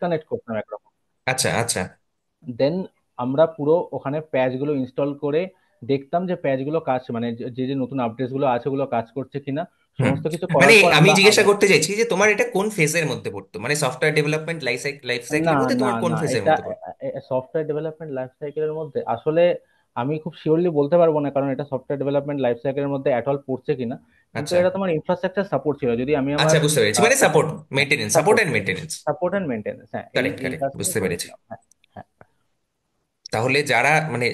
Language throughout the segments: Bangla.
ডিসকানেক্ট করতাম একরকম। আচ্ছা আচ্ছা। দেন আমরা পুরো ওখানে প্যাচগুলো ইনস্টল করে দেখতাম যে প্যাচগুলো কাজ, মানে যে যে যে নতুন আপডেটস গুলো আছে ওগুলো কাজ করছে কিনা। হুম। সমস্ত কিছু মানে করার পর আমি আমরা জিজ্ঞাসা আবার, করতে চাইছি যে তোমার এটা কোন ফেজের মধ্যে পড়তো, মানে সফটওয়্যার ডেভেলপমেন্ট লাইফ না সাইকেলের মধ্যে না তোমার কোন না, ফেজের এটা মধ্যে পড়তো? সফটওয়্যার ডেভেলপমেন্ট লাইফ সাইকেলের মধ্যে আসলে আমি খুব শিওরলি বলতে পারবো না, কারণ এটা সফটওয়্যার ডেভেলপমেন্ট লাইফ সাইকেলের মধ্যে অ্যাট অল পড়ছে কিনা। কিন্তু আচ্ছা এটা তোমার ইনফ্রাস্ট্রাকচার সাপোর্ট ছিল, যদি আমি আচ্ছা, আমার বুঝতে পেরেছি, মানে একটা, support maintenance, support support and ছিল, মেনটেনেন্স। সাপোর্ট অ্যান্ড মেনটেন্স, হ্যাঁ এই কারেক্ট এই কারেক্ট, কাজটাই বুঝতে পেরেছি। করেছিলাম, হ্যাঁ। হ্যাঁ তাহলে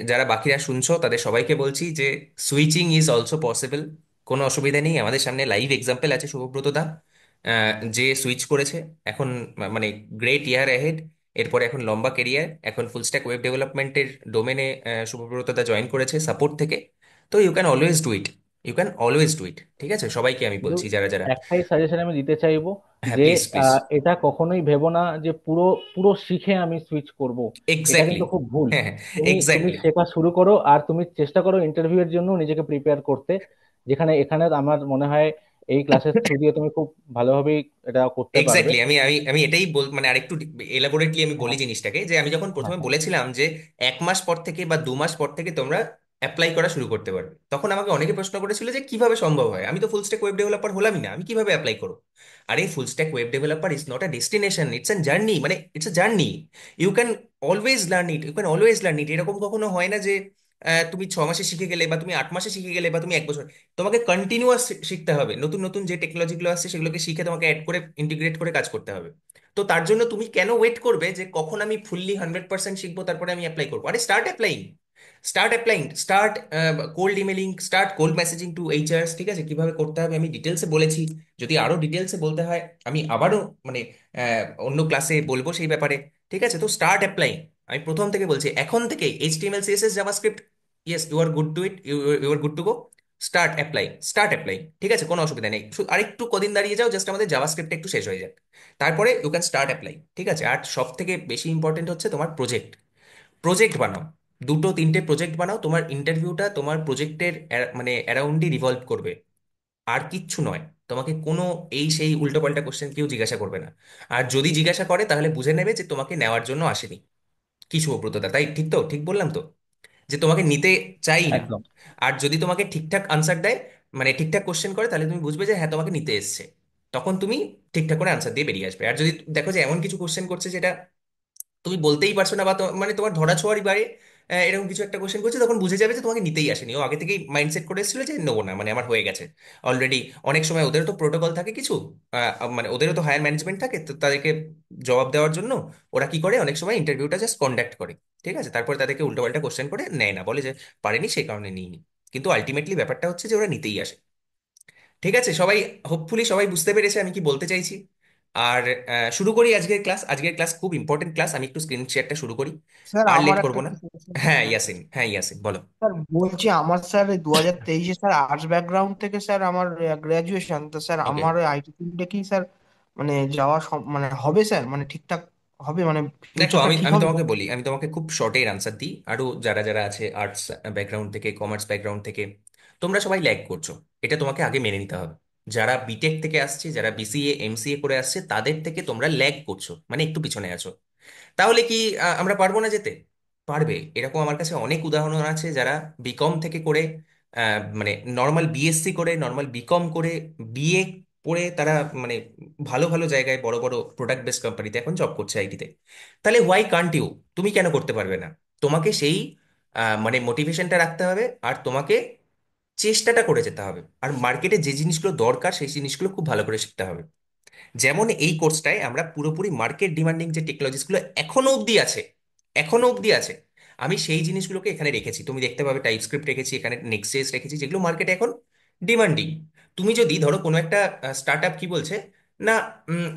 যারা বাকিরা শুনছো তাদের সবাইকে বলছি যে সুইচিং ইজ অলসো পসিবল, কোনো অসুবিধা নেই। আমাদের সামনে লাইভ এক্সাম্পল আছে শুভব্রত দা, যে সুইচ করেছে এখন, মানে গ্রেট ইয়ার অ্যাহেড। এরপরে এখন লম্বা কেরিয়ার, এখন ফুল স্ট্যাক ওয়েব ডেভেলপমেন্টের ডোমেনে শুভব্রত দা জয়েন করেছে সাপোর্ট থেকে। তো you can always do it, you can always do it. ঠিক আছে, সবাইকে আমি শুধু বলছি যারা যারা। একটাই সাজেশন আমি দিতে চাইবো, হ্যাঁ, যে প্লিজ প্লিজ। এটা কখনোই ভেবো না যে পুরো পুরো শিখে আমি সুইচ করব। এটা এক্স্যাক্টলি। কিন্তু খুব ভুল। হ্যাঁ, তুমি তুমি এক্স্যাক্টলি। শেখা শুরু করো, আর তুমি চেষ্টা করো ইন্টারভিউ এর জন্য নিজেকে প্রিপেয়ার করতে, যেখানে এখানে আমার মনে হয় এই ক্লাসের থ্রু দিয়ে তুমি খুব ভালোভাবেই এটা করতে পারবে। এক্স্যাক্টলি, আমি এটাই মানে আরেকটু এলাবোরেটলি আমি বলি হ্যাঁ জিনিসটাকে, যে আমি যখন হ্যাঁ প্রথমে হ্যাঁ বলেছিলাম যে 1 মাস পর থেকে বা 2 মাস পর থেকে তোমরা অ্যাপ্লাই করা শুরু করতে পারবে, তখন আমাকে অনেকে প্রশ্ন করেছিল যে কিভাবে সম্ভব হয়, আমি তো ফুল স্ট্যাক ওয়েব ডেভেলপার হলামই না, আমি কিভাবে অ্যাপ্লাই করবো? আরে full stack web developer is not a destination, it's a journey, মানে it's a journey. You can always learn it, you can always learn it. এরকম কখনো হয় না যে তুমি 6 মাসে শিখে গেলে, বা তুমি 8 মাসে শিখে গেলে, বা তুমি 1 বছর। তোমাকে কন্টিনিউয়াস শিখতে হবে, নতুন নতুন যে টেকনোলজিগুলো আসছে সেগুলোকে শিখে তোমাকে অ্যাড করে ইন্টিগ্রেট করে কাজ করতে হবে। তো তার জন্য তুমি কেন ওয়েট করবে যে কখন আমি ফুললি 100% শিখবো তারপরে আমি অ্যাপ্লাই করবো? আরে start applying, start applying, start cold emailing, start cold messaging to HRs. ঠিক আছে, কিভাবে করতে হবে আমি ডিটেলসে বলেছি। যদি আরো ডিটেলসে বলতে হয় আমি আবারও মানে অন্য ক্লাসে বলবো সেই ব্যাপারে। ঠিক আছে, তো স্টার্ট অ্যাপ্লাইং। আমি প্রথম থেকে বলছি, এখন থেকে HTML CSS JavaScript, yes you are good to it, you are good to go. Start apply, start apply. ঠিক আছে, কোনো অসুবিধা নেই, আরেকটু কদিন দাঁড়িয়ে যাও, জাস্ট আমাদের জাভাস্ক্রিপ্ট একটু শেষ হয়ে যাক, তারপরে ইউ ক্যান স্টার্ট অ্যাপ্লাই। ঠিক আছে, আর সব থেকে বেশি ইম্পর্টেন্ট হচ্ছে তোমার প্রজেক্ট। প্রজেক্ট বানাও, 2-3টে প্রজেক্ট বানাও, তোমার ইন্টারভিউটা তোমার প্রজেক্টের মানে অ্যারাউন্ডই রিভলভ করবে, আর কিচ্ছু নয়। তোমাকে কোনো এই সেই উল্টোপাল্টা কোশ্চেন কেউ জিজ্ঞাসা করবে না। আর যদি জিজ্ঞাসা করে তাহলে বুঝে নেবে যে তোমাকে নেওয়ার জন্য আসেনি। কি শুভব্রতদা, তাই ঠিক তো? ঠিক বললাম তো? যে তোমাকে নিতে চাই না। একদম। আর যদি তোমাকে ঠিকঠাক আনসার দেয়, মানে ঠিকঠাক কোশ্চেন করে, তাহলে তুমি বুঝবে যে হ্যাঁ তোমাকে নিতে এসছে। তখন তুমি ঠিকঠাক করে আনসার দিয়ে বেরিয়ে আসবে। আর যদি দেখো যে এমন কিছু কোশ্চেন করছে যেটা তুমি বলতেই পারছো না, বা মানে তোমার ধরা ছোঁয়ারই বাইরে, এরকম কিছু একটা কোশ্চেন করছে, তখন বুঝে যাবে যে তোমাকে নিতেই আসেনি, ও আগে থেকেই মাইন্ডসেট করে এসেছিল যে নেবো না, মানে আমার হয়ে গেছে অলরেডি। অনেক সময় ওদেরও তো প্রোটোকল থাকে কিছু, মানে ওদেরও তো হায়ার ম্যানেজমেন্ট থাকে, তো তাদেরকে জবাব দেওয়ার জন্য ওরা কি করে, অনেক সময় ইন্টারভিউটা জাস্ট কন্ডাক্ট করে। ঠিক আছে, তারপরে তাদেরকে উল্টোপাল্টা কোশ্চেন করে নেয় না, বলে যে পারেনি সেই কারণে নিইনি। কিন্তু আলটিমেটলি ব্যাপারটা হচ্ছে যে ওরা নিতেই আসে। ঠিক আছে সবাই, হোপফুলি সবাই বুঝতে পেরেছে আমি কি বলতে চাইছি। আর শুরু করি আজকের ক্লাস। আজকের ক্লাস খুব ইম্পর্টেন্ট ক্লাস, আমি একটু স্ক্রিন শেয়ারটা শুরু করি। স্যার আর আমার লেট একটা করবো না। একটু সাজেশন হ্যাঁ ছিল। ইয়াসিন, হ্যাঁ ইয়াসিন বলো। স্যার বলছি, আমার স্যার 2023-এ স্যার আর্টস ব্যাকগ্রাউন্ড থেকে স্যার আমার গ্রাজুয়েশন, তো স্যার ওকে, আমার আইটি ফিল্ডে কি স্যার মানে যাওয়া মানে হবে স্যার, মানে ঠিকঠাক হবে, মানে দেখো ফিউচারটা আমি ঠিক আমি হবে তো? তোমাকে বলি, আমি তোমাকে খুব শর্টের আনসার দিই। আরো যারা যারা আছে আর্টস ব্যাকগ্রাউন্ড থেকে, কমার্স ব্যাকগ্রাউন্ড থেকে, তোমরা সবাই ল্যাগ করছো, এটা তোমাকে আগে মেনে নিতে হবে। যারা বিটেক থেকে আসছে, যারা বিসিএ এমসিএ করে আসছে, তাদের থেকে তোমরা ল্যাগ করছো, মানে একটু পিছনে আছো। তাহলে কি আমরা পারবো না যেতে? পারবে। এরকম আমার কাছে অনেক উদাহরণ আছে যারা বিকম থেকে করে, মানে নর্মাল বিএসসি করে, নর্মাল বিকম করে, বিএ পড়ে তারা মানে ভালো ভালো জায়গায় বড় বড় প্রোডাক্ট বেসড কোম্পানিতে এখন জব করছে আইটিতে। তাহলে হোয়াই কান্ট ইউ? তুমি কেন করতে পারবে না? তোমাকে সেই মানে মোটিভেশনটা রাখতে হবে, আর তোমাকে চেষ্টাটা করে যেতে হবে, আর মার্কেটে যে জিনিসগুলো দরকার সেই জিনিসগুলো খুব ভালো করে শিখতে হবে। যেমন এই কোর্সটায় আমরা পুরোপুরি মার্কেট ডিমান্ডিং যে টেকনোলজিসগুলো এখনো অবধি আছে, এখনো অবধি আছে, আমি সেই জিনিসগুলোকে এখানে রেখেছি। তুমি দেখতে পাবে টাইপস্ক্রিপ্ট রেখেছি এখানে, নেক্সট জেএস রেখেছি, যেগুলো মার্কেটে এখন ডিমান্ডিং। তুমি যদি ধরো কোনো একটা স্টার্ট আপ কি বলছে, না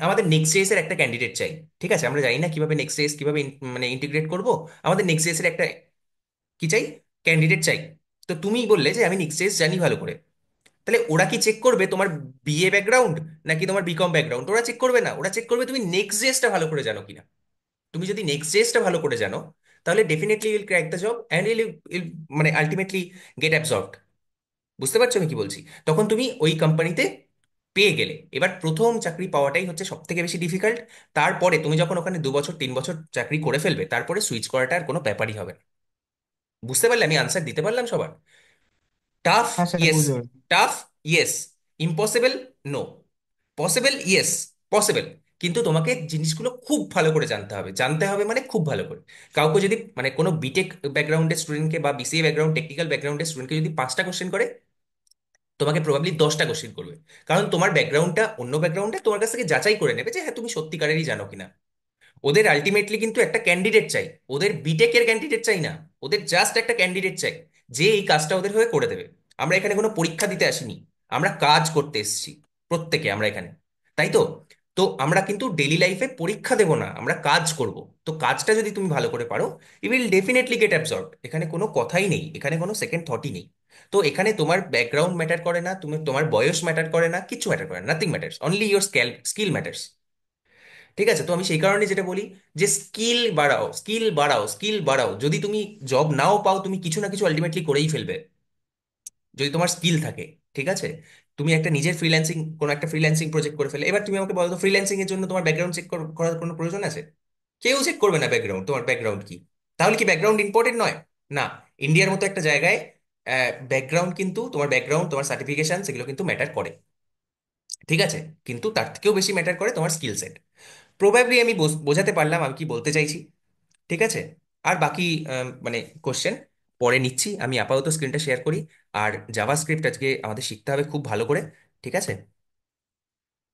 আমাদের নেক্সট জেএস এর একটা ক্যান্ডিডেট চাই। ঠিক আছে, আমরা জানি না কিভাবে নেক্সট জেএস কিভাবে মানে ইন্টিগ্রেট করব, আমাদের নেক্সট জেএস এর একটা কি চাই, ক্যান্ডিডেট চাই। তো তুমি বললে যে আমি নেক্সট জেএস জানি ভালো করে, তাহলে ওরা কি চেক করবে তোমার বিএ ব্যাকগ্রাউন্ড নাকি তোমার বিকম ব্যাকগ্রাউন্ড? ওরা চেক করবে না, ওরা চেক করবে তুমি নেক্সট জেসটা ভালো করে জানো কিনা। তুমি যদি নেক্সট জেসটা ভালো করে জানো, তাহলে definitely will crack the job and will মানে আলটিমেটলি গেট অ্যাবজর্বড। বুঝতে পারছো আমি কি বলছি? তখন তুমি ওই কোম্পানিতে পেয়ে গেলে এবার প্রথম চাকরি পাওয়াটাই হচ্ছে সব থেকে বেশি ডিফিকাল্ট। তারপরে তুমি যখন ওখানে 2 বছর 3 বছর চাকরি করে ফেলবে, তারপরে সুইচ করাটা আর কোনো ব্যাপারই হবে না। বুঝতে পারলে আমি আনসার দিতে পারলাম সবার? টাফ, হ্যাঁ স্যার, ইয়েস। বুঝতে পারছি। Tough, yes. Impossible, no. Possible, yes. Possible. কিন্তু তোমাকে জিনিসগুলো খুব ভালো করে জানতে হবে, জানতে হবে মানে খুব ভালো করে। কাউকে যদি মানে কোনো বিটেক ব্যাকগ্রাউন্ডের স্টুডেন্টকে বা বিসিএ ব্যাকগ্রাউন্ড টেকনিক্যাল ব্যাকগ্রাউন্ডের স্টুডেন্টকে যদি 5টা কোশ্চেন করে, তোমাকে প্রবাবলি 10টা কোশ্চেন করবে। কারণ তোমার ব্যাকগ্রাউন্ডটা অন্য ব্যাকগ্রাউন্ডে তোমার কাছ থেকে যাচাই করে নেবে যে হ্যাঁ তুমি সত্যিকারেরই জানো কিনা। ওদের আলটিমেটলি কিন্তু একটা ক্যান্ডিডেট চাই, ওদের বিটেকের ক্যান্ডিডেট চাই না। ওদের জাস্ট একটা ক্যান্ডিডেট চাই যে এই কাজটা ওদের হয়ে করে দেবে। আমরা এখানে কোনো পরীক্ষা দিতে আসিনি, আমরা কাজ করতে এসেছি প্রত্যেকে আমরা এখানে, তাই তো? তো আমরা কিন্তু ডেলি লাইফে পরীক্ষা দেব না, আমরা কাজ করব। তো কাজটা যদি তুমি ভালো করে পারো, you will definitely get absorb. এখানে কোনো কথাই নেই, এখানে কোনো সেকেন্ড থটই নেই। তো এখানে তোমার ব্যাকগ্রাউন্ড ম্যাটার করে না, তুমি তোমার বয়স ম্যাটার করে না, কিছু ম্যাটার করে না, nothing matters, only your skill, skill matters. ঠিক আছে? তো আমি সেই কারণে যেটা বলি যে স্কিল বাড়াও, স্কিল বাড়াও, স্কিল বাড়াও। যদি তুমি জব নাও পাও, তুমি কিছু না কিছু আলটিমেটলি করেই ফেলবে যদি তোমার স্কিল থাকে। ঠিক আছে? তুমি একটা নিজের ফ্রিল্যান্সিং, কোনো একটা ফ্রিল্যান্সিং প্রজেক্ট করে ফেলে, এবার তুমি আমাকে বলো তো ফ্রিল্যান্সিং এর জন্য তোমার ব্যাকগ্রাউন্ড চেক করার কোনো প্রয়োজন আছে? কেউ চেক করবে না ব্যাকগ্রাউন্ড, তোমার ব্যাকগ্রাউন্ড কি। তাহলে কি ব্যাকগ্রাউন্ড ইম্পর্টেন্ট নয়? না। ইন্ডিয়ার মতো একটা জায়গায় ব্যাকগ্রাউন্ড কিন্তু, তোমার ব্যাকগ্রাউন্ড, তোমার সার্টিফিকেশন, সেগুলো কিন্তু ম্যাটার করে। ঠিক আছে? কিন্তু তার থেকেও বেশি ম্যাটার করে তোমার স্কিল সেট। প্রবাবলি আমি বোঝাতে পারলাম আমি কি বলতে চাইছি। ঠিক আছে? আর বাকি মানে কোশ্চেন পরে নিচ্ছি, আমি আপাতত স্ক্রিনটা শেয়ার করি। আর জাভাস্ক্রিপ্ট আজকে আমাদের শিখতে হবে খুব ভালো করে। ঠিক আছে?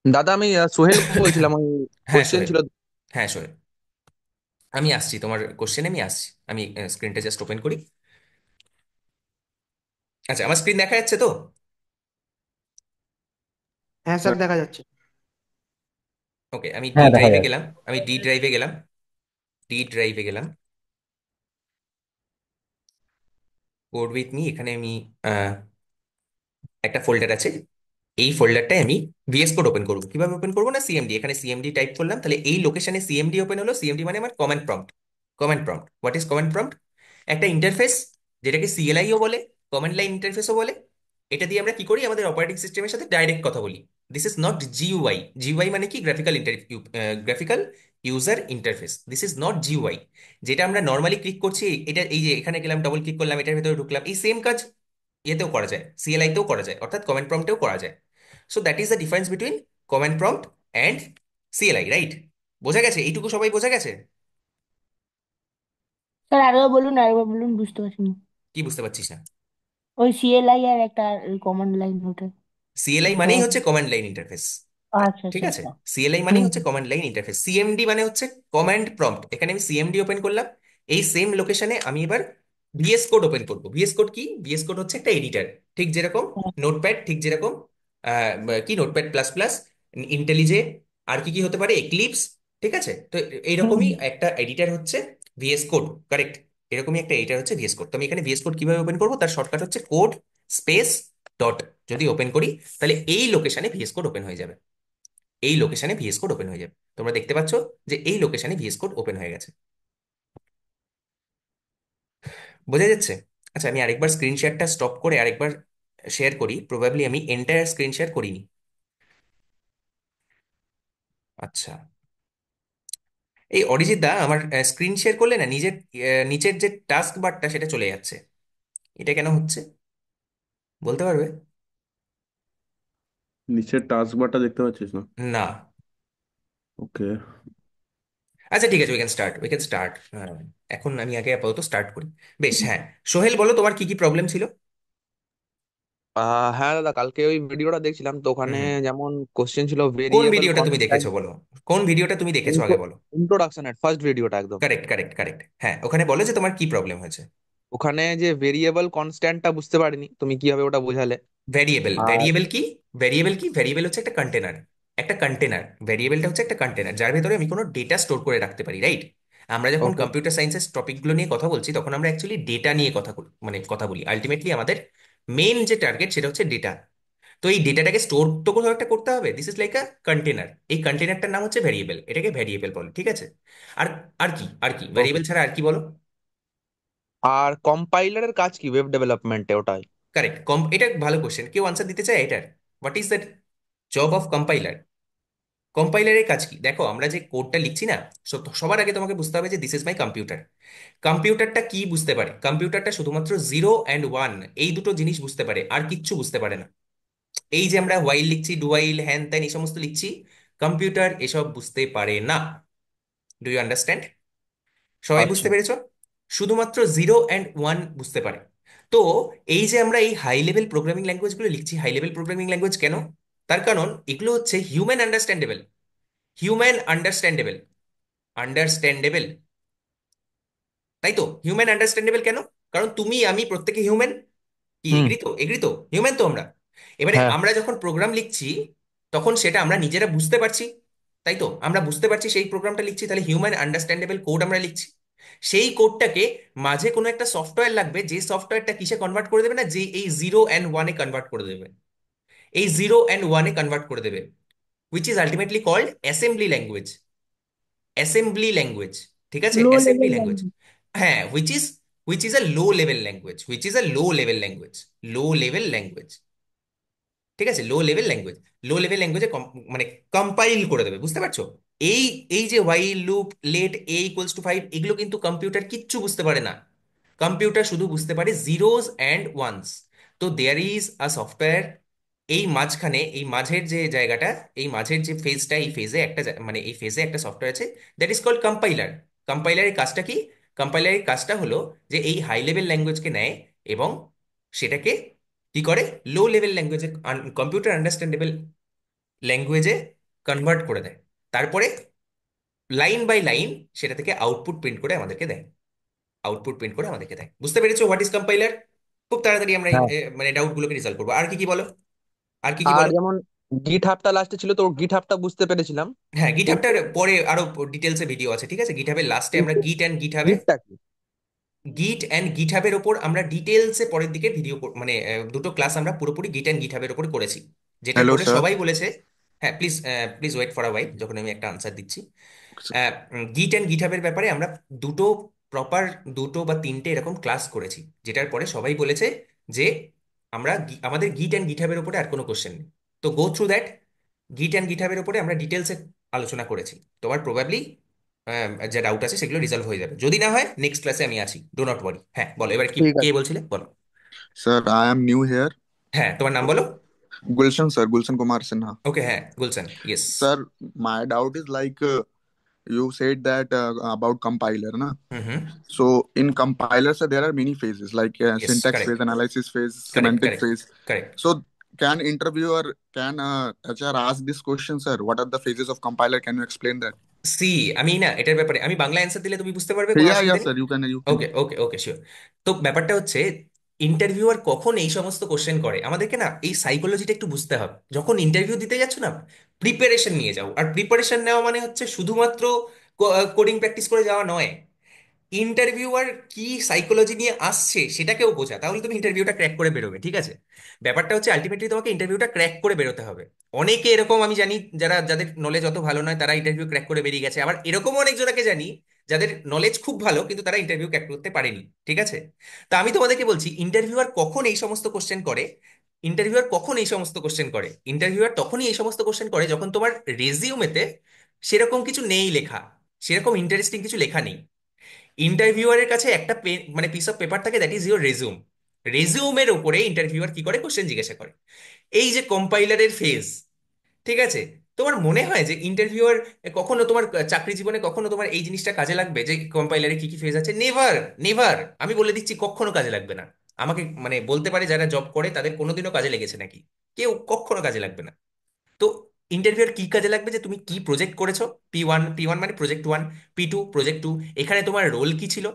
দাদা, আমি সোহেল বলছিলাম, ওই হ্যাঁ কোশ্চেন সোহেল। ছিল। হ্যাঁ সোহেল, আমি আসছি তোমার কোশ্চেনে, আমি আসছি। আমি স্ক্রিনটা জাস্ট ওপেন করি। আচ্ছা, আমার স্ক্রিন দেখা যাচ্ছে তো? হ্যাঁ স্যার, দেখা যাচ্ছে। ওকে, আমি ডি হ্যাঁ, দেখা ড্রাইভে যাচ্ছে। গেলাম। আমি ডি ড্রাইভে গেলাম। ডি ড্রাইভে গেলাম। কোড উইথ মি, এখানে আমি একটা ফোল্ডার আছে। এই ফোল্ডারটায় আমি ভিএস কোড ওপেন করবো। কিভাবে ওপেন করবো? না, সিএমডি, এখানে সিএমডি টাইপ করলাম, তাহলে এই লোকেশনে সিএমডি ওপেন হলো। সিএমডি মানে আমার command prompt. Command prompt, what is command prompt? একটা ইন্টারফেস, যেটাকে সিএলআইও বলে, কমান্ড লাইন ইন্টারফেসও বলে। এটা দিয়ে আমরা কি করি? আমাদের অপারেটিং সিস্টেমের সাথে ডাইরেক্ট কথা বলি। This is not GUI. GUI মানে কি? Graphical user interface. This is not GUI. যেটা আমরা নর্মালি ক্লিক করছি, এটা এই যে এখানে গেলাম, ডাবল ক্লিক করলাম, এটার ভেতরে ঢুকলাম, এই সেম কাজ ইয়েতেও করা যায়, সিএলআই তেও করা যায়, অর্থাৎ কমান্ড প্রম্পটেও করা যায়। So that is the difference between command prompt and CLI, right? বোঝা গেছে? এইটুকু সবাই বোঝা গেছে? স্যার আরেকবার বলুন, আরেকবার বলুন, বুঝতে পারছি না। কি বুঝতে পারছিস না? ওই সিএলআই আর একটা কমান্ড লাইন, ওটা সিএলআই বুঝতে মানেই পারছি। হচ্ছে কমান্ড লাইন ইন্টারফেস। আচ্ছা ঠিক আচ্ছা আছে? আচ্ছা। সিএলআই মানেই হুম হচ্ছে কমান্ড লাইন ইন্টারফেস। সিএমডি মানে হচ্ছে কমান্ড প্রম্পট। এখানে আমি সিএমডি ওপেন করলাম। এই সেম লোকেশনে আমি এবার ভিএস কোড ওপেন করব। ভিএস কোড কি? ভিএস কোড হচ্ছে একটা এডিটর। ঠিক যেরকম হুম নোটপ্যাড, ঠিক যেরকম কি নোটপ্যাড প্লাস প্লাস, ইন্টেলিজে, আর কি কি হতে পারে, এক্লিপস। ঠিক আছে? তো হুম। এইরকমই একটা এডিটর হচ্ছে ভিএস কোড। কারেক্ট? এরকমই একটা এডিটর হচ্ছে ভিএস কোড। তো আমি এখানে ভিএস কোড কিভাবে ওপেন করবো? তার শর্টকাট হচ্ছে কোড স্পেস ডট। যদি ওপেন করি, তাহলে এই লোকেশনে ভিএস কোড ওপেন হয়ে যাবে। এই লোকেশনে ভিএস কোড ওপেন হয়ে যাবে। তোমরা দেখতে পাচ্ছ যে এই লোকেশনে ভিএস কোড ওপেন হয়ে গেছে। বোঝা যাচ্ছে? আচ্ছা, আমি আরেকবার স্ক্রিন শেয়ারটা স্টপ করে আরেকবার শেয়ার করি। প্রবাবলি আমি এন্টায়ার স্ক্রিন শেয়ার করিনি। আচ্ছা, এই অরিজিৎ দা, আমার স্ক্রিন শেয়ার করলে না নিজের নিচের যে টাস্ক বারটা সেটা চলে যাচ্ছে। এটা কেন হচ্ছে বলতে পারবে? নিচের টাস্ক বারটা দেখতে পাচ্ছিস না? না। ওকে। আচ্ছা ঠিক আছে, we can start, we can start. এখন আমি আগে আপাতত স্টার্ট করি। বেশ, হ্যাঁ। সোহেল, বলো তোমার কি কি প্রবলেম ছিল? হ্যাঁ দাদা, কালকে ওই ভিডিওটা দেখছিলাম তো, হুম ওখানে হুম। যেমন কোশ্চেন ছিল কোন ভেরিয়েবল ভিডিওটা তুমি কনস্ট্যান্ট। দেখেছো বলো? কোন ভিডিওটা তুমি দেখেছো আগে বলো। ইন্ট্রোডাকশনের ফার্স্ট ভিডিওটা একদম। কারেক্ট কারেক্ট কারেক্ট, হ্যাঁ। ওখানে বলো যে তোমার কি প্রবলেম হয়েছে। ওখানে যে ভেরিয়েবল কনস্ট্যান্টটা বুঝতে পারিনি, তুমি কিভাবে ওটা বোঝালে। ভ্যারিয়েবল, আর ভ্যারিয়েবল কি? ভ্যারিয়েবল কি? ভ্যারিয়েবল হচ্ছে একটা কন্টেনার। একটা কন্টেনার, ভ্যারিয়েবলটা হচ্ছে একটা কন্টেনার যার ভেতরে আমি কোনো ডেটা স্টোর করে রাখতে পারি, রাইট? আমরা যখন ওকে। কম্পিউটার সায়েন্সের টপিকগুলো নিয়ে কথা বলছি, তখন আমরা অ্যাকচুয়ালি ডেটা নিয়ে মানে কথা বলি। আলটিমেটলি আমাদের মেন যে টার্গেট সেটা হচ্ছে ডেটা। তো এই ডেটাটাকে স্টোর তো কোথাও একটা করতে হবে। This is like a container. এই কন্টেনারটার নাম হচ্ছে ভ্যারিয়েবল, এটাকে ভ্যারিয়েবল বলে। ঠিক আছে? আর আর কি, আর কি ওকে। ভ্যারিয়েবল ছাড়া আর কি বলো? আর কম্পাইলারের কাজ কি ওয়েব ডেভেলপমেন্টে ওটাই? কারেক্ট, কম। এটা ভালো কোশ্চেন, কেউ আনসার দিতে চায় এটার? What is that? Job of compiler. কম্পাইলারের কাজ কি দেখো, আমরা যে কোডটা লিখছি না, সবার আগে তোমাকে বুঝতে হবে যে দিস ইজ মাই কম্পিউটার। কম্পিউটারটা কি বুঝতে পারে? কম্পিউটারটা শুধুমাত্র 0 অ্যান্ড 1 এই দুটো জিনিস বুঝতে পারে, আর কিচ্ছু বুঝতে পারে না। এই যে আমরা হোয়াইল লিখছি, ডু হোয়াইল, হ্যান ত্যান এই সমস্ত লিখছি, কম্পিউটার এসব বুঝতে পারে না। Do you understand? সবাই আচ্ছা। বুঝতে পেরেছো? শুধুমাত্র 0 অ্যান্ড 1 বুঝতে পারে। তো এই যে আমরা এই হাই লেভেল প্রোগ্রামিং ল্যাঙ্গুয়েজগুলো লিখছি, হাই লেভেল প্রোগ্রামিং ল্যাঙ্গুয়েজ কেন? তার কারণ এগুলো হচ্ছে human understandable. Human understandable. Understandable, তাই তো? হিউম্যান আন্ডারস্ট্যান্ডেবল কেন? কারণ তুমি আমি প্রত্যেকে হিউম্যান। কি হুম। এগ্রি তো? এগ্রি তো? হিউম্যান তো আমরা। এবারে হ্যাঁ। আমরা যখন প্রোগ্রাম লিখছি, তখন সেটা আমরা নিজেরা বুঝতে পারছি, তাই তো? আমরা বুঝতে পারছি সেই প্রোগ্রামটা লিখছি, তাহলে হিউম্যান আন্ডারস্ট্যান্ডেবল কোড আমরা লিখছি। সেই কোডটাকে মাঝে কোনো একটা সফটওয়্যার লাগবে, যে সফটওয়্যারটা কিসে কনভার্ট করে দেবে না, যে এই 0 অ্যান্ড 1-এ কনভার্ট করে দেবে। এই 0 অ্যান্ড 1-এ কনভার্ট করে দেবে, which is ultimately called assembly language. Assembly language, ঠিক আছে, low assembly level language. Language. হ্যাঁ, which is a low level language, which is a low level language. Low level language, ঠিক আছে, low level language. Low level ল্যাঙ্গুয়েজে মানে কম্পাইল করে দেবে, বুঝতে পারছো? এই এই যে হোয়াইল লুপ, লেট a = 5, এগুলো কিন্তু কম্পিউটার কিচ্ছু বুঝতে পারে না। কম্পিউটার শুধু বুঝতে পারে জিরোস অ্যান্ড ওয়ান্স। তো দেয়ার ইজ আ সফটওয়্যার এই মাঝখানে, এই মাঝের যে জায়গাটা, এই মাঝের যে ফেজটা, এই ফেজে একটা মানে এই ফেজে একটা সফটওয়্যার আছে, দ্যাট ইজ কল্ড কম্পাইলার। কম্পাইলারের কাজটা কি? কম্পাইলারের কাজটা হলো যে এই হাই লেভেল ল্যাঙ্গুয়েজকে নেয় এবং সেটাকে কি করে, লো লেভেল ল্যাঙ্গুয়েজে, কম্পিউটার আন্ডারস্ট্যান্ডেবল ল্যাঙ্গুয়েজে কনভার্ট করে দেয়। তারপরে লাইন বাই লাইন সেটা থেকে আউটপুট প্রিন্ট করে আমাদেরকে দেয়। আউটপুট প্রিন্ট করে আমাদেরকে দেয়। বুঝতে পেরেছো হোয়াট ইজ কম্পাইলার? খুব তাড়াতাড়ি আমরা এই হ্যাঁ। মানে ডাউটগুলোকে রিজলভ করবো। আর কি কি বলো, আর কি কি আর বলো। যেমন গিট হাবটা লাস্টে ছিল, তো গিট হাবটা বুঝতে পেরেছিলাম। হ্যাঁ, কিন্তু গিটহাবটার পরে আরো ডিটেলসে ভিডিও আছে, ঠিক আছে। গিটহাবের লাস্টে আমরা কিন্তু গিট অ্যান্ড গিটহাবে, গিটটা কি? গিটহাবের ওপর আমরা ডিটেলসে পরের দিকে ভিডিও, মানে দুটো ক্লাস আমরা পুরোপুরি গিটহাবের ওপর করেছি, যেটার हेलो পরে सर। সবাই বলেছে। হ্যাঁ, please, please wait for a while, যখন আমি একটা আনসার দিচ্ছি। গিটহাবের ব্যাপারে আমরা দুটো প্রপার, দুটো বা তিনটে এরকম ক্লাস করেছি, যেটার পরে সবাই বলেছে যে আমরা আমাদের গিটহাবের উপরে আর কোনো কোশ্চেন নেই। তো গো থ্রু দ্যাট। গিটহাবের উপরে আমরা ডিটেলসে আলোচনা করেছি। তোমার প্রবাবলি যা ডাউট আছে সেগুলো রিজলভ হয়ে যাবে, যদি না হয় নেক্সট ক্লাসে আমি আছি, ডো নট ওয়ারি। হ্যাঁ বলো, এবার কি ঠিক কে আছে। বলছিলে বলো। Sir I am new here. হ্যাঁ, তোমার নাম বলো। गुलशन सर, गुलशन कुमार सिन्हा। ওকে, হ্যাঁ, Gulshan, yes. Sir, my doubt is like you said that about compiler na. Hmm hmm. So in compiler sir, there are many phases like yes, syntax correct, phase, analysis phase, correct, semantic correct, phase. Correct. So can interviewer, can HR ask this question, sir, what are the phases of compiler, can you explain that? See, আমি না এটার ব্যাপারে আমি বাংলা অ্যান্সার দিলে তুমি বুঝতে পারবে, কোনো Yeah, yeah অসুবিধা নেই। sir, you can. Okay okay okay, sure. তো ব্যাপারটা হচ্ছে, ইন্টারভিউয়ার কখন এই সমস্ত কোশ্চেন করে, আমাদেরকে না এই সাইকোলজিটা একটু বুঝতে হবে। যখন ইন্টারভিউ দিতে যাচ্ছ না, প্রিপারেশন নিয়ে যাও। আর প্রিপারেশন নেওয়া মানে হচ্ছে শুধুমাত্র কোডিং প্র্যাকটিস করে যাওয়া নয়। ইন্টারভিউয়ার কি সাইকোলজি নিয়ে আসছে সেটাকেও বোঝা, তাহলে তুমি ইন্টারভিউটা ক্র্যাক করে বেরোবে, ঠিক আছে। ব্যাপারটা হচ্ছে আলটিমেটলি তোমাকে ইন্টারভিউটা ক্র্যাক করে বেরোতে হবে। অনেকে এরকম আমি জানি, যাদের নলেজ অত ভালো নয়, তারা ইন্টারভিউ ক্র্যাক করে বেরিয়ে গেছে। আবার এরকমও অনেকজনকে জানি যাদের নলেজ খুব ভালো, কিন্তু তারা ইন্টারভিউ ক্র্যাক করতে পারেনি, ঠিক আছে। তা আমি তোমাদেরকে বলছি, ইন্টারভিউয়ার কখন এই সমস্ত কোশ্চেন করে। ইন্টারভিউয়ার কখন এই সমস্ত কোশ্চেন করে? ইন্টারভিউয়ার তখনই এই সমস্ত কোশ্চেন করে যখন তোমার রেজিউমেতে সেরকম কিছু নেই লেখা, সেরকম ইন্টারেস্টিং কিছু লেখা নেই। ইন্টারভিউয়ারের কাছে একটা মানে পিস অফ পেপার থাকে, দ্যাট ইজ ইউর রেজিউম। রেজিউমের উপরে ইন্টারভিউয়ার কি করে, কোশ্চেন জিজ্ঞাসা করে। এই যে কম্পাইলারের ফেজ, ঠিক আছে, তোমার মনে হয় যে ইন্টারভিউয়ার কখনো তোমার চাকরি জীবনে কখনো তোমার এই জিনিসটা কাজে লাগবে যে কম্পাইলারে কি কি ফেজ আছে? Never, never. আমি বলে দিচ্ছি, কখনো কাজে লাগবে না। আমাকে মানে বলতে পারে যারা জব করে তাদের কোনোদিনও কাজে লেগেছে নাকি? কেউ কখনো কাজে লাগবে না। তো ইন্টারভিউর কি কাজে লাগবে, যে তুমি কি প্রজেক্ট করেছো। পি ওয়ান মানে প্রজেক্ট 1, পি2 প্রজেক্ট 2। এখানে তোমার রোল কি ছিল,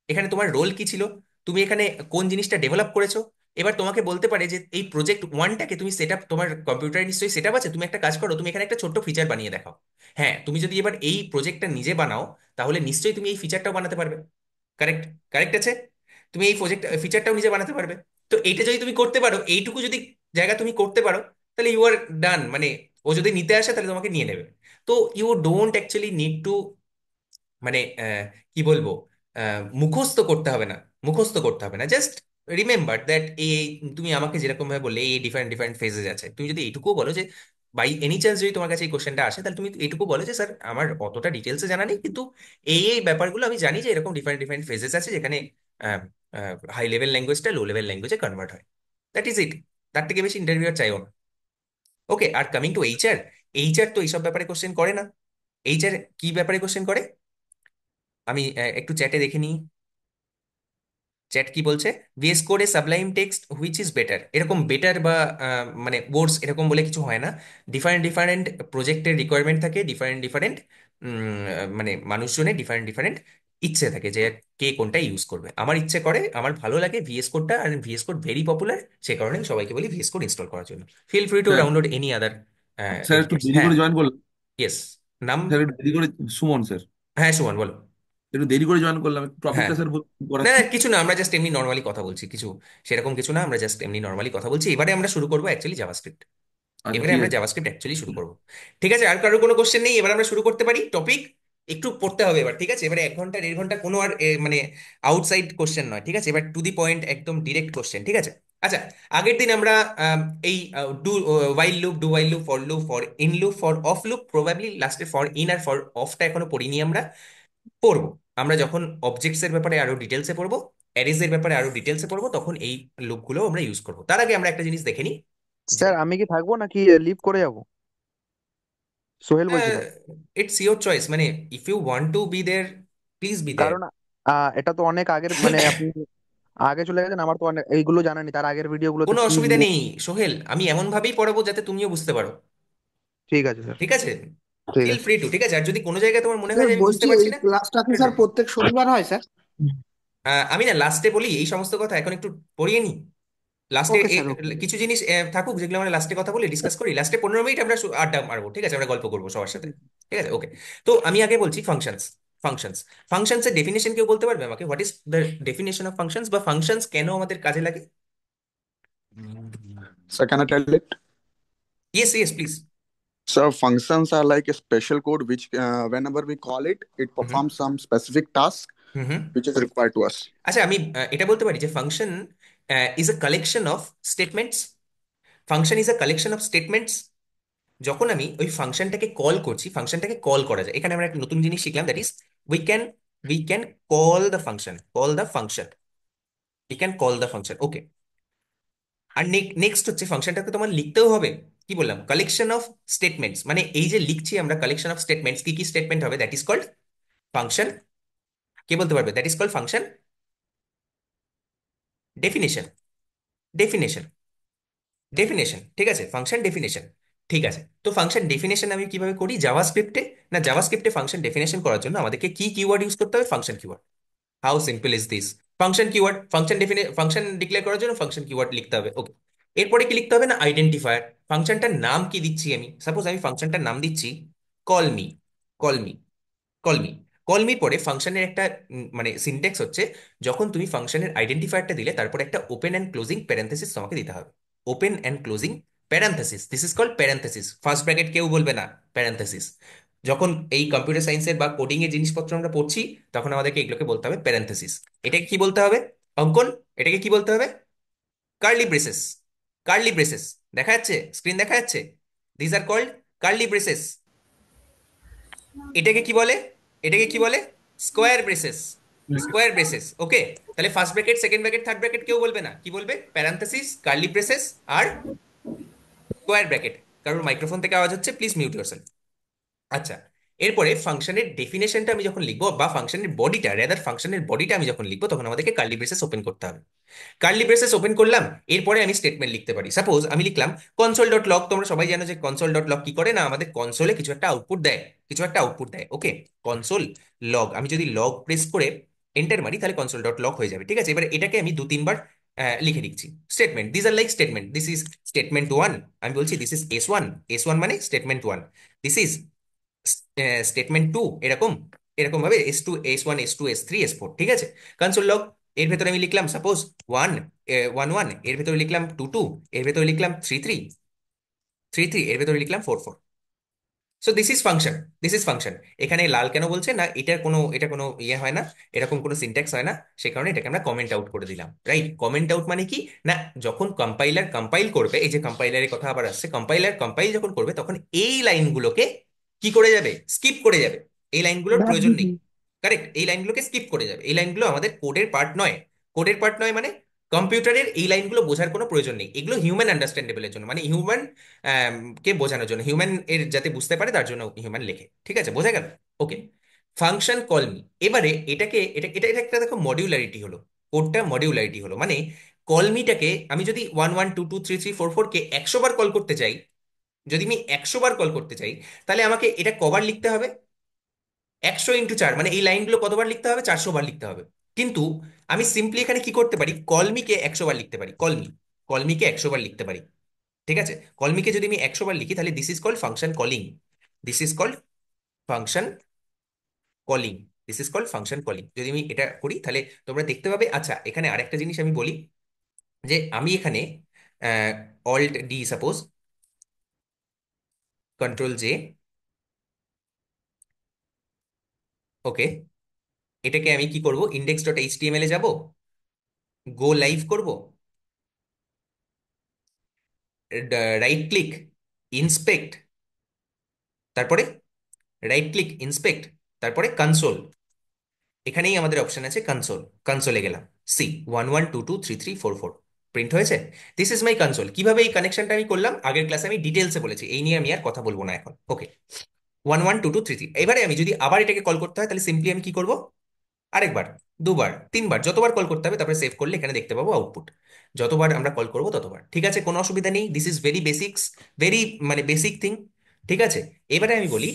এখানে তোমার রোল কি ছিল, তুমি এখানে কোন জিনিসটা ডেভেলপ করেছো। এবার তোমাকে বলতে পারে যে এই প্রজেক্ট 1টাকে তুমি সেট আপ, তোমার কম্পিউটারে নিশ্চয়ই সেট আপ আছে, তুমি একটা কাজ করো, তুমি এখানে একটা ছোট্ট ফিচার বানিয়ে দেখাও। হ্যাঁ, তুমি যদি এবার এই প্রজেক্টটা নিজে বানাও, তাহলে নিশ্চয়ই তুমি এই ফিচারটাও বানাতে পারবে। কারেক্ট, কারেক্ট আছে। তুমি এই প্রজেক্ট ফিচারটাও নিজে বানাতে পারবে। তো এইটা যদি তুমি করতে পারো, এইটুকু যদি জায়গা তুমি করতে পারো, তাহলে ইউ আর ডান। মানে ও যদি নিতে আসে তাহলে তোমাকে নিয়ে নেবে। তো you don't actually need to, মানে কি বলবো, মুখস্থ করতে হবে না। মুখস্থ করতে হবে না, জাস্ট রিমেম্বার দ্যাট এই তুমি আমাকে যেরকম ভাবে বললে এই ডিফারেন্ট ডিফারেন্ট ফেজেস আছে, তুমি যদি এইটুকুও বলো যে বাই এনি চান্স যদি তোমার কাছে এই কোশ্চেনটা আসে, তাহলে তুমি এটুকু বলো যে স্যার আমার অতটা ডিটেলসে জানা নেই, কিন্তু এই ব্যাপারগুলো আমি জানি যে এরকম ডিফারেন্ট ডিফারেন্ট ফেজেস আছে যেখানে হাই লেভেল ল্যাঙ্গুয়েজটা লো লেভেল ল্যাঙ্গুয়েজে কনভার্ট হয়। That is it. তার থেকে বেশি ইন্টারভিউয়ার চাইও না। ওকে, আর কামিং টু এইচআর, এইচআর তো এইসব ব্যাপারে কোশ্চেন করে না। এইচআর কি ব্যাপারে কোশ্চেন করে, আমি একটু চ্যাটে দেখে নিই চ্যাট কি বলছে। ভিএস কোডে Sublime text which is better, এরকম বেটার বা মানে ওয়ার্ডস এরকম বলে কিছু হয় না। ডিফারেন্ট ডিফারেন্ট প্রজেক্টের রিকোয়ারমেন্ট থাকে, ডিফারেন্ট ডিফারেন্ট মানে মানুষজনের ডিফারেন্ট ডিফারেন্ট ইচ্ছে থাকে যে কে কোনটা ইউজ করবে। আমার ইচ্ছে করে, আমার ভালো লাগে ভিএস কোডটা, আর ভিএস কোড ভেরি পপুলার, সে কারণে আমি সবাইকে বলি ভিএস কোড ইনস্টল করার জন্য। Feel free to sir download any other sir একটু এডিটরস। দেরি হ্যাঁ, করে জয়েন করলাম। ইয়েস। নাম? স্যার একটু দেরি করে, সুমন স্যার। হ্যাঁ সুমন বলো। একটু দেরি করে জয়েন করলাম, একটু হ্যাঁ, টপিকটা স্যার না না করাচ্ছি। কিছু না, আমরা জাস্ট এমনি নর্মালি কথা বলছি, কিছু সেরকম কিছু না, আমরা জাস্ট এমনি নর্মালি কথা বলছি। এবারে আমরা শুরু করবো অ্যাকচুয়ালি জাভাস্ক্রিপ্ট। আচ্ছা এবারে ঠিক আমরা আছে। জাভাস্ক্রিপ্ট অ্যাকচুয়ালি শুরু করবো। ঠিক আছে, আর কারোর কোনো কোশ্চেন নেই, এবার আমরা শুরু করতে পারি। টপিক একটু পড়তে হবে এবার, ঠিক আছে? এবারে 1 ঘন্টা 1.5 ঘন্টা কোনো আর মানে আউটসাইড কোশ্চেন নয়, ঠিক আছে? এবার টু দি পয়েন্ট, একদম ডিরেক্ট কোশ্চেন, ঠিক আছে? আচ্ছা, আগের দিন আমরা এই do while loop, do while loop, for loop, for in loop, for of loop, probably লাস্টে ফর ইন আর ফর অফটা এখনো পড়িনি আমরা, পড়বো। আমরা যখন অবজেক্টস এর ব্যাপারে আরো ডিটেলসে পড়বো, অ্যারেজ এর ব্যাপারে আরো ডিটেলসে পড়বো, তখন এই লুপগুলো আমরা ইউজ করবো। তার আগে আমরা একটা জিনিস দেখে নিই যে স্যার আমি কি থাকবো নাকি লিভ করে যাব? সোহেল বলছিলাম। ইটস ইয়োর চয়েস, মানে if you want to be there, please be there. কারণ এটা তো অনেক আগের, মানে আপনি আগে চলে গেছেন, আমার তো অনেক এইগুলো জানা নেই, তার আগের ভিডিওগুলোতে কোনো কি অসুবিধা নেই সোহেল, আমি এমন ভাবেই পড়াবো যাতে তুমিও বুঝতে পারো। ঠিক আছে স্যার। ঠিক আছে, ঠিক ফিল আছে। Free to. ঠিক আছে, আর যদি কোনো জায়গায় তোমার মনে হয় স্যার যে আমি বুঝতে বলছি পারছি এই না, ক্লাসটা কি তাহলে স্যার drop করো। প্রত্যেক শনিবার হয় স্যার? আমি না লাস্টে বলি এই সমস্ত কথা, এখন একটু পড়িয়ে নিই। লাস্টে ওকে স্যার, ওকে। কিছু জিনিস থাকুক যেগুলো আমরা লাস্টে কথা বলি, ডিসকাস করি। লাস্টে 15 মিনিট আমরা আড্ডা মারবো, ঠিক আছে? আমরা গল্প করবো সবার সাথে। ঠিক আছে, ওকে। তো আমি আগে বলছি ফাংশনস। ফাংশনস, ফাংশনস এর ডেফিনেশন কেউ বলতে পারবে আমাকে? What is the definition of functions, বা ফাংশনস কেন আমাদের কাজে লাগে? So can I tell it? Yes yes please. So functions are like a special code which, whenever we call it, it hmm hmm performs some specific task hmm hmm. which is required to us. আচ্ছা, আমি এটা বলতে পারি যে function is a collection of statements. Function is a collection of statements. যখন আমি ওই ফাংশনটাকে কল করছি, ফাংশনটাকে কল করা যায়। এখানে আমরা একটা নতুন জিনিস শিখলাম, that is we can we can call the function, call the function, we can call the function. Okay, আর নেক্সট হচ্ছে ফাংশনটাকে তোমার লিখতেও হবে। কি বললাম? কালেকশন অফ স্টেটমেন্টস, মানে এই যে লিখছি আমরা কালেকশন অফ স্টেটমেন্টস, কি কি স্টেটমেন্ট হবে, দ্যাট ইজ কল্ড ফাংশন। কে বলতে পারবে? That is called function definition. Definition, definition, ঠিক আছে? Function definition. ঠিক আছে, তো ফাংশন ডেফিনেশন আমি কিভাবে করি জাভাস্ক্রিপ্টে? না, জাভাস্ক্রিপ্টে ফাংশন ডেফিনেশন করার জন্য আমাদেরকে কি কিওয়ার্ড ইউজ করতে হবে? Function keyword. How simple is this! Function keyword, function declare করার জন্য ফাংশন কিওয়ার্ড লিখতে হবে। ওকে, এরপরে কি লিখতে হবে না? আইডেন্টিফায়ার। ফাংশনটার নাম কি দিচ্ছি আমি? সাপোজ আমি ফাংশনটার নাম দিচ্ছি call me. Call me, call me. Call me পরে ফাংশনের একটা মানে সিনট্যাক্স হচ্ছে, যখন তুমি ফাংশনের আইডেন্টিফায়ারটা দিলে তারপরে একটা ওপেন অ্যান্ড ক্লোজিং প্যারেন্থেসিস তোমাকে দিতে হবে। Open and closing parenthesis, this is called parenthesis. First bracket কেউ বলবে না, প্যারেন্থেসিস। যখন এই কম্পিউটার সায়েন্সের বা কোডিং এর জিনিসপত্র আমরা পড়ছি, তখন আমাদেরকে এগুলোকে বলতে হবে প্যারেন্থেসিস। এটাকে কি বলতে হবে অঙ্কন? এটাকে কি বলতে হবে? Curly braces. কার্লি ব্রেসেস দেখা যাচ্ছে, স্ক্রিন দেখা যাচ্ছে? This are called curly braces. এটাকে কি বলে? এটাকে কি বলে? Square braces. Square braces, okay. তাহলে first bracket, second bracket, third bracket কেউ বলবে না, কি বলবে? প্যারান্থেসিস, কার্লি ব্রেসেস আর স্কোয়ার ব্র্যাকেট। কারোর মাইক্রোফোন থেকে আওয়াজ হচ্ছে, প্লিজ মিউট ইউরসেলফ। আচ্ছা, এরপরে ফাংশনের ডেফিনেশনটা আমি যখন লিখবো, বা ফাংশনের বডিটা, রেদার ফাংশনের বডিটা আমি যখন লিখবো, তখন আমাদেরকে কার্লি ব্রেসেস ওপেন করতে হবে। কার্লি ব্রেসেস ওপেন করলাম, এরপরে আমি স্টেটমেন্ট লিখতে পারি। সাপোজ আমি লিখলাম কনসোল ডট লগ। তোমরা সবাই জানো যে কনসোল ডট লগ কি করে না, আমাদের কনসোলে কিছু একটা আউটপুট দেয়, কিছু একটা আউটপুট দেয়। ওকে, কনসোল লগ, আমি যদি লগ প্রেস করে এন্টার মারি, তাহলে কনসোল ডট লগ হয়ে যাবে। ঠিক আছে, এবার এটাকে আমি 2-3 বার লিখে দিচ্ছি। Statement, this are like statement. This is statement one. আমি বলছি দিস ইজ S1। S1 মানে statement one. This is statement two, এরকম এরকম ভাবে S2, S1, S2, S3, S4। ঠিক আছে, কনসোল লগ। এর ভেতরে আমি লিখলাম সাপোজ 1 1 1, এর ভেতরে লিখলাম 2 2, এর ভেতরে লিখলাম 3 3 3 3, এর ভেতরে লিখলাম 4 4। So this is function, this is function. এখানে লাল কেন বলছে না, এটা কোনো ইয়ে হয় না, এরকম কোনো সিনট্যাক্স হয় না, সে কারণে এটাকে আমরা কমেন্ট আউট করে দিলাম, রাইট? কমেন্ট আউট মানে কি না, যখন কম্পাইলার কম্পাইল করবে, এই যে কম্পাইলারের কথা আবার আসছে, কম্পাইলার কম্পাইল যখন করবে তখন এই লাইনগুলোকে কি করে যাবে, স্কিপ করে যাবে, এই লাইনগুলোর বাদ প্রয়োজন নেই। দিবি। কারেক্ট, এই লাইনগুলোকে স্কিপ করে যাবে, এই লাইনগুলো আমাদের কোডের পার্ট নয়। কোডের পার্ট নয় মানে কম্পিউটারের এই লাইনগুলো বোঝার কোনো প্রয়োজন নেই, এগুলো হিউম্যান আন্ডারস্ট্যান্ডেবলের জন্য, মানে হিউম্যান কে বোঝানোর জন্য, হিউম্যান এর যাতে বুঝতে পারে তার জন্য হিউম্যান লেখে, ঠিক আছে, বোঝা গেল? ওকে, ফাংশন কল মি। এবারে এটাকে এটা এটা এটা একটা দেখো মডিউলারিটি হলো, কোডটা মডিউলারিটি হলো, মানে কল মিটাকে আমি যদি 1 1 2 2 3 3 4 4 কে 100 বার কল করতে চাই, যদি আমি 100 বার কল করতে চাই, তাহলে আমাকে এটা কবার লিখতে হবে? 100 × 4, মানে এই লাইনগুলো কতবার লিখতে হবে? 400 বার লিখতে হবে। কিন্তু আমি সিম্পলি এখানে কি করতে পারি, কলমিকে 100 বার লিখতে পারি, কলমিকে 100 বার লিখতে পারি, ঠিক আছে? কলমিকে যদি আমি 100 বার লিখি তাহলে this is called function calling, this is called function calling, this is called function calling. যদি আমি এটা করি তাহলে তোমরা দেখতে পাবে। আচ্ছা, এখানে আরেকটা জিনিস আমি বলি, যে আমি এখানে Alt D suppose, control J, okay, এটাকে আমি কি করব, index.html এ যাব, গো লাইভ করব, রাইট ক্লিক, ইন্সপেক্ট, তারপরে রাইট ক্লিক ইন্সপেক্ট, তারপরে কনসোল, এখানেই আমাদের অপশন আছে কনসোল, কনসোলে গেলাম, সি 1 1 2 2 3 3 4 4 প্রিন্ট হয়েছে। This is my console. কিভাবে এই কানেকশনটা আমি করলাম আগের ক্লাসে আমি ডিটেলসে বলেছি, এই নিয়ে আমি আর কথা বলবো না এখন। ওকে, 1 1 2 2 3 3। এবারে আমি যদি আবার এটাকে কল করতে হয় তাহলে সিম্পলি আমি কি করব, আরেকবার, দুবার, তিনবার, যতবার কল করতে হবে, তারপরে সেভ করলে এখানে দেখতে পাবো আউটপুট, যতবার আমরা কল করবো ততবার, ঠিক আছে, কোনো অসুবিধা নেই। This is very basics, very মানে বেসিক থিং, ঠিক আছে। এবারে আমি বলি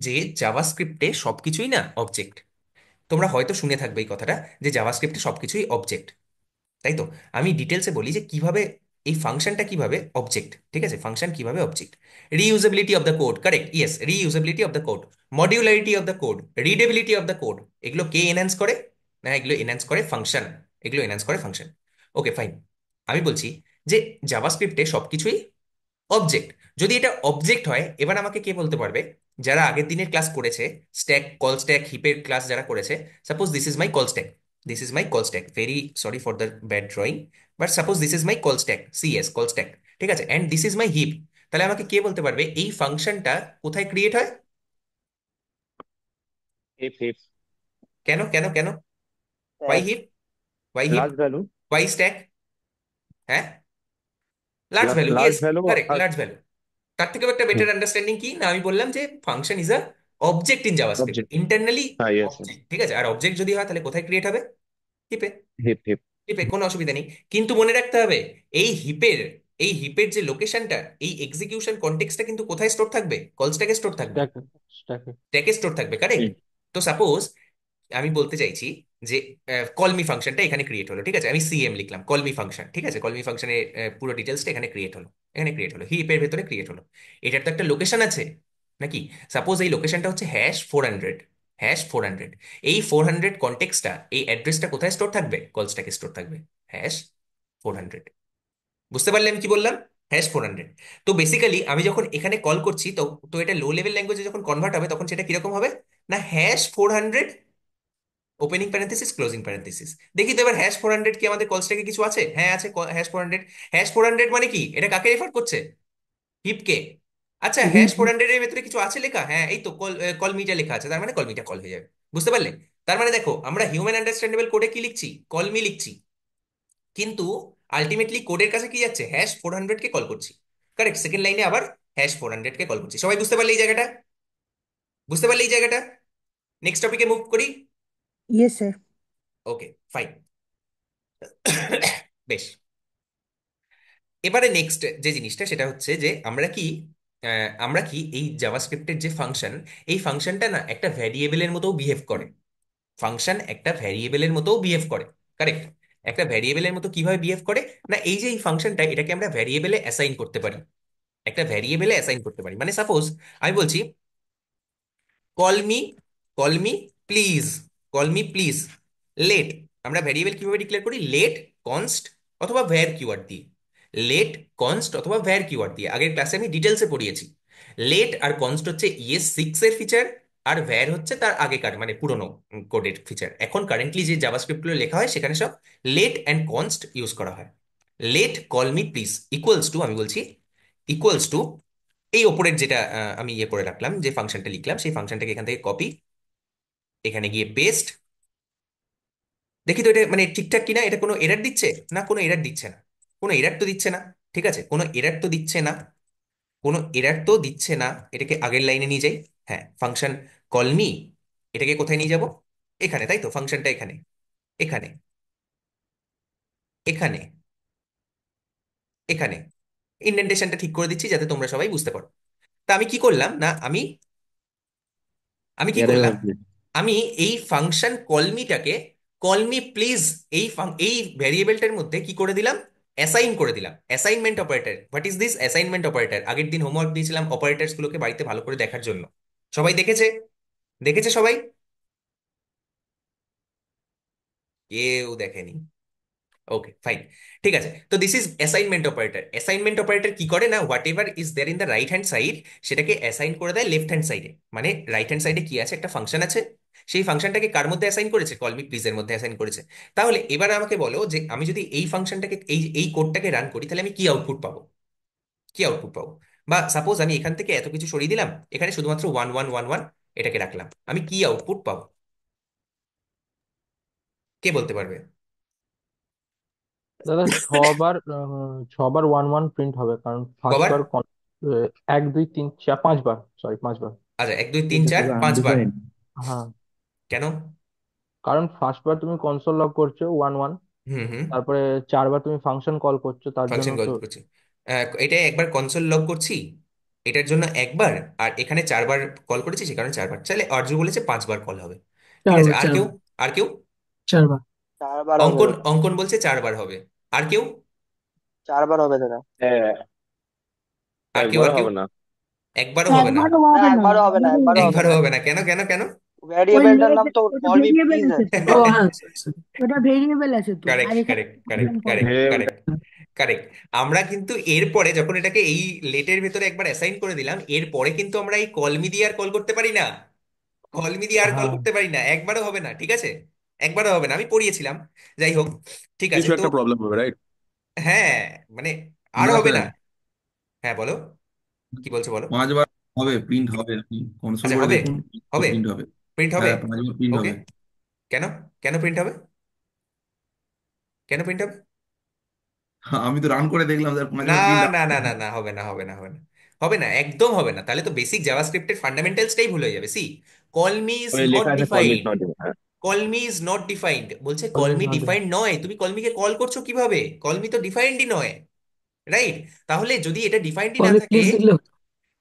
যে জাভাস্ক্রিপ্টে সবকিছুই না অবজেক্ট। তোমরা হয়তো শুনে থাকবে এই কথাটা, যে জাভাস্ক্রিপ্টে সবকিছুই অবজেক্ট, তাই তো? আমি ডিটেলসে বলি যে কিভাবে এই ফাংশনটা কিভাবে অবজেক্ট, ঠিক আছে, ফাংশন কিভাবে object. Reusability of the code, correct, yes, reusability of the code, modularity of the code, readability of the code, এগুলো কে এনহ্যান্স করে? না, এগুলো এনহ্যান্স করে ফাংশন, এগুলো এনহ্যান্স করে ফাংশন। ওকে, ফাইন। আমি বলছি যে জাভাস্ক্রিপ্টে সবকিছুই অবজেক্ট। যদি এটা অবজেক্ট হয়, এবার আমাকে কে বলতে পারবে, যারা আগের দিনের ক্লাস করেছে, স্ট্যাক, কল স্ট্যাক, হিপের ক্লাস যারা করেছে, suppose this is my call stack, this is my call stack, very sorry for the bad drawing, but suppose this is my call stack, CS call stack, ঠিক আছে, and this is my heap. তাহলে আমাকে কে বলতে পারবে এই ফাংশনটা কোথায় ক্রিয়েট হয়? If if কেন কেন কেন? Why stack heap, why heap, large value, why stack, হ্যাঁ, large value, yes, large value কারেক্ট, or লার্জ ভ্যালু। তার থেকেও একটা hmm, বেটার আন্ডারস্ট্যান্ডিং কি না, আমি বললাম যে function is a object in JavaScript, object. Internally Yes, yes. Object, ঠিক আছে। আর অবজেক্ট যদি হয় তাহলে কোথায় ক্রিয়েট হবে? হিপে, Heap. হিপে, কোনো অসুবিধা নেই। কিন্তু মনে রাখতে হবে এই হিপের, এই হিপের যে লোকেশনটা, এই এক্সিকিউশন কনটেক্সটটা কিন্তু কোথায় স্টোর থাকবে? কল স্ট্যাকে স্টোর থাকবে, Stack, stack. স্ট্যাকে স্টোর থাকবে, কারেক্ট। Hmm. তো সাপোজ আমি বলতে চাইছি যে কলমি ফাংশনটা এখানে ক্রিয়েট হলো, ঠিক আছে, আমি সিএম লিখলাম, কলমি ফাংশন, ঠিক আছে, কলমি ফাংশনের পুরো ডিটেলসটা এখানে ক্রিয়েট হলো, এখানে ক্রিয়েট হলো, হিপের ভেতরে ক্রিয়েট হলো। এটার তো একটা লোকেশন আছে নাকি? সাপোজ এই লোকেশনটা হচ্ছে #400, #400। এই 400 কনটেক্সটটা, এই অ্যাড্রেসটা কোথায় স্টোর থাকবে? কল স্ট্যাকে স্টোর থাকবে, #400। বুঝতে পারলে আমি কি বললাম? #400। তো বেসিক্যালি আমি যখন এখানে কল করছি, তো তো এটা লো লেভেল ল্যাঙ্গুয়েজে যখন কনভার্ট হবে তখন সেটা কিরকম হবে, না #400, ওপেনিং প্যারেন্থেসিস, ক্লোজিং প্যারেন্থেসিস। দেখি তো এবার #400 কি আমাদের কল স্ট্যাকে কিছু আছে? হ্যাঁ আছে, #400। #400 মানে কি, এটা কাকে রেফার করছে? হিপকে। আচ্ছা, #400 এর ভেতরে কিছু আছে লেখা, হ্যাঁ এই তো কল, কল মিটা লেখা আছে, তার মানে কল মিটা কল হয়ে যাবে। বুঝতে পারলে? তার মানে দেখো আমরা হিউম্যান আন্ডারস্ট্যান্ডেবল কোডে কি লিখছি, কল মি লিখছি, কিন্তু আলটিমেটলি কোডের কাছে কি যাচ্ছে, #400 কে কল করছি, কারেক্ট। সেকেন্ড লাইনে আবার #400 কে কল করছি। সবাই বুঝতে পারলে এই জায়গাটা? বুঝতে পারলে এই জায়গাটা? নেক্সট টপিকে মুভ করি। Yes sir. Okay, fine. বেশ, এবারে নেক্সট যে জিনিসটা সেটা হচ্ছে যে আমরা কি এই জাভাস্ক্রিপ্টের যে ফাংশন, এই ফাংশনটা না একটা ভ্যারিয়েবলের মতো বিহেভ করে। ফাংশন একটা ভ্যারিয়েবলের মতো বিহেভ করে, কারেক্ট। একটা ভ্যারিয়েবলের মতো কিভাবে বিহেভ করে, না এই যে এই ফাংশনটা, এটাকে আমরা ভ্যারিয়েবলে অ্যাসাইন করতে পারি, একটা ভ্যারিয়েবলে অ্যাসাইন করতে পারি। মানে সাপোজ আমি বলছি call me, call me please, call me please let. আমরা ভ্যারিয়েবল কিভাবে ডিক্লেয়ার করি? লেট কনস্ট অথবা ভ্যার কিওয়ার্ড দিয়ে, লেট কনস্ট অথবা ভ্যার কিওয়ার্ড দিয়ে। আগের ক্লাসে আমি ডিটেলসে পড়িয়েছি লেট আর কনস্ট হচ্ছে ইএস সিক্স এর ফিচার, আর ভ্যার হচ্ছে তার আগেকার মানে পুরোনো কোডের ফিচার। এখন কারেন্টলি যে জাভাস্ক্রিপ্ট গুলো লেখা হয় সেখানে সব লেট অ্যান্ড কনস্ট ইউজ করা হয়। Let call me please equals to, আমি বলছি ইকুয়ালস টু এই ওপরের যেটা আমি ইয়ে করে রাখলাম, যে ফাংশনটা লিখলাম সেই ফাংশনটাকে এখান থেকে কপি, এখানে গিয়ে পেস্ট। দেখি তো এটা মানে ঠিকঠাক কিনা, এটা কোনো এরর দিচ্ছে না? কোনো এরর দিচ্ছে না, কোনো এরর তো দিচ্ছে না। ঠিক আছে, কোনো এরর তো দিচ্ছে না, কোনো এরর তো দিচ্ছে না। এটাকে আগের লাইনে নিয়ে যাই। হ্যাঁ, ফাংশন কল মি, এটাকে কোথায় নিয়ে যাব? এখানে, তাই তো? ফাংশনটা এখানে, এখানে, এখানে, এখানে ইন্ডেন্টেশনটা ঠিক করে দিচ্ছি যাতে তোমরা সবাই বুঝতে পারো। তা আমি কি করলাম না, আমি আমি কি এরে করলাম, হয়েছে। আমি এই ফাংশন কলমিটাকে কলমি প্লিজ এই ভ্যারিয়েবলটার মধ্যে কি করে দিলাম? অ্যাসাইন করে দিলাম, assignment operator. What is this assignment operator? আগের দিন হোমওয়ার্ক দিয়েছিলাম অপারেটরস গুলোকে বাড়িতে ভালো করে দেখার জন্য। সবাই দেখেছে? দেখেছে সবাই? কেউ দেখেনি? ওকে, ফাইন, ঠিক আছে। তো this is assignment operator. Assignment operator কি করে না, whatever is there in the right hand side সেটাকে অ্যাসাইন করে দেয় লেফট হ্যান্ড সাইডে। মানে রাইট হ্যান্ড সাইডে কি আছে, একটা ফাংশন আছে, সেই ফাংশনটাকে কার মধ্যে অ্যাসাইন করেছে? কল মি প্লিজ এর মধ্যে অ্যাসাইন করেছে। তাহলে এবার আমাকে বলো যে আমি যদি এই ফাংশনটাকে এই কোডটাকে রান করি তাহলে আমি কি আউটপুট পাবো? কি আউটপুট পাবো? বা সাপোজ আমি এখান থেকে এত কিছু সরিয়ে দিলাম, এখানে শুধুমাত্র 1111 এটাকে রাখলাম, আমি কি আউটপুট পাবো? কে বলতে পারবে? দাদা ছবার ছবার 1 1 প্রিন্ট হবে, কারণ ফার্স্ট কবার? বার 1 2 3 4 5 বার, সরি 5 বার। আচ্ছা, এক দুই তিন এটা চার পুরো পাঁচ বার। আনডিফাইন্ড। হ্যাঁ, কেন? কারণ ফার্স্ট বার তুমি কনসোল লগ করছো 1 1, হুম হুম। তারপরে 4 বার তুমি ফাংশন কল করছো, তার জন্য ফাংশন কল তো। করছি, এটা একবার কনসোল লগ করছি এটার জন্য একবার, আর এখানে 4 বার কল করেছি সে কারণে 4 বার। চাইলে অর্জু বলেছে 5 বার কল হবে। ঠিক আছে, 4 বার, আর 4 কেউ? বার, আর কেউ? 4 বার। 4 বার হবে অঙ্কন, দাদা। অঙ্কন বলছে 4 বার হবে। আর কেউ? 4 বার হবে দাদা। হ্যাঁ, আর কেউ? আর একবারও কেউ? হবে না। একবারও হবে না? একবারও না, হবে না, একবারও হবে না, একবারও হবে একবারও না। হবে না? কেন কেন কেন? ওই ভ্যারিয়েবলটার নাম লেট, তো ওটা কল মি ভেরিয়েবল প্লিজ আছে আছে। তো, ও হ্যাঁ, sorry. ওটা ভেরিয়েবল আছে তো, আর কারেক্ট এখানে correct correct function call correct করছে। ভেবে কারেক্ট কারেক্ট। আমরা কিন্তু এরপরে যখন এটাকে এই লেটের ভেতরে একবার অ্যাসাইন করে দিলাম, এরপরে কিন্তু আমরা এই কলমি দিয়ে আর কল করতে পারি না। কলমি দিয়ে আর কল হ্যাঁ, করতে পারি না, একবারও হবে না। ঠিক আছে, একবারও হবে না, আমি পড়িয়েছিলাম। যাই হোক, ঠিক আছে কিছু তো। একটা প্রবলেম হবে, রাইট? হ্যাঁ, মানে আর না হবে না। স্যার, হ্যাঁ বলো, কি বলছো বলো। 5 বার হবে, প্রিন্ট হবে, আপনি কনসোল আচ্ছা, করে হবে, দেখুন। হবে, প্রিন্ট হবে। প্রিন্ট হবে। হ্যাঁ, 5 বার প্রিন্ট ওকে, হবে। কেন? কেন প্রিন্ট হবে? কেন প্রিন্ট হবে? আমি তো রান করে দেখলাম স্যার, না 5 বার প্রিন্ট। না না না না, হবে না, হবে না, হবে না, হবে না, একদম হবে না। তাহলে তো বেসিক জাভাস্ক্রিপ্টের ফান্ডামেন্টালসটাই ভুল হয়ে যাবে। সি, কল মি ইজ ওই নট লেখা আছে কল মি ডিফাইন্ড। নট। হ্যাঁ, call me is not defined বলছে, call always me not. Defined নয়। তুমি কল মিকে কল করছো কিভাবে? কল মি তো ডিফাইন্ডই নয়, রাইট? তাহলে যদি এটা ডিফাইন্ডই কল না মি থাকে, প্লিজ লিখলেও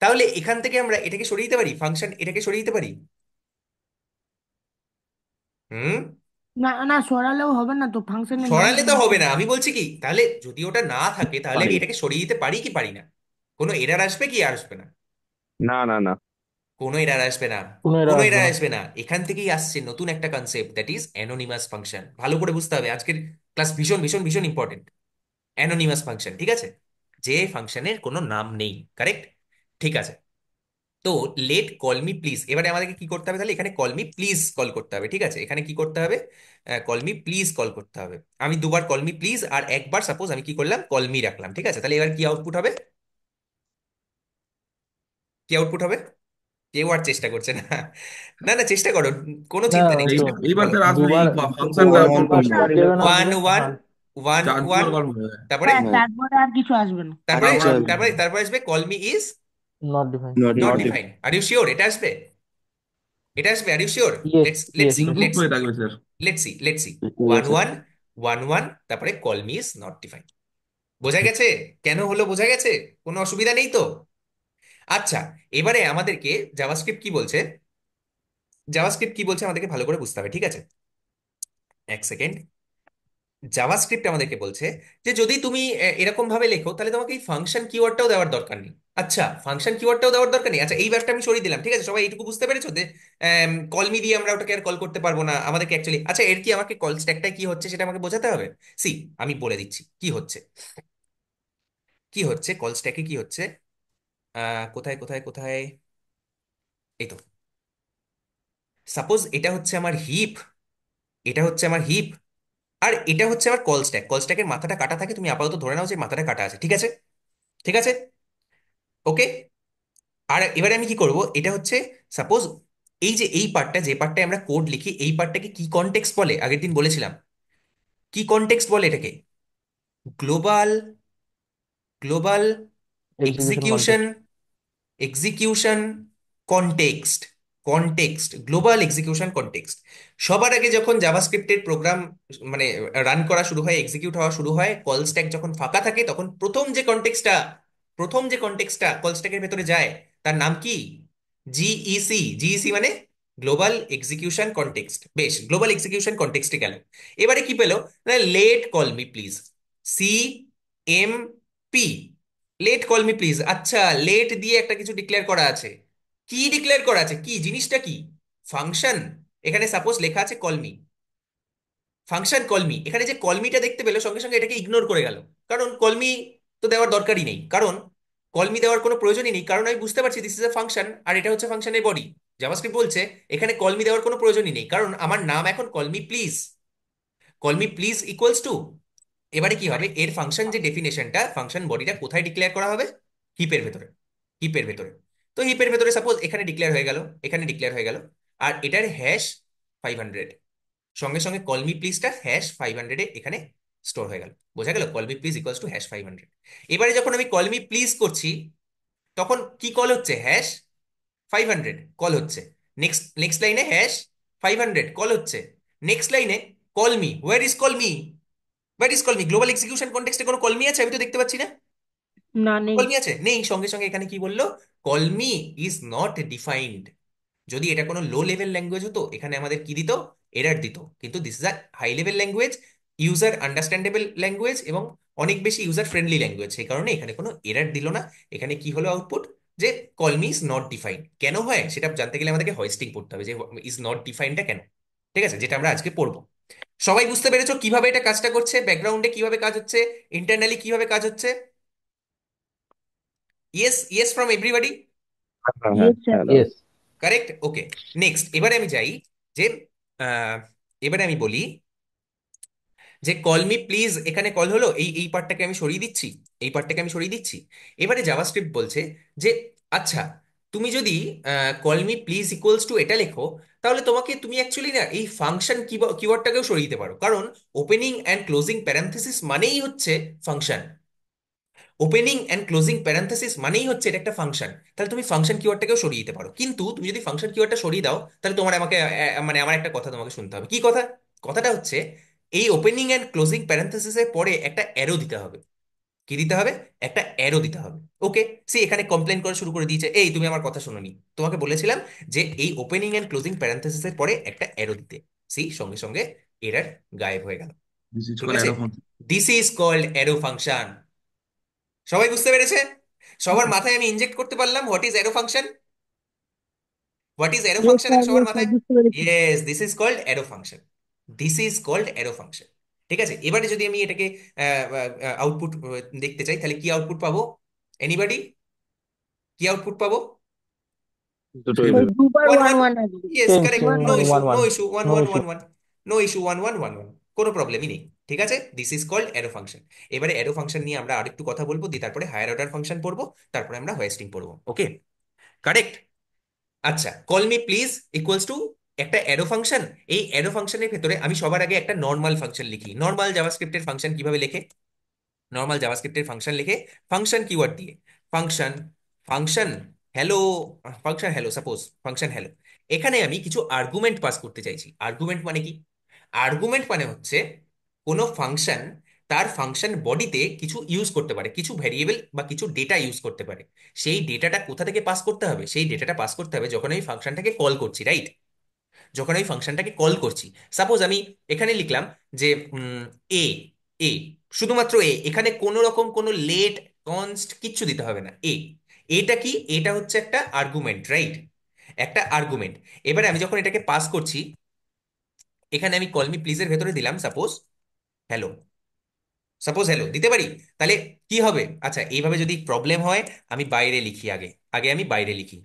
তাহলে এখান থেকে আমরা এটাকে সরিয়ে দিতে পারি, ফাংশন এটাকে সরিয়ে দিতে পারি। হুম। না না, সরালেও হবে না তো, ফাংশনের নাম সরালে তো তো হবে দিতে না, হবে। আমি বলছি কি, তাহলে যদি ওটা না থাকে তাহলে আমি পারি। এটাকে সরিয়ে দিতে পারি কি পারি না? কোনো এরার আসবে কি আর আসবে না? না না না। কোনো এরার আসবে না, কোনো এরর কোনো আসবে এরার না। আসবে না। এখান থেকেই আসছে নতুন একটা concept, that is anonymous function. ভালো করে বুঝতে হবে, আজকের ক্লাস ভীষণ ভীষণ ভীষণ ইম্পর্টেন্ট। অ্যানোনিমাস ফাংশন, ঠিক আছে, যে ফাংশনের কোনো নাম নেই। কারেক্ট, ঠিক আছে। তো লেট কল মি প্লিজ, এবারে আমাদেরকে কি করতে হবে? তাহলে এখানে কল মি প্লিজ কল করতে হবে। ঠিক আছে, এখানে কি করতে হবে? কল মি প্লিজ কল করতে হবে। আমি দুবার কল মি প্লিজ আর একবার সাপোজ আমি কি করলাম, কল মি রাখলাম। ঠিক আছে, তাহলে এবার কি আউটপুট হবে? কি আউটপুট হবে? কেউ আর চেষ্টা করছে না। না না, চেষ্টা করো, কোনো না, চিন্তা নেই, ওই তো এইবার বলো। স্যার আসবে এই দুবার, ফাংশনটা ওয়ান ওয়ান কল দুবার করবে। করবে। স্টার 11 ওয়ান আসবে। ওয়ান, হ্যাঁ, ওয়ান চার ওয়ান, দুবার কল হবে। তারপরে, হ্যাঁ, হ্যাঁ, তারপরে আর কিছু আসবে না। তারপরে, আর তারপরে কিছু আসবে। আসবে না। তারপরে আসবে call me is not defined. Not not not defined. Defined. Are you sure এটা আসবে? এটা আসবে? Are you sure? Yes, let's let's yes. See, input let's see, করে থাকবে sir. Let's see, let's see. One yes sir. One, one one, তারপরে call me is not defined. বোঝা গেছে? কেন হলো বোঝা গেছে? কোনো অসুবিধা নেই তো? আচ্ছা, এবারে আমাদেরকে জাভাস্ক্রিপ্ট কি বলছে, জাভাস্ক্রিপ্ট কি বলছে আমাদেরকে ভালো করে বুঝতে হবে। ঠিক আছে, এক সেকেন্ড। জাভাস্ক্রিপ্ট আমাদেরকে বলছে যে যদি তুমি এরকম ভাবে লেখো তাহলে তোমাকে এই ফাংশন কিওয়ার্ডটাও দেওয়ার দরকার নেই। আচ্ছা, ফাংশন কিওয়ার্ডটাও দেওয়ার দরকার নেই। আচ্ছা, এই ব্যাপারটা আমি সরিয়ে দিলাম। ঠিক আছে, সবাই এইটুকু বুঝতে পেরেছো যে কলমি দিয়ে আমরা ওটাকে আর কল করতে পারবো না আমাদেরকে অ্যাকচুয়ালি। আচ্ছা, এর কি আমাকে কল স্ট্যাকটা কি হচ্ছে সেটা আমাকে বোঝাতে হবে। সি, আমি বলে দিচ্ছি কি হচ্ছে, কি হচ্ছে কল স্ট্যাকে কি হচ্ছে। কোথায় কোথায় কোথায়, এই তো। সাপোজ এটা হচ্ছে আমার হিপ, এটা হচ্ছে আমার হিপ, আর এটা হচ্ছে আমার কল স্ট্যাক। কল স্ট্যাকের মাথাটা কাটা থাকে, তুমি আপাতত ধরে নাও যে মাথাটা কাটা আছে, ঠিক আছে? ঠিক আছে, ওকে। আর এবারে আমি কি করব, এটা হচ্ছে সাপোজ এই যে এই পার্টটা, যে পার্টটায় আমরা কোড লিখি, এই পার্টটাকে কি কনটেক্সট বলে আগের দিন বলেছিলাম। কি কনটেক্সট বলে এটাকে? Global, global execution execution, context. Execution context, context, global execution context. সবার আগে যখন জাভাস্ক্রিপ্টের প্রোগ্রাম মানে রান করা শুরু হয়, এক্সিকিউট হওয়া শুরু হয়, কল স্ট্যাক যখন ফাঁকা থাকে, তখন প্রথম যে কনটেক্সটটা কল স্ট্যাকের ভেতরে যায়, তার নাম কি? জিইসি। জিইসি মানে গ্লোবাল এক্সিকিউশন কনটেক্সট। বেশ, গ্লোবাল এক্সিকিউশন কনটেক্সটে গেল। এবারে কি পেলো? Let call me please, CMP, let call me please. আচ্ছা, লেট দিয়ে একটা কিছু ডিক্লেয়ার করা আছে। কি ডিক্লেয়ার করা আছে, কি জিনিসটা কি? ফাংশন। এখানে সাপোজ লেখা আছে কলমি, ফাংশন কলমি। এখানে যে কলমিটা দেখতে পেলো, সঙ্গে সঙ্গে এটাকে ইগনোর করে গেল, কারণ কলমি তো দেওয়ার দরকারই নেই। কারণ কলমি দেওয়ার কোনো প্রয়োজনই নেই, কারণ আমি বুঝতে পারছি দিস ইজ এ ফাংশন, আর এটা হচ্ছে ফাংশনের বডি। জাভাস্ক্রিপ্ট বলছে এখানে কলমি দেওয়ার কোনো প্রয়োজনই নেই, কারণ আমার নাম এখন কলমি প্লিজ। কলমি প্লিজ ইকুয়ালস টু, এবারে কি হবে, এর ফাংশন যে ডেফিনেশনটা, ফাংশন বডিটা কোথায় ডিক্লেয়ার করা হবে? হিপের ভেতরে, হিপের ভেতরে। তো হিপের ভেতরে সাপোজ এখানে ডিক্লেয়ার হয়ে গেল, এখানে ডিক্লেয়ার হয়ে গেল। আর এটার হ্যাশ 500, সঙ্গে সঙ্গে কলমি প্লিজটা #500 এখানে স্টোর হয়ে গেল। বোঝা গেল? কলমি প্লিজ ইকুয়ালস টু #500। এবারে যখন আমি কলমি প্লিজ করছি, তখন কি কল হচ্ছে? #500 কল হচ্ছে। নেক্সট নেক্সট লাইনে #500 কল হচ্ছে। নেক্সট লাইনে কলমি, ওয়ার ইজ কলমি, হোয়াট ইজ কলমি? গ্লোবাল এক্সিকিউশন কনটেক্সটে কোনো কলমি আছে? আমি তো দেখতে পাচ্ছি না। না, নেই। কলমি আছে? নেই। সঙ্গে সঙ্গে এখানে কি বললো? কলমি ইজ নট ডিফাইন্ড। যদি এটা কোনো লো লেভেল ল্যাঙ্গুয়েজ হতো, এখানে আমাদের কি দিত? এরার দিত। কিন্তু this is a high level language, user understandable language, এবং অনেক বেশি ইউজার ফ্রেন্ডলি ল্যাঙ্গুয়েজ, সেই কারণে এখানে কোনো এরার দিল না। এখানে কি হলো আউটপুট? যে কলমি ইজ নট ডিফাইন্ড। কেন হয় সেটা জানতে গেলে আমাদেরকে হোয়েস্টিং পড়তে হবে, যে ইজ নট ডিফাইন্ডটা কেন। ঠিক আছে, যেটা আমরা আজকে পড়বো। সবাই বুঝতে পেরেছো কিভাবে এটা কাজটা করছে, ব্যাকগ্রাউন্ডে কিভাবে কাজ হচ্ছে, ইন্টারনালি কিভাবে কাজ হচ্ছে? Yes, yes from everybody. হ্যাঁ হ্যাঁ ইয়েস স্যার। হ্যাঁ দাদা। ইয়েস। কারেক্ট, ওকে। নেক্সট, এবারে আমি যাই যে আহ, এবারে আমি বলি যে কল মি প্লিজ, এখানে কল হলো, এই এই পার্টটাকে আমি সরিয়ে দিচ্ছি, এই পার্টটাকে আমি সরিয়ে দিচ্ছি। এবারে জাভাস্ক্রিপ্ট বলছে যে আচ্ছা, তুমি যদি call me please equals two এটা লেখো, তাহলে তুমি অ্যাকচুয়ালি না এই ফাংশন কিওয়ার্ডটাকেও সরিয়ে দিতে পারো, কারণ ওপেনিং অ্যান্ড ক্লোজিং প্যারেনথেসিস মানেই হচ্ছে function. Opening and closing parenthesis মানেই হচ্ছে এটা একটা ফাংশন। তাহলে তুমি ফাংশন কিওয়ার্ডটাকেও সরিয়ে দিতে পারো। কিন্তু তুমি যদি ফাংশন কিওয়ার্ডটা সরিয়ে দাও, তাহলে তোমার আমাকে মানে আমার একটা কথা তোমাকে শুনতে হবে। কি কথা? কথাটা হচ্ছে এই ওপেনিং অ্যান্ড ক্লোজিং প্যারেনথেসিসের পরে একটা অ্যারো দিতে হবে। কি দিতে হবে? একটা অ্যারো দিতে হবে। ওকে, সে এখানে কমপ্লেন করে শুরু করে দিয়েছে, এই তুমি আমার কথা শোনোনি। তোমাকে বলেছিলাম যে এই ওপেনিং অ্যান্ড ক্লোজিং প্যারেনথেসিসের পরে একটা অ্যারো দিতে। সেই সঙ্গে সঙ্গে এরার গায়েব হয়ে গেল। দিস ইজ ঠিক কল আছে, arrow function. This is called arrow function. সবাই বুঝতে পেরেছে? সবার মাথায় আমি ইনজেক্ট করতে পারলাম what is arrow function. What is arrow yes function sir, সবার ইয়েস স্যার, মাথায়? বুঝতে পেরেছি। Yes, this is called arrow function. This is called arrow function. ঠিক আছে, এবারে যদি আমি এটাকে আউটপুট দেখতে চাই, তাহলে কি আউটপুট পাবো? এনিবডি, কি আউটপুট পাবো? দুটোই ওই দেবে। 2/1 আসবে। Yes, same correct, same, no one মানে issue, one no one. Issue, one no one issue. One one, no issue, 1 1 1 1, কোনো প্রবলেমই নেই। ঠিক আছে, this is called arrow function. এবারে অ্যারো ফাংশন নিয়ে আমরা আরেকটু কথা বলবো, দিয়ে তারপরে হায়ার অর্ডার ফাংশন পড়বো, তারপরে আমরা হোয়েস্টিং পড়বো। ওকে, কারেক্ট। আচ্ছা, call me please equals two একটা অ্যারো ফাংশন। এই অ্যারো ফাংশনের ভেতরে আমি সবার আগে একটা নর্মাল ফাংশন লিখি। নর্মাল জাভাস্ক্রিপ্টের ফাংশন কিভাবে লেখে? নর্মাল জাভাস্ক্রিপ্টের ফাংশন লিখে ফাংশন কিওয়ার্ড দিয়ে। Function, function hello, function hello, suppose function hello. এখানে আমি কিছু আর্গুমেন্ট পাস করতে চাইছি। আর্গুমেন্ট মানে কি? আর্গুমেন্ট মানে হচ্ছে কোনো ফাংশন তার ফাংশন বডিতে কিছু ইউজ করতে পারে, কিছু ভ্যারিয়েবল বা কিছু ডেটা ইউজ করতে পারে। সেই ডেটাটা কোথা থেকে পাস করতে হবে? সেই ডেটাটা পাস করতে হবে যখন আমি ফাংশনটাকে কল করছি, রাইট? যখন আমি ফাংশনটাকে কল করছি, সাপোজ আমি এখানে লিখলাম যে এ, এ, শুধুমাত্র এ, এখানে কোনো রকম কোনো লেট কনস্ট কিচ্ছু দিতে হবে না। এটা কি? এটা হচ্ছে একটা আর্গুমেন্ট, রাইট? একটা আর্গুমেন্ট। এবারে আমি যখন এটাকে পাস করছি, এখানে আমি কল মি প্লিজের ভেতরে দিলাম সাপোজ হ্যালো। সাপোজ হ্যালো দিতে পারি, তাহলে কি হবে? আচ্ছা, এইভাবে যদি প্রবলেম হয়, আমি বাইরে লিখি আগে, আমি বাইরে লিখি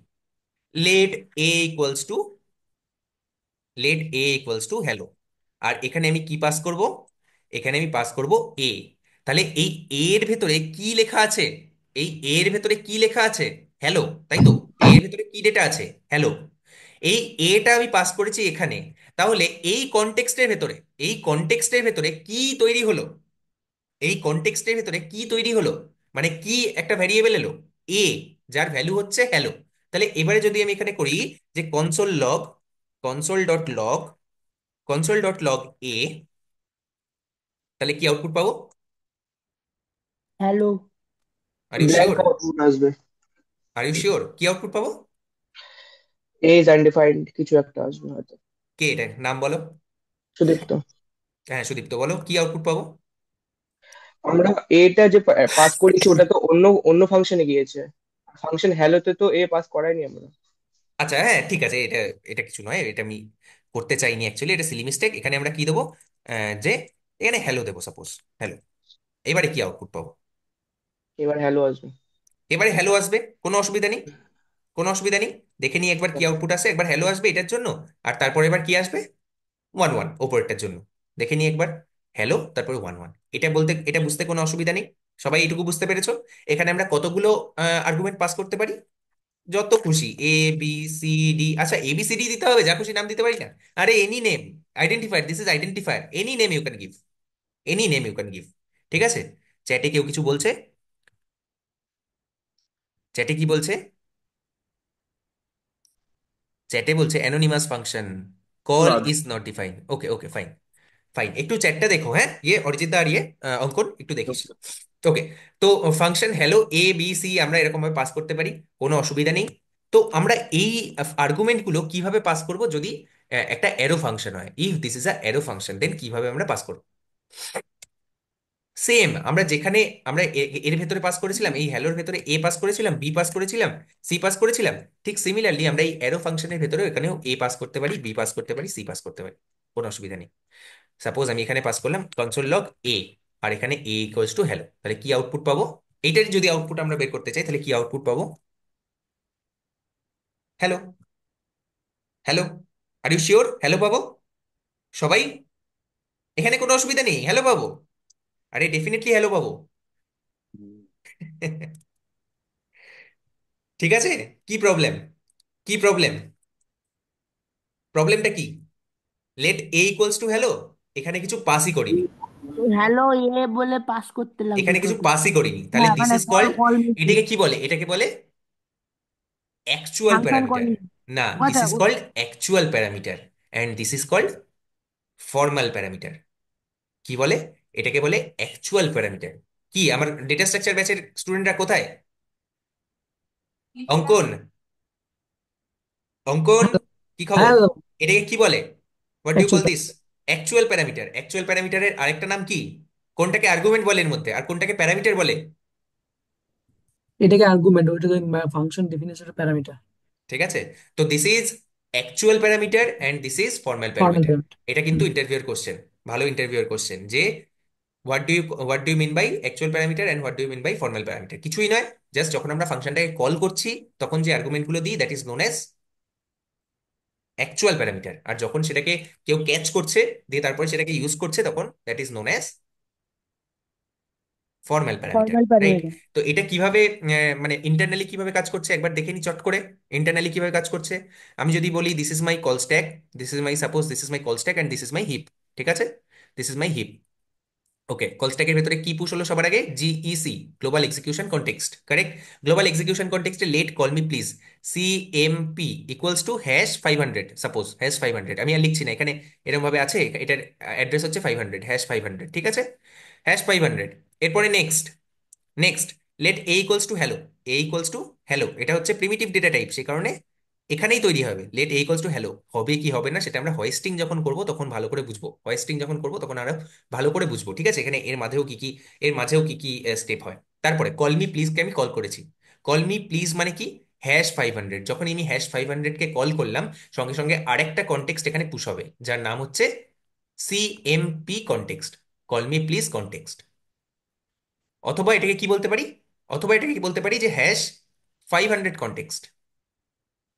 let A equals to hello. আর এখানে আমি কি পাস করব? এখানে আমি পাস করব এ। তাহলে এই এর ভেতরে কি লেখা আছে? এই এর ভেতরে কি লেখা আছে? হ্যালো, তাই তো? এর ভেতরে কি ডেটা আছে? হ্যালো। এই এটা আমি পাস করেছি এখানে। তাহলে এই কনটেক্সটের ভেতরে, কি তৈরি হলো? এই কনটেক্সটের ভেতরে কি তৈরি হলো? মানে কি একটা ভ্যারিয়েবল এলো? এ, যার ভ্যালু হচ্ছে হ্যালো। তাহলে এবারে যদি আমি এখানে করি যে কনসোল ডট লগ এ, তাহলে কি আউটপুট পাবো? Hello. Are you blank sure? Output আসবে। কি আউটপুট পাবো? এজ আনডিফাইন্ড কিছু একটা আসবে হয়তো। কে এটা? নাম বলো। সুদীপ্ত। হ্যাঁ, সুদীপ্ত বলো কি আউটপুট পাবো? আমরা এটা যে পাস করেছি ওটা তো অন্য অন্য ফাংশনে গিয়েছে। ফাংশন হ্যালোতে তো এ পাস করাইনি আমরা। আচ্ছা, হ্যাঁ ঠিক আছে, এটা এটা কিছু নয়, এটা আমি করতে চাইনি অ্যাকচুয়ালি, এটা সিলি মিস্টেক। এখানে আমরা কি দেবো? যে এখানে হ্যালো দেবো, সাপোজ হ্যালো। এবারে কি আউটপুট পাবো? এবার হ্যালো আসবে। এবারে হ্যালো আসবে, কোনো অসুবিধা নেই, দেখে নিই একবার কি আউটপুট আসে। একবার হ্যালো আসবে এটার জন্য, আর তারপরে এবার কি আসবে? ওয়ান ওয়ান ওপরেরটার জন্য। দেখে নিই একবার, হ্যালো তারপরে ওয়ান ওয়ান। এটা বুঝতে কোনো অসুবিধা নেই। সবাই এইটুকু বুঝতে পেরেছো? এখানে আমরা কতগুলো আর্গুমেন্ট পাস করতে পারি? যত খুশি, এ বি সি ডি। আচ্ছা, এ বি সি ডি দিতে হবে? যা খুশি নাম দিতে পারি না? আরে any name, identifier, this is identifier, any name you can give, any name you can give. ঠিক আছে? চ্যাটে কেউ কিছু বলছে? চ্যাটে কি বলছে? চ্যাটে বলছে anonymous function call Raj. Is not define. Okay okay, fine fine, একটু চ্যাটটা দেখো। হ্যাঁ, অরিজিৎ দা আর অঙ্কন একটু দেখিস। ওকে। তো function hello A B C আমরা এরকম ভাবে পাস করতে পারি, কোনো অসুবিধা নেই। তো আমরা এই আর্গুমেন্ট গুলো কিভাবে পাস করব? যদি একটা অ্যারো ফাংশন হয়, if this is a arrow function, then কিভাবে আমরা পাস করব? সেম আমরা যেখানে আমরা এর ভেতরে পাস করেছিলাম, এই হ্যালোর ভেতরে এ পাস করেছিলাম, বি পাস করেছিলাম, সি পাস করেছিলাম, ঠিক সিমিলারলি আমরা এই অ্যারো ফাংশনের ভেতরে এখানেও এ পাস করতে পারি, বি পাস করতে পারি, সি পাস করতে পারি, কোনো অসুবিধা নেই। সাপোজ আমি এখানে পাস করলাম কনসোল লগ এ, আর এখানে এ ইকুয়ালস টু হ্যালো, তাহলে কি আউটপুট পাবো? এইটার যদি আউটপুট আমরা বের করতে চাই, তাহলে কি আউটপুট পাবো? Hello. Hello, are you sure hello পাবো সবাই? এখানে কোনো অসুবিধা নেই, হ্যালো পাবো। আরে ডেফিনেটলি হ্যালো পাবো। ঠিক আছে? কি প্রবলেম? কি প্রবলেম? প্রবলেমটা কি? Let A equals to hello, এখানে কিছু পাসই করিনি, হ্যালো এ বলে পাস করতে লাগবে এখানে কিছু প্রথম। পাসই করিনি, তাহলে হ্যাঁ দিস মানে ইজ কল্ড, কল মিসিং, এটাকে কি বলে? এটাকে বলে অ্যাকচুয়াল ফাংশন প্যারামিটার। কল। না, দিস আচ্ছা is called actual parameter, and this is called formal parameter. কি বলে? এটাকে বলে অ্যাকচুয়াল প্যারামিটার। কি আমার ডেটা স্ট্রাকচার ব্যাচের স্টুডেন্টরা কোথায়? অঙ্কন, অঙ্কন, কি খবর? হ্যাঁ এটাকে কি বলে? What do you call actual this? Actual parameter. Actual প্যারামিটারের আরেকটা নাম কি? কোনটাকে আর্গুমেন্ট বলে এর মধ্যে, আর কোনটাকে প্যারামিটার বলে? এটাকে আর্গুমেন্ট, ওইটাকে ফাংশন ডেফিনেশনের প্যারামিটার, ঠিক আছে? তো this is actual parameter and this is formal formal parameter. Parameter. এটা কিন্তু ইন্টারভিউর কোশ্চেন, ভালো ইন্টারভিউর কোশ্চেন, যে what do you mean by actual parameter and what do you mean by formal parameter. কিছুই নয়, জাস্ট যখন আমরা ফাংশনটাকে কল করছি তখন যে আর্গুমেন্ট গুলো দিই, that is known as actual parameter. আর যখন সেটাকে কেউ ক্যাচ করছে, দিয়ে তারপরে সেটাকে ইউজ করছে, তখন that is known age formal parameter, formal right? Parameter. তো এটা কিভাবে মানে ইন্টারনালি কিভাবে কাজ করছে একবার দেখে নি চট করে। ইন্টারনালি কিভাবে কাজ করছে? আমি যদি বলি this is my call stack, this is my call stack and this is my heap. ঠিক আছে? This is my heap. Okay, call স্ট্যাকের ভেতরে কি পুশ হলো সবার আগে? GEC, global execution context, correct? Global execution কনটেক্সটে let call me please CMP equals to #500, suppose #500। আমি আর লিখছি না এখানে, এরকম ভাবে আছে, এটার অ্যাড্রেস হচ্ছে 500, #500। ঠিক আছে? #500। এরপরে next, let A equals to hello, এটা হচ্ছে প্রিমিটিভ ডেটা টাইপ, সে কারণে এখানেই তৈরি হবে। Let A equals to hello হবে কি হবে না সেটা আমরা হোয়েস্টিং যখন করব তখন ভালো করে বুঝবো, হোয়েস্টিং যখন করব তখন আরো ভালো করে বুঝবো। ঠিক আছে? এখানে এর মাঝেও কি কি স্টেপ হয়। তারপরে কল মি প্লিজ কে আমি কল করেছি। কল মি প্লিজ মানে কি? #500। যখন আমি #500 কে কল করলাম, সঙ্গে সঙ্গে আরেকটা কনটেক্সট এখানে পুশ হবে, যার নাম হচ্ছে CMP context, call me please context. অথবা এটাকে কি বলতে পারি, অথবা এটাকে কি বলতে পারি যে হ্যাশ 500 কনটেক্সট,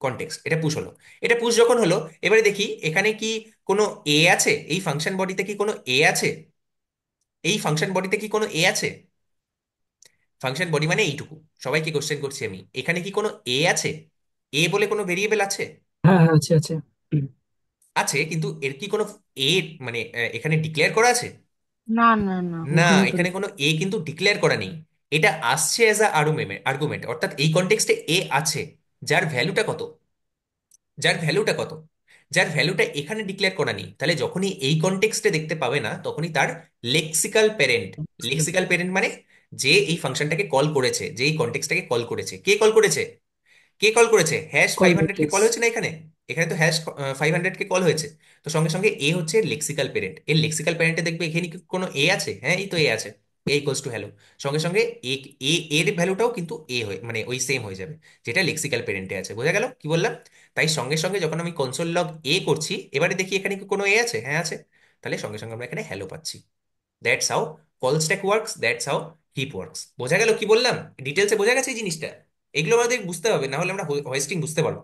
কনটেক্সট এটা পুশ হলো। এটা পুশ যখন হলো, এবারে দেখি এখানে কি কোনো এ আছে, এই ফাংশন বডিতে কি কোনো এ আছে, এই ফাংশন বডিতে কি কোনো এ আছে, ফাংশন বডি মানে এইটুকু। সবাইকে কোশ্চেন করছি আমি, এখানে কি কোনো এ আছে, এ বলে কোনো ভেরিয়েবল আছে? হ্যাঁ হ্যাঁ আছে আছে। আছে, কিন্তু এর কি কোনো এ মানে এখানে ডিক্লেয়ার করা আছে? না না না, না, ওখানে তো এখানে কোনো এ কিন্তু ডিক্লেয়ার করা নেই। এটা আসছে অ্যাজ আ আর্গুমেন্ট, অর্থাৎ এই কনটেক্সটে এ আছে, যার ভ্যালুটা কত, যার ভ্যালুটা কত, যার ভ্যালুটা এখানে ডিক্লেয়ার করা নেই। তাহলে যখনই এই কনটেক্সটে দেখতে পাবে না, তখনই তার লেক্সিক্যাল প্যারেন্ট। লেক্সিক্যাল প্যারেন্ট মানে যে এই ফাংশনটাকে কল করেছে, যে এই কনটেক্সটটাকে কল করেছে, কে কল করেছে, কে কল করেছে, হ্যাশ কল 500 কে ম্যাট্রিক্স। কল হয়েছে না এখানে, এখানে তো হ্যাশ 500 কে কল হয়েছে। তো সঙ্গে সঙ্গে এ হচ্ছে লেক্সিক্যাল প্যারেন্ট। এর লেক্সিক্যাল প্যারেন্টে দেখবে এখানে কি কোনো এ আছে, হ্যাঁ এই তো এ আছে, এ ইকুয়ালস টু হ্যালো। সঙ্গে সঙ্গে এ এ এর ভ্যালুটাও কিন্তু এ হয়ে মানে ওই সেম হয়ে যাবে, যেটা লেক্সিক্যাল প্যারেন্টে আছে। বোঝা গেল কি বললাম? তাই সঙ্গে সঙ্গে যখন আমি কনসোল লগ এ করছি, এবারে দেখি এখানে কি কোনো এ আছে, হ্যাঁ আছে, তাহলে সঙ্গে সঙ্গে আমরা এখানে হ্যালো পাচ্ছি। That's how call stack works, that's how heap works. বোঝা গেল কি বললাম? ডিটেলসে বোঝা গেছে এই জিনিসটা? এগুলো আমাদের বুঝতে হবে, না হলে আমরা হোয়েস্টিং বুঝতে পারবো।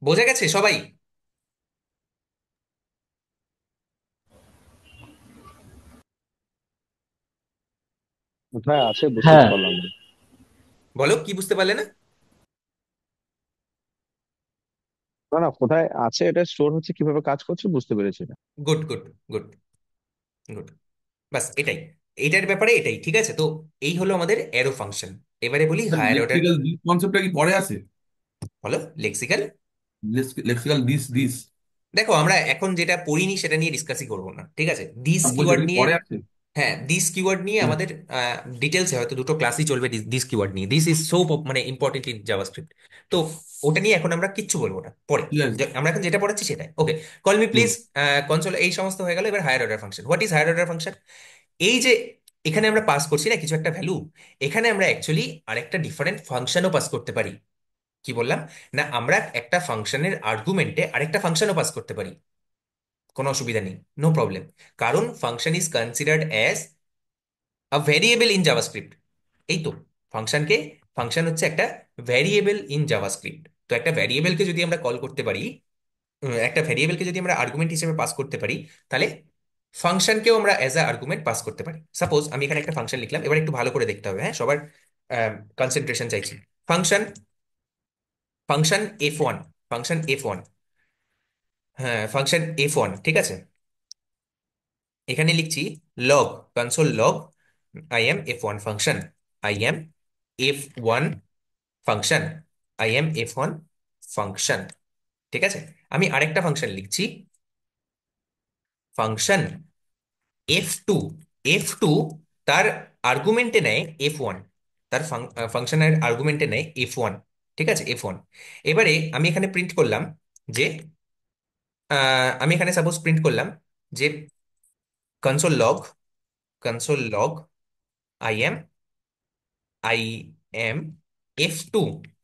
বোঝা গেছে সবাই? কোথায় আছে বুঝতে তো হ্যাঁ পারলাম না। বলো কি বুঝতে পারলে না? না না, কোথায় আছে, এটা স্টোর হচ্ছে, কিভাবে কাজ করছে বুঝতে পেরেছি না। গুড গুড গুড গুড, বাস এটাই, এটার ব্যাপারে এটাই ঠিক আছে। তো এই হলো আমাদের অ্যারো ফাংশন। এবারে বলি হায়ার অর্ডার। লেক্সিক্যাল দিস কনসেপ্টটা কি পরে আছে? বলো লেক্সিক্যাল। লেক্সিক্যাল দিস দেখো আমরা এখন যেটা পড়িনি সেটা নিয়ে ডিসকাসই করবো না, ঠিক আছে? দিস বলছি, কিওয়ার্ড এটা কি নিয়ে, পরে আছে? হ্যাঁ দিস কিওয়ার্ড নিয়ে হুম, আমাদের ডিটেলসে হয়তো দুটো ক্লাসই চলবে দিস কিওয়ার্ড নিয়ে। দিস ইজ সো মানে ইম্পর্টেন্ট ইন জাভাস্ক্রিপ্ট। তো ওটা নিয়ে এখন আমরা কিচ্ছু বলবো না, পরে ঠিক আছে। আমরা এখন যেটা পড়াচ্ছি সেটাই। Okay, call me hmm, please console, এই সমস্ত হয়ে গেল। এবার higher order function, what is higher order function? এই যে এখানে আমরা পাস করছি না কিছু একটা ভ্যালু, এখানে আমরা অ্যাকচুয়ালি আরেকটা ডিফারেন্ট ফাংশনও পাস করতে পারি। কি বললাম না, আমরা একটা ফাংশনের আর্গুমেন্টে আরেকটা ফাংশনও পাস করতে পারি, কোনো অসুবিধা নেই, নো প্রবলেম। কারণ function is considered as a variable in JavaScript. এই তো ফাংশনকে, ফাংশন হচ্ছে একটা ভ্যারিয়েবল ইন জাভাস্ক্রিপ্ট। তো একটা ভ্যারিয়েবলকে যদি আমরা কল করতে পারি, একটা ভ্যারিয়েবলকে যদি আমরা আর্গুমেন্ট হিসেবে পাস করতে পারি, তাহলে ফাংশনকেও আমরা অ্যাজ আ আর্গুমেন্ট পাস করতে পারি। সাপোজ আমি এখানে একটা ফাংশন লিখলাম, এবার একটু ভালো করে দেখতে হবে, হ্যাঁ সবার কনসেন্ট্রেশন চাইছি। Function, function F1, function F1, হ্যাঁ ফাংশন F1 ঠিক আছে। এখানে লিখছি log, console log I am F1 function, I am F1 function, I am F1 function. ঠিক আছে, আমি আরেকটা ফাংশন লিখছি, ফাংশন F2, F2 তার আর্গুমেন্টে নেয় F1, তার ফাংশনের আর্গুমেন্টে নেয় F1, ঠিক আছে F1। এবারে আমি এখানে প্রিন্ট করলাম যে আমি এখানে সাপোজ প্রিন্ট করলাম যে console log, console log I M, I am F2,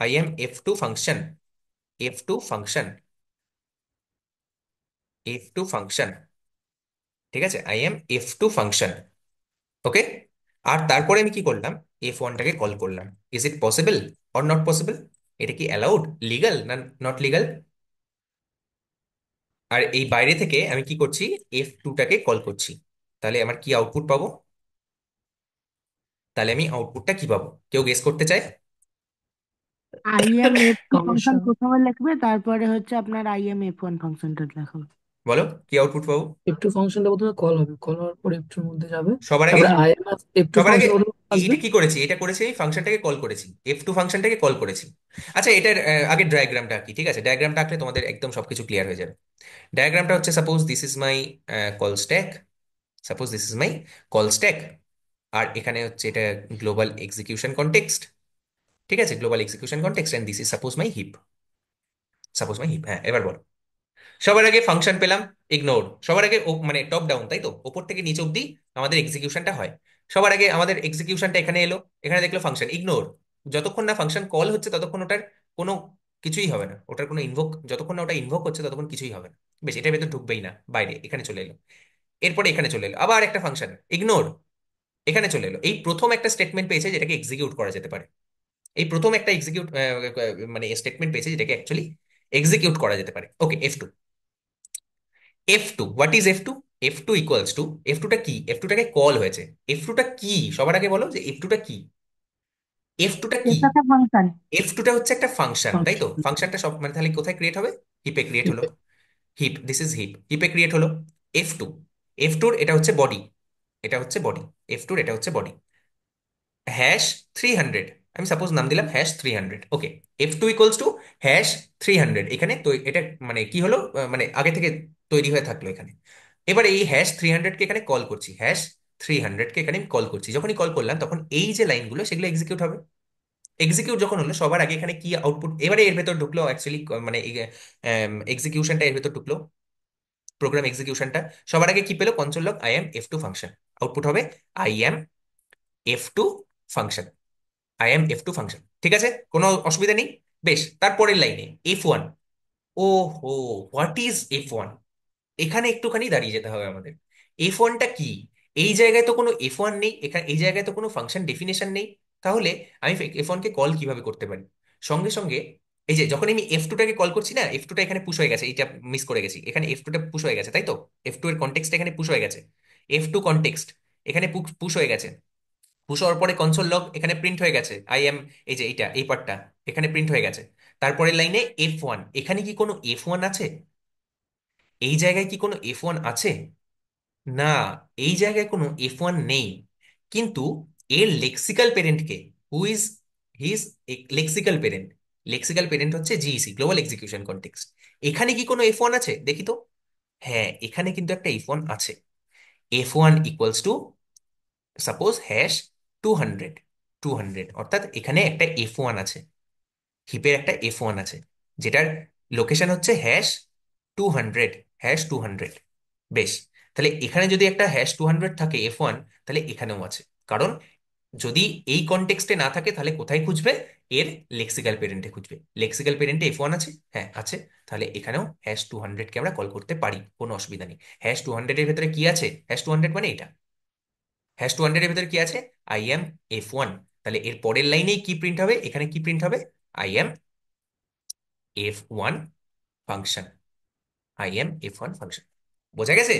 I am F2 function, F2 function, F2 function, ঠিক আছে I am F2 function. Okay, আর তারপরে আমি কি করলাম, F1টাকে কল করলাম। Is it possible or not possible? এটা কি অ্যালাউড, লিগাল না নট লিগাল? আর এই বাইরে থেকে আমি কি করছি, F2টাকে কল করছি। তাহলে আমার কি আউটপুট পাবো? তাহলে আমি আউটপুটটা কি পাবো, কেউ গেস করতে চায়? IMF2 ফাংশন ফাংশন প্রথমে লিখবে, তারপরে হচ্ছে আপনার IMF1 ফাংশনটা লেখাবে। বলো কি আউটপুট পাবো? F2 ফাংশনটা প্রথমে কল হবে, কল হওয়ার পর F2 এর মধ্যে যাবে, সবার আগে, তারপরে IMF F2 সবার আগে ফাংশন প্রথমে আসবে। এটা কি করেছি, এটা করেছি আমি ফাংশনটাকে কল করেছি, F2 ফাংশনটাকে কল করেছি। আচ্ছা এটার আগে ডায়াগ্রামটা কি, ঠিক আছে ডায়াগ্রামটা আঁকলে তোমাদের একদম সবকিছু ক্লিয়ার হয়ে যাবে। ডায়াগ্রামটা হচ্ছে suppose this is my call stack, suppose this is my call stack, আর এখানে হচ্ছে এটা গ্লোবাল এক্সিকিউশন কনটেক্সট, ঠিক আছে global execution context, and this is suppose my heap, suppose my heap. হ্যাঁ এবার বলো, সবার আগে ফাংশন পেলাম, ইগনোর। সবার আগে মানে টপ ডাউন, তাই তো, ওপর থেকে নিচ অব্দি আমাদের এক্সিকিউশনটা হয়। সবার আগে আমাদের এক্সিকিউশনটা এখানে এলো, এখানে দেখলো ফাংশন, ইগনোর। যতক্ষণ না ফাংশন কল হচ্ছে ততক্ষণ ওটার কোনো কিছুই হবে না, ওটার কোনো ইনভোক, যতক্ষণ না ওটা ইনভোক হচ্ছে ততক্ষণ কিছুই হবে না। বেশ, এটার ভেতর ঢুকবেই না, বাইরে এখানে চলে এলো। এরপরে এখানে চলে এলো আবার একটা ফাংশন ইগনোর, এখানে চলে এলো, এই প্রথম একটা স্টেটমেন্ট পেয়েছে যেটাকে এক্সিকিউট করা যেতে পারে, এই প্রথম একটা এক্সিকিউট মানে স্টেটমেন্ট পেয়েছে যেটাকে অ্যাকচুয়ালি এক্সিকিউট করা যেতে পারে। Okay, F2, F2 what is F2? F2 equals to, F2টা কি? F2টাকে কল হয়েছে। F2টা কি সবার আগে বলো যে F2টা কি? F2টা কি? এটা একটা ফাংশন। F2টা হচ্ছে একটা ফাংশন, তাই তো? ফাংশন। ফাংশনটা সব মানে তাহলে কোথায় ক্রিয়েট হবে? হিপে ক্রিয়েট হলো। হিপ, দিস ইজ হিপ, হিপে ক্রিয়েট হলো। F2, F2র এটা হচ্ছে বডি, এটা হচ্ছে বডি, F2র এটা হচ্ছে বডি। হ্যাশ 300, আমি সাপোজ নাম দিলাম hash 300। Okay, F2 equals to hash 300, এখানে তো এটা মানে কি হলো, মানে আগে থেকে তৈরি হয়ে থাকলো এখানে। এবারে এই হ্যাশ 300 কে এখানে কল করছি, হ্যাশ 300 কে এখানে কল করছি, যখনই কল করলাম তখন এই যে লাইনগুলো সেগুলো এক্সিকিউট হবে। এক্সিকিউট যখন হলো সবার আগে এখানে কি আউটপুট, এবারে এর ভেতর ঢুকলো অ্যাকচুয়ালি মানে এক্সিকিউশনটা এর ভেতর ঢুকলো, প্রোগ্রাম এক্সিকিউশনটা। সবার আগে কি পেলো? Console log I am F2 function, output হবে I am F2 function, I am F2 function. ঠিক আছে, কোনো অসুবিধা নেই। বেশ, তারপরের লাইনে F1। ও হো, হোয়াট ইজ F1? এখানে একটুখানি দাঁড়িয়ে যেতে হবে আমাদের। F1টা কি? এই জায়গায় তো কোনো F1 নেই, এখানে এই জায়গায় তো কোনো ফাংশন ডেফিনেশন নেই। তাহলে আমি F1কে কল কিভাবে করতে পারি? সঙ্গে সঙ্গে এই যে যখন আমি F2টাকে কল করছি না, F2টা এখানে পুশ হয়ে গেছে, এইটা মিস করে গেছি, এখানে F2টা পুশ হয়ে গেছে, তাই তো? F2 এর কনটেক্সট এখানে পুশ হয়ে গেছে, F2 কনটেক্সট এখানে পুশ হয়ে গেছে। পুশ হওয়ার পরে কনসোল লগ এখানে প্রিন্ট হয়ে গেছে আই এম, এই যে এইটা এই পার্টটা এখানে প্রিন্ট হয়ে গেছে। তারপরের লাইনে F1, এখানে কি কোনো F1 আছে? এই জায়গায় কি কোনো F1 আছে? না, এই জায়গায় কোনো F1 নেই। কিন্তু এর লেক্সিক্যাল পেরেন্টকে, who is his lexical parent? Lexical parent হচ্ছে জিইসি, গ্লোবাল এক্সিকিউশন কনটেক্সট। এখানে কি কোনো F1 আছে দেখি তো? হ্যাঁ, এখানে কিন্তু একটা F1 আছে। F1 equals two suppose hash 200, 200, অর্থাৎ এখানে একটা F1 আছে, হিপের একটা F1 আছে, যেটার লোকেশন হচ্ছে হ্যাশ 200, হ্যাশ 200। বেশ, তাহলে এখানে যদি একটা হ্যাশ 200 থাকে F1, তাহলে এখানেও আছে। কারণ যদি এই কনটেক্সটে না থাকে তাহলে কোথায় খুঁজবে? এর লেক্সিক্যাল পেরেন্টে খুঁজবে। লেক্সিক্যাল পেরেন্টে F1 আছে, হ্যাঁ আছে, তাহলে এখানেও হ্যাশ 200কে আমরা কল করতে পারি, কোনো অসুবিধা নেই। হ্যাশ 200 এর ভেতরে কি আছে? হ্যাশ 200 মানে এটা, হ্যাশ 200 এর ভেতরে কি আছে? I am F1। তাহলে এর পরের লাইনেই কি প্রিন্ট হবে? এখানে কি প্রিন্ট হবে? I am F1 function, I am F1 function. বোঝা গেছে?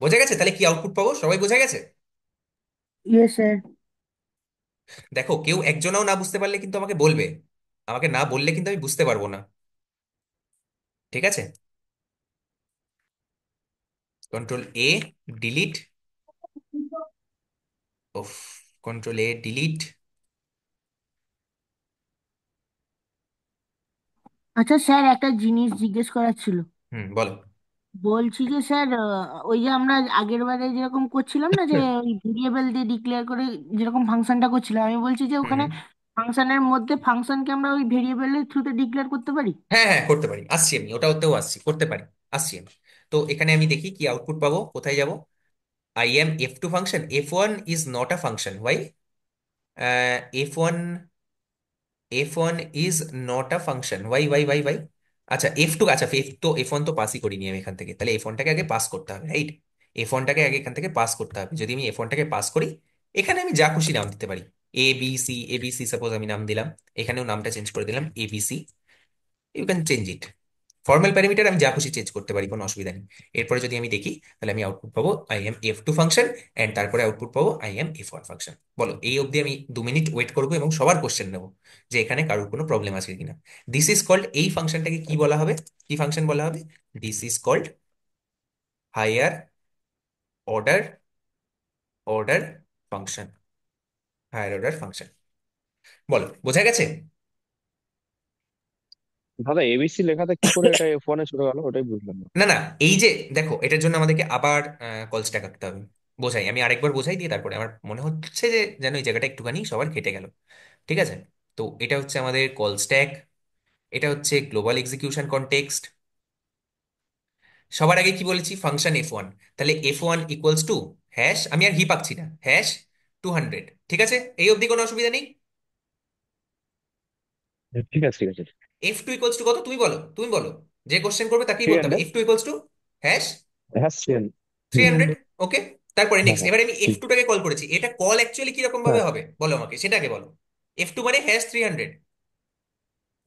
বোঝা গেছে, তাহলে কি আউটপুট পাবো? সবাই বোঝা গেছে? Yes sir. দেখো, কেউ একজনও না বুঝতে পারলে কিন্তু আমাকে বলবে, আমাকে না বললে কিন্তু আমি বুঝতে পারবো না। ঠিক আছে, কন্ট্রোল এ ডিলিট, ওফ, কন্ট্রোল এ ডিলিট। আচ্ছা স্যার, একটা জিনিস জিজ্ঞেস করার ছিল। হুম, বলো। বলছি যে স্যার, ওই যে আমরা আগের বারে যেরকম করছিলাম না, যে ওই ভেরিয়েবল দিয়ে ডিক্লেয়ার করে যেরকম ফাংশনটা করছিলাম, আমি বলছি যে হুম ওখানে হুম। ফাংশনের মধ্যে ফাংশনকে আমরা ওই ভেরিয়েবলের থ্রুতে ডিক্লেয়ার করতে পারি? হ্যাঁ হ্যাঁ, করতে পারি, আসছি আমি, ওটাতেও আসছি, করতে পারি, আসছি আমি। তো এখানে আমি দেখি কি আউটপুট পাবো, কোথায় যাব? I am F2 function. F1 is not a function. Why? F1, F1 is not a function. Why? আচ্ছা F2, আচ্ছা F1 তো পাসই করিনি আমি এখান থেকে, তাহলে F1টাকে আগে পাস করতে হবে, রাইট? F1টাকে আগে এখান থেকে পাস করতে হবে। যদি আমি F1টাকে পাস করি, এখানে আমি যা খুশি নাম দিতে পারি, এ বি সি সাপোজ আমি নাম দিলাম, এখানেও নামটা চেঞ্জ করে দিলাম ABC, you can change it. Formal parameter আমি যা খুশি চেঞ্জ করতে পারি, কোনো অসুবিধা নেই। এরপরে যদি আমি দেখি, তাহলে আমি আউটপুট পাবো I am F2 function, and তারপরে আউটপুট পাবো আই এম F1 ফাংশন। বলো, এই অবধি আমি 2 মিনিট ওয়েট করবো এবং সবার কোশ্চেন নেবো যে এখানে কারোর কোনো প্রবলেম আছে কিনা। দিস ইজ কল্ড, এই ফাংশনটাকে কি বলা হবে? কি ফাংশন বলা হবে? This is called higher order, order function, higher order function. বলো, বোঝা গেছে? দাদা এবিসি লেখাতে কি করে এটা F1 এ চলে গেল ওটাই বুঝলাম না। না না, এই যে দেখো, এটার জন্য আমাদেরকে আবার কল স্ট্যাক আঁকতে হবে। বোঝাই, আমি আরেকবার বোঝাই দিয়ে তারপরে, আমার মনে হচ্ছে যে যেন এই জায়গাটা একটুখানি সবার কেটে গেল। ঠিক আছে, তো এটা হচ্ছে আমাদের কল স্ট্যাক, এটা হচ্ছে গ্লোবাল এক্সিকিউশন কনটেক্সট। সবার আগে কি বলেছি? ফাংশন F1, তাহলে F1 ইকুয়ালস টু হ্যাশ, আমি আর হিপ আঁকছি না, হ্যাশ 200। ঠিক আছে, এই অবধি কোনো অসুবিধা নেই। ঠিক আছে ঠিক আছে F2 ইকুয়ালস টু কত? তুমি বলো, তুমি বলো, যে কোশ্চেন করবে তাকেই বলতে হবে 300। F2 equals to hash. হ্যাঁ সেম। Three hundred 300। ওকে। তারপরে হ্যাঁ নেক্সট হ্যাঁ এবার আমি এফ টুটাকে কল করেছি, এটা কল অ্যাকচুয়ালি কিরকম ভাবে হ্যাঁ হবে বলো আমাকে, সেটাকে বলো। এফ টু মানে হ্যাশ 300,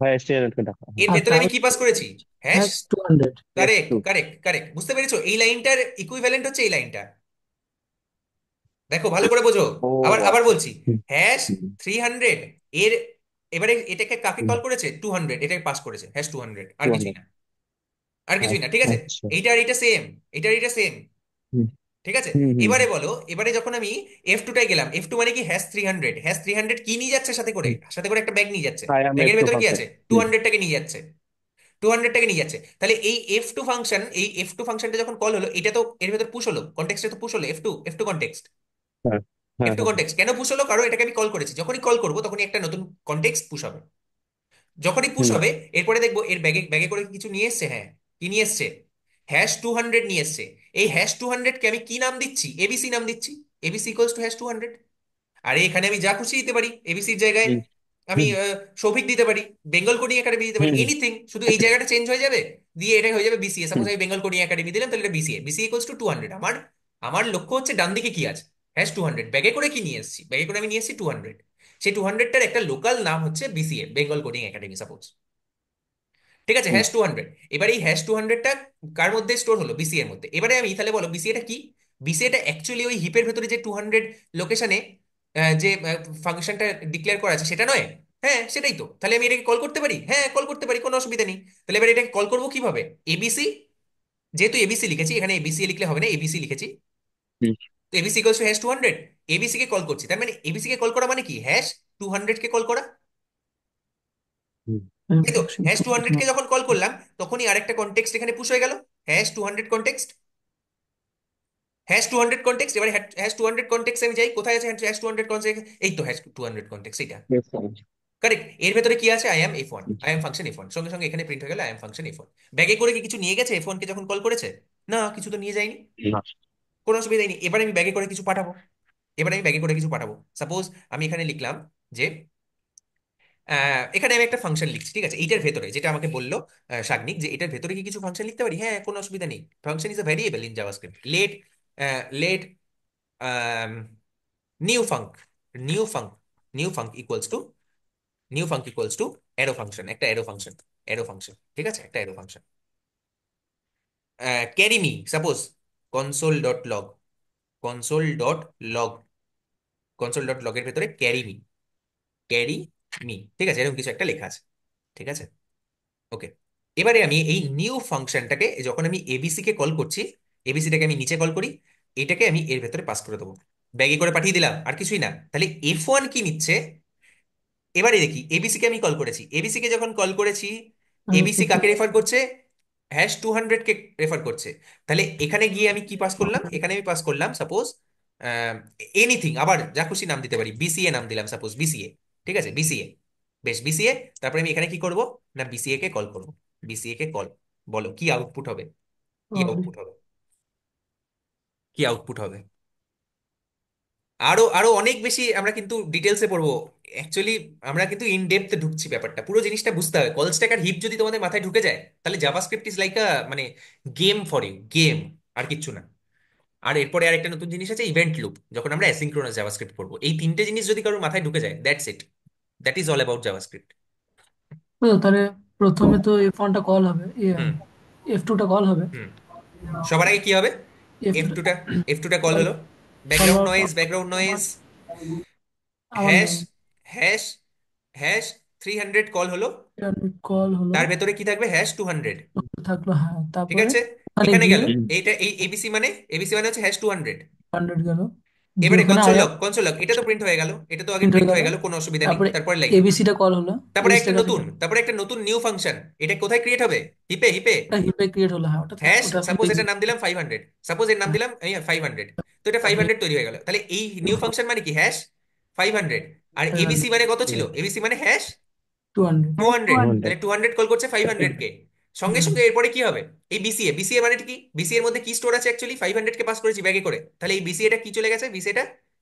হ্যাঁ স্টেটমেন্টকে ডাকা, হ্যাঁ। এর আর ভেতরে আমি টাইম কি পাস করেছি? Hash. Hash 200। F correct two. Correct correct, বুঝতে পেরেছো? এই লাইনটার ইকুইভ্যালেন্ট হচ্ছে এই লাইনটা, দেখো ভালো করে বোঝো। ও আবার আবার আচ্ছা। বলছি, হুম, হ্যাশ হুম, 300 এর, এবারে এটাকে কাকে হুম, কল করেছে? 200, এটাকে পাস করেছে হ্যাশ 200, আর কিছুই 200। না, আর কিছুই না, ঠিক আছে। আচ্ছা। এইটা আর এটা সেম, এটা আর এটা সেম, হুম ঠিক আছে। হুম হুম এবারে বলো, এবারে যখন আমি এফ টুটাই গেলাম, এফ টু মানে কি? হ্যাশ 300, হ্যাশ 300 কি নিয়ে যাচ্ছে সাথে করে? হুম। সাথে করে একটা ব্যাগ নিয়ে যাচ্ছে, আই এম এফ ব্যাগের টু ভেতরে কি ফাংশন। আছে? 200টাকে নিয়ে যাচ্ছে, 200টাকে নিয়ে যাচ্ছে। তাহলে এই এফ টু ফাংশন, এই এফ টু ফাংশনটা যখন কল হলো, এটা তো এর ভেতর পুশ হলো, কন্টেক্সটে তো পুশ হলো, F two, F two context, হ্যাঁ হ্যাঁ এফ টু হ্যাঁ কন্টেক্সট কেন পুশ হলো? কারণ এটাকে আমি কল করেছি, যখনই কল করবো তখনই একটা নতুন কন্টেক্সট পুশ হবে। যখনই পুশ হুম হবে এরপরে দেখবো এর ব্যাগে ব্যাগে করে কিছু নিয়ে এসছে, হ্যাঁ কি নিয়ে এসছে? হ্যাশ 200 নিয়ে এসছে। এই হ্যাশ 200 কে আমি কি নাম দিচ্ছি? এবিসি নাম দিচ্ছি, এবিসি ইকুয়ালস টু হ্যাশ 200। আর এখানে আমি যা খুশি দিতে পারি এবিসির জায়গায়, হুম আমি হুম সৌভিক দিতে পারি, বেঙ্গল কোডিং একাডেমি দিতে পারি, হুম এনিথিং, শুধু এই জায়গাটা চেঞ্জ হয়ে যাবে, দিয়ে এটা হয়ে যাবে বিসিএ। সাপোজ হুম আমি বেঙ্গল কোডিং একাডেমি দিলাম, তাহলে এটা বিসিএ, বিসিএ ইকুয়ালস টু 200। আমার আমার লক্ষ্য হচ্ছে ডান দিকে কি আছে, হ্যাশ 200, ব্যাগে করে কি নিয়ে এসেছি? ব্যাগে করে আমি নিয়ে এসেছি 200, সেই 200টার একটা লোকাল নাম হচ্ছে BCA, Bengal coding academy suppose, ঠিক আছে, হুম হ্যাশ 200। এবার এই হ্যাশ 200টা কার মধ্যে স্টোর হলো? বিসি এর মধ্যে। এবারে আমি তাহলে বলো বিসিএটা কি? বিসিএটা অ্যাকচুয়ালি ওই হিপের ভেতরে যে 200 লোকেশনে যে ফাংশনটা ডিক্লেয়ার করা আছে সেটা নয়? হ্যাঁ সেটাই তো। তাহলে আমি এটাকে কল করতে পারি, হ্যাঁ কল করতে পারি, কোনো অসুবিধা নেই। তাহলে এবার এটাকে কল করবো কিভাবে? এবিসি, যেহেতু এবিসি লিখেছি, এখানে এবিসি লিখলে হবে না, এবিসি লিখেছি, হুম তো ABC equals to hash 200, ABC K call করছি, তার মানে এবিসি কে কল করা মানে কি? হ্যাশ 200 কে কল করা, হুম তাই তো। হ্যাশ 200 কে যখন কল করলাম তখনই আরেকটা কনটেক্সট এখানে পুশ হয়ে গেল, হ্যাশ 200 কনটেক্সট, হ্যাশ 200 কনটেক্সট। এবারে হ্যাশ 200 কনটেক্সট আমি যাই, কোথায় আছে হ্যাশ 200 কনটেক্সট? এই তো হ্যাশ 200 কনটেক্সট, এটা বেশ ভালো। কারেক্ট। এর ভেতরে কি আছে? I am F one, I am function F one, সঙ্গে সঙ্গে এখানে প্রিন্ট হয়ে গেল I am function F one. ব্যাগে করে কি কিছু নিয়ে গেছে এফ ওয়ান কে যখন কল করেছে? না, কিছু তো নিয়ে যায়নি, না। কোনো অসুবিধাই নেই। এবার আমি ব্যাগে করে কিছু পাঠাবো, এবার আমি ব্যাগে করে কিছু পাঠাবো। সাপোজ আমি এখানে লিখলাম যে এখানে আমি একটা ফাংশন লিখছি, ঠিক আছে, এইটার ভেতরে যেটা আমাকে বললো শাগনিক, যে এটার ভেতরে কি কিছু ফাংশন লিখতে পারি? হ্যাঁ কোনো অসুবিধা নেই। Function is a variable in JavaScript, let let new func, new func, new func equals to, new func equals to arrow function, একটা অ্যারো ফাংশন, অ্যারো ফাংশন, ঠিক আছে, একটা arrow function. Carry me, suppose console dot log, console dot log, console dot লগের ভেতরে ক্যারি মি, ক্যারি মি, ঠিক আছে, এরকম কিছু একটা লেখা আছে, ঠিক আছে, ওকে। এবারে আমি এই নিউ ফাংশনটাকে যখন আমি এবিসি কে কল করছি, এবিসিটাকে আমি নিচে কল করি, এটাকে আমি এর ভেতরে পাস করে দেবো, ব্যাগে করে পাঠিয়ে দিলাম, আর কিছুই না। তাহলে এফ ওয়ান কি নিচ্ছে? এবারে দেখি এবিসি কে আমি কল করেছি, এবিসি কে যখন কল করেছি, এবিসি কাকে রেফার করছে? হ্যাশ 200 কে রেফার করছে। তাহলে এখানে গিয়ে আমি কি পাস করলাম? এখানে আমি পাস করলাম সাপোজ এনিথিং, আবার যা খুশি নাম দিতে পারি, বিসিএ নাম দিলাম, সাপোজ বিসিএ, ঠিক আছে, বিসিএ, বেশ বিসিএ। তারপরে আমি এখানে কি করব না, বিসিএ কে কল করব, বিসিএ কে কল, বলো কি আউটপুট হবে? কি আউটপুট হবে? কি আউটপুট হবে? আরো আরো অনেক বেশি আমরা কিন্তু ডিটেলসে পড়বো অ্যাকচুয়ালি, আমরা কিন্তু ইন ডেপথে ঢুকছি, ব্যাপারটা পুরো জিনিসটা বুঝতে হবে। কল স্ট্যাক আর হিপ যদি তোমাদের মাথায় ঢুকে যায়, তাহলে জাভাস্ক্রিপ্ট ইজ লাইক আ মানে গেম ফর ইউ, গেম, আর কিচ্ছু না। আর এরপরে আরেকটা নতুন জিনিস আছে ইভেন্ট লুপ, যখন আমরা অ্যাসিঙ্ক্রোনাস জাভাস্ক্রিপ্ট পড়বো, এই তিনটে জিনিস যদি কারোর মাথায় ঢুকে যায়, that's it, that is all about JavaScript. তো তাহলে প্রথমে তো F1টা কল হবে, হুম F2টা কল হবে। হুম। সবার আগে কি হবে? এফ F2টা টুটা, এফ টুটা কল কল হলো, কল ব্যাকগ্রাউন্ড হওয়ার পর নয়েজ, ব্যাকগ্রাউন্ড আমার নয়েজ, আমার হ্যাশ, নেই, হ্যাশ, হ্যাশ 300 কল হলো, কল হলো, তার ভেতরে কি থাকবে? হ্যাশ 200, থাকলো, হ্যাঁ, ঠিক তারপরে আছে। ওখানে এখানে গিয়ে গেল, হুম এইটা এই এবিসি মানে, এবিসি মানে হচ্ছে হ্যাশ 200। 100 গেল, গিয়ে এবারে ওখানে কনসোল আয়া লগ, কনসোল লগ, এটা তো প্রিন্ট হয়ে গেল, এটা তো আগে প্রিন্ট হয়ে প্রিন্ট গেল, হয়ে গেল, কোনো অসুবিধা নেই। তারপরে তারপরে লাইন, এবিসিটা কল হলো, তারপরে একটা এবিসিটার কাছে নতুন, তারপরে একটা নতুন নিউ ফাংশন, এটা কোথায় ক্রিয়েট হবে? হিপে, হিপে, একটা হিপে ক্রিয়েট হলো, হ্যাঁ, ওটা হ্যাশ, ওটা এখন সাপোজ এক্সিট। এটার নাম দিলাম 500, সাপোজ এর নাম হ্যাঁ, দিলাম 500, তো এটা তারপরে 500 তৈরি হয়ে গেল। তাহলে এই নিউ ফাংশন মানে কি? হ্যাশ 500। আর এবিসি 500, মানে কত ছিল? এবিসি মানে হ্যাশ 200। 200, 200। তাহলে 200 কল করছে 500 কে, সঙ্গে সঙ্গে এরপরে কি হবে? এই বিসিএ, বিসিএ মানে কি? বিসিএ এর মধ্যে কি স্টোর আছে? অ্যাকচুয়ালি 500 কে পাস করেছি ব্যাগে করে, তাহলে এই বিসিএটা কি চলে গেছে? বিসিএটা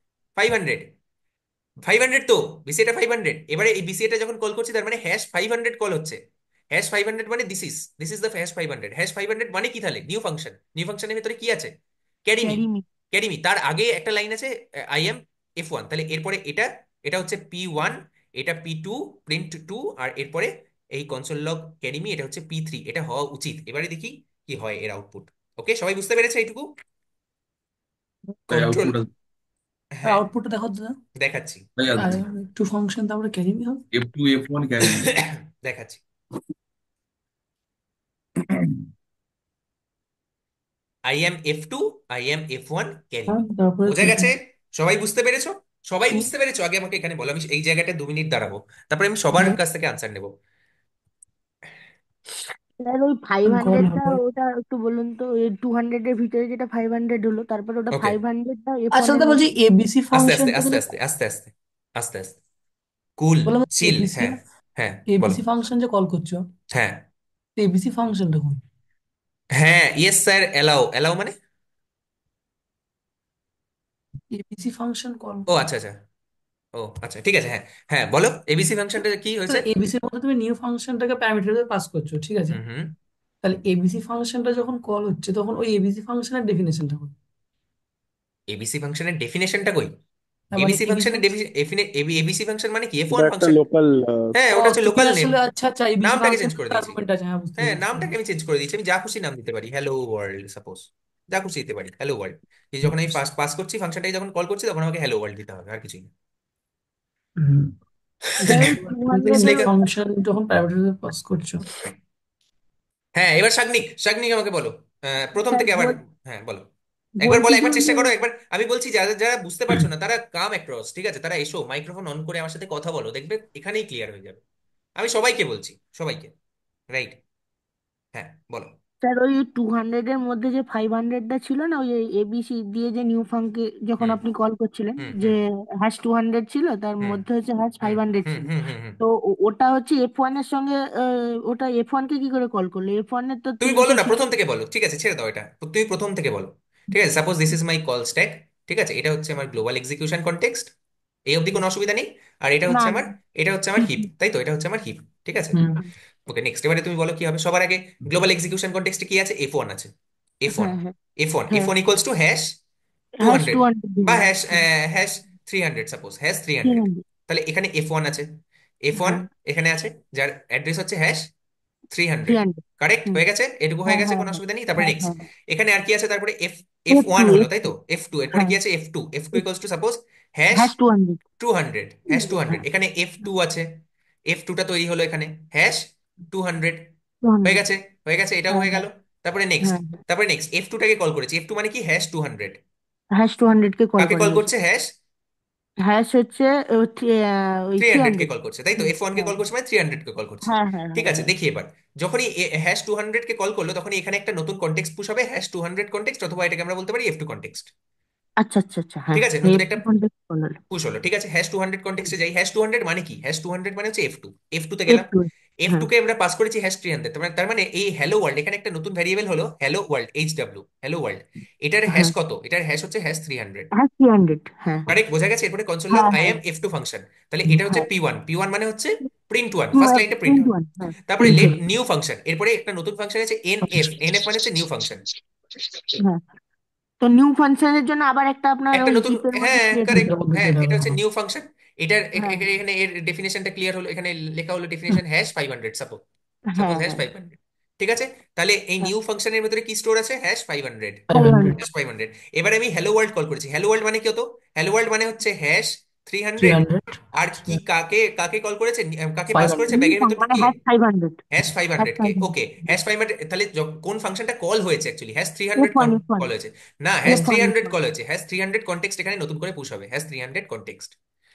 500, 500 তো, বিসিএটা 500। এবারে এই বিসিএটা যখন কল করছি তার মানে হ্যাশ 500 কল হচ্ছে, হ্যাশ 500 মানে this is the hash 500, hash 500 মানে কি? তাহলে নিউ ফাংশন, নিউ ফাংশনের ভিতরে কি আছে? ক্যারিমি। ক্যারিমি। ক্যারিমি তার আগে একটা লাইন আছে IM F1, তাহলে এরপরে এটা এটা হচ্ছে P1, এটা P2 প্রিন্ট 2, আর এরপরে এই কনসোল লগ ক্যারিমি এটা হচ্ছে P3। এটা হওয়া উচিত। এবারে দেখি কি হয় এর আউটপুট। ওকে, সবাই বুঝতে পেরেছে এইটুকু? তাই কন্ট্রোল, আউটপুট হ্যাঁ আউটপুটটা দেখো দাদা। দেখাচ্ছি। তাই আর আসবে একটু ফাংশন তারপরে ক্যারিমি হবে। F2 F1 ক্যারিমি। দেখাচ্ছি। IM F2, IM F1 ক্যারিমি। তারপরে বোঝা গেছে? সবাই বুঝতে পেরেছো? সবাই বুঝতে পেরেছো? আগে আমাকে এখানে বলো, আমি এই জায়গাটা 2 মিনিট দাঁড়াবো, তারপরে আমি সবার কাছ থেকে আনসার নেবো। স্যার ওই ফাইভ কল হান্ড্রেডটা হবে। ওটা একটু বলুন তো, ওই 200-এর ভিতরে যেটা 500 হলো, তারপরে ওটা ওকে, 500টা আচ্ছা F1 এর দাদা বলছি মধ্যে। এবিসি আস্তে আস্তে ফাংশনটা আস্তে তাহলে আস্তে আস্তে আস্তে আস্তে আস্তে, কুল, বললাম চিল। এবিসি হ্যাঁ হ্যাঁ বলো। এবিসি ফাংশন যে কল করছো, হ্যাঁ এবিসি ফাংশনটা কোন? হ্যাঁ, ইয়েস স্যার, এলাও। এলাও মানে? এবিসি ফাংশন কল ও আচ্ছা আচ্ছা, ও আচ্ছা ঠিক আছে। হ্যাঁ হ্যাঁ বলো, ABC ফাংশনটা কি হয়েছে? এবিসির মধ্যে তুমি নিউ ফাংশনটাকে প্যারামিটারে পাস করছো, ঠিক আছে? হুম হুম। তাহলে এবিসি ফাংশনটা যখন কল হচ্ছে তখন ওই এবিসি ফাংশনের ডেফিনেশনটা কোন? ABC ফাংশনের ডেফিনেশনটা কই? তার মানে এবিসি এবিসি ফাংশনের এবিসি ফাংশন মানে কি? ওটা F1 একটা ফাংশন। লোকাল হ্যাঁ ও ওটা হচ্ছে তুমি লোকাল নেম। আসলে আচ্ছা আচ্ছা এবিসি নামটাকে চেঞ্জ ফাংশন করে দিয়েছি। আর্গুমেন্ট আছে, হ্যাঁ বুঝতে হ্যাঁ পেরেছি। নামটাকে আমি চেঞ্জ করে দিয়েছি, আমি যা খুশি নাম দিতে পারি, হ্যালো ওয়ার্ল্ড সাপোজ, যা খুশি দিতে পারি হ্যালো ওয়ার্ল্ড। যখন আমি পাস পাস করছি ফাংশনটাকে, যখন কল করছি, তখন আমাকে হ্যালো ওয়ার্ল্ড দিতে হবে, আর কিছুই না। হুম। স্যার ওই টু তুমি তো নিউ হান্ড্রেডের ফাংশন যখন প্যারামিটারে পাস করছো। হ্যাঁ এবার শাগনিক, শাগনিক আমাকে বলো, প্রথম স্যার থেকে আবার। হ্যাঁ বলো, একবার বলছি বলো, যে একবার ওই চেষ্টা যে, করো একবার। আমি বলছি যারা যারা বুঝতে পারছো না তারা কাম অ্যাক্রস, ঠিক আছে? তারা এসো, মাইক্রোফোন অন করে আমার সাথে কথা বলো, দেখবে এখানেই ক্লিয়ার হয়ে যাবে। আমি সবাইকে বলছি, সবাইকে। রাইট, হ্যাঁ বলো। স্যার ওই 200-এর মধ্যে যে 500টা ছিল না, ওই এবিসি দিয়ে যে নিউ ফাঙ্কে যখন হুম আপনি কল করছিলেন, হুম যে হুম #200 ছিল, তার হুম মধ্যে হচ্ছে হুম #500 হুম ছিল। হুম হুম হুম। তো ওটা হচ্ছে F1 এর সঙ্গে, ওটা F1 কে কি করে কল করলো? F1 এর তো তুমি বলো তো না, ছিল। প্রথম থেকে বলো, ঠিক আছে ছেড়ে দাও এটা, তুমি প্রথম থেকে বলো। ঠিক আছে, suppose this is my call stack, ঠিক আছে? এটা হচ্ছে আমার গ্লোবাল এক্সিকিউশন কনটেক্সট, এই অবধি কোনো অসুবিধা নেই। আর এটা না হচ্ছে না। আমার, এটা হচ্ছে আমার হিপ, তাই তো? এটা হচ্ছে আমার হিপ, ঠিক আছে? হুম। ওকে নেক্সট, এবারে তুমি বলো কি হবে। সবার আগে গ্লোবাল এক্সিকিউশন কনটেক্সটে কি আছে? F1 আছে। F1, হ্যাঁ হ্যাঁ F1, হ্যাঁ। F1 equals to hash two hash hundred 200 বা দিলাম। Hash 300, suppose hash 300। 300। তাহলে এখানে F1 আছে, F1 হ্যাঁ, এখানে আছে, যার অ্যাড্রেস হচ্ছে #300। 300। কারেক্ট হুম। হয়ে গেছে, এটুকু হয়ে হ্যাঁ গেছে, হ্যাঁ কোনো হ্যাঁ অসুবিধা নেই। তারপরে হ্যাঁ নেক্সট, হ্যাঁ হ্যাঁ। এখানে আর কি আছে? তারপরে F1 F2 হলো, তাই তো? F2। F2, এরপরে হ্যাঁ, কি আছে? F2 equals two suppose hash #200। 200, #200 হ্যাঁ এখানে F2 আছে। F2টা তৈরি হলো এখানে #200। হয়ে 200। গেছে, হয়ে গেছে, এটাও হ্যাঁ হয়ে গেল। হ্যাঁ তারপরে নেক্সট, হ্যাঁ। তারপরে নেক্সট F2টাকে কল করেছি। F2 মানে কি? #200। #200 কে কল কাকে করে কল নিয়েছি। করছে? হ্যাশ হচ্ছে ওই 300 কে 300। কল করছে, তাই তো? F1 কে হ্যাঁ কল করছে মানে 300 কে কল করছে। হ্যাঁ হ্যাঁ ঠিক হ্যাঁ আছে, হ্যাঁ। দেখি এবার। যখনই #200 কে কল করলো, তখনই এখানে একটা নতুন কন্টেক্সট পুশ হবে, #200 কন্টেক্সট, অথবা এটাকে আমরা বলতে পারি F2 কন্টেক্সট। আচ্ছা আচ্ছা আচ্ছা, হ্যাঁ ঠিক আছে, নতুন একটা F2 কন্টাক্ট করলো। পুশ হলো। ঠিক আছে, #200 কন্টেক্সটে যাই। #200 মানে কি? #200 মানে হচ্ছে F2। F2 তে গেলাম, F2। F2 হ্যাঁ কে আমরা পাস করেছি #300। তার মানে এই হ্যালো ওয়ার্ল্ড, এখানে একটা নতুন ভ্যারিয়েবল হলো হ্যালো ওয়ার্ল্ড, হ্যালো ওয়ার্ল্ড। এটার হ্যাশ হ্যাঁ কত? এটার হ্যাশ হচ্ছে #300। 300। হ্যাঁ কারেক্ট, বোঝা গেছে? এরপরে কনসোল লগ হ্যাঁ আই হ্যাঁ এম F2 ফাংশন, তাহলে এটা হচ্ছে হ্যাঁ। P1। P1 মানে হচ্ছে প্রিন্ট 1, ফার্স্ট লাইনটা প্রিন্ট প্রিন্ট হবে। ওয়ান, হ্যাঁ তারপরে print let one. New function, এরপরে একটা নতুন ফাংশন আছে NF। NF মানে হচ্ছে নিউ ফাংশন, হ্যাঁ, তো নিউ ফাংশনের জন্য আবার একটা আপনার একটা ওই নতুন। হিপের মধ্যে হ্যাঁ ক্রিয়েট কারেক্ট, হবে। এটার মধ্যে হ্যাঁ যেটা এটা হবে, হচ্ছে হ্যাঁ। New function. এটার হ্যাঁ এখানে এর ডেফিনেশনটা ক্লিয়ার হলো, এখানে লেখা হলো হুম, ডেফিনেশন #500, সাপোজ সাপোজ হ্যাঁ হ্যাঁ 500। ঠিক আছে, তাহলে এই হ্যাঁ। নিউ ফাংশনের ভিতরে কি স্টোর আছে? #500। 500। 500। এবারে আমি হ্যালো ওয়ার্ল্ড কল করেছি। হ্যালো ওয়ার্ল্ড মানে কি হতো? হ্যালো ওয়ার্ল্ড মানে হচ্ছে #300। 300। আর কি কাকে কাকে কল করেছে, কাকে পাস করেছে 500। নিউ ব্যাগের ভেতরটা মানে কি? #500। #500 কে। ওকে, #500, তাহলে কোন ফাংশনটা কল হয়েছে অ্যাকচুয়ালি? #300 F1 F1 কল হয়েছে। না, F1 #300 F1। কল হয়েছে। #300 কনটেক্সট এখানে নতুন করে পুশ হবে, #300 কনটেক্সট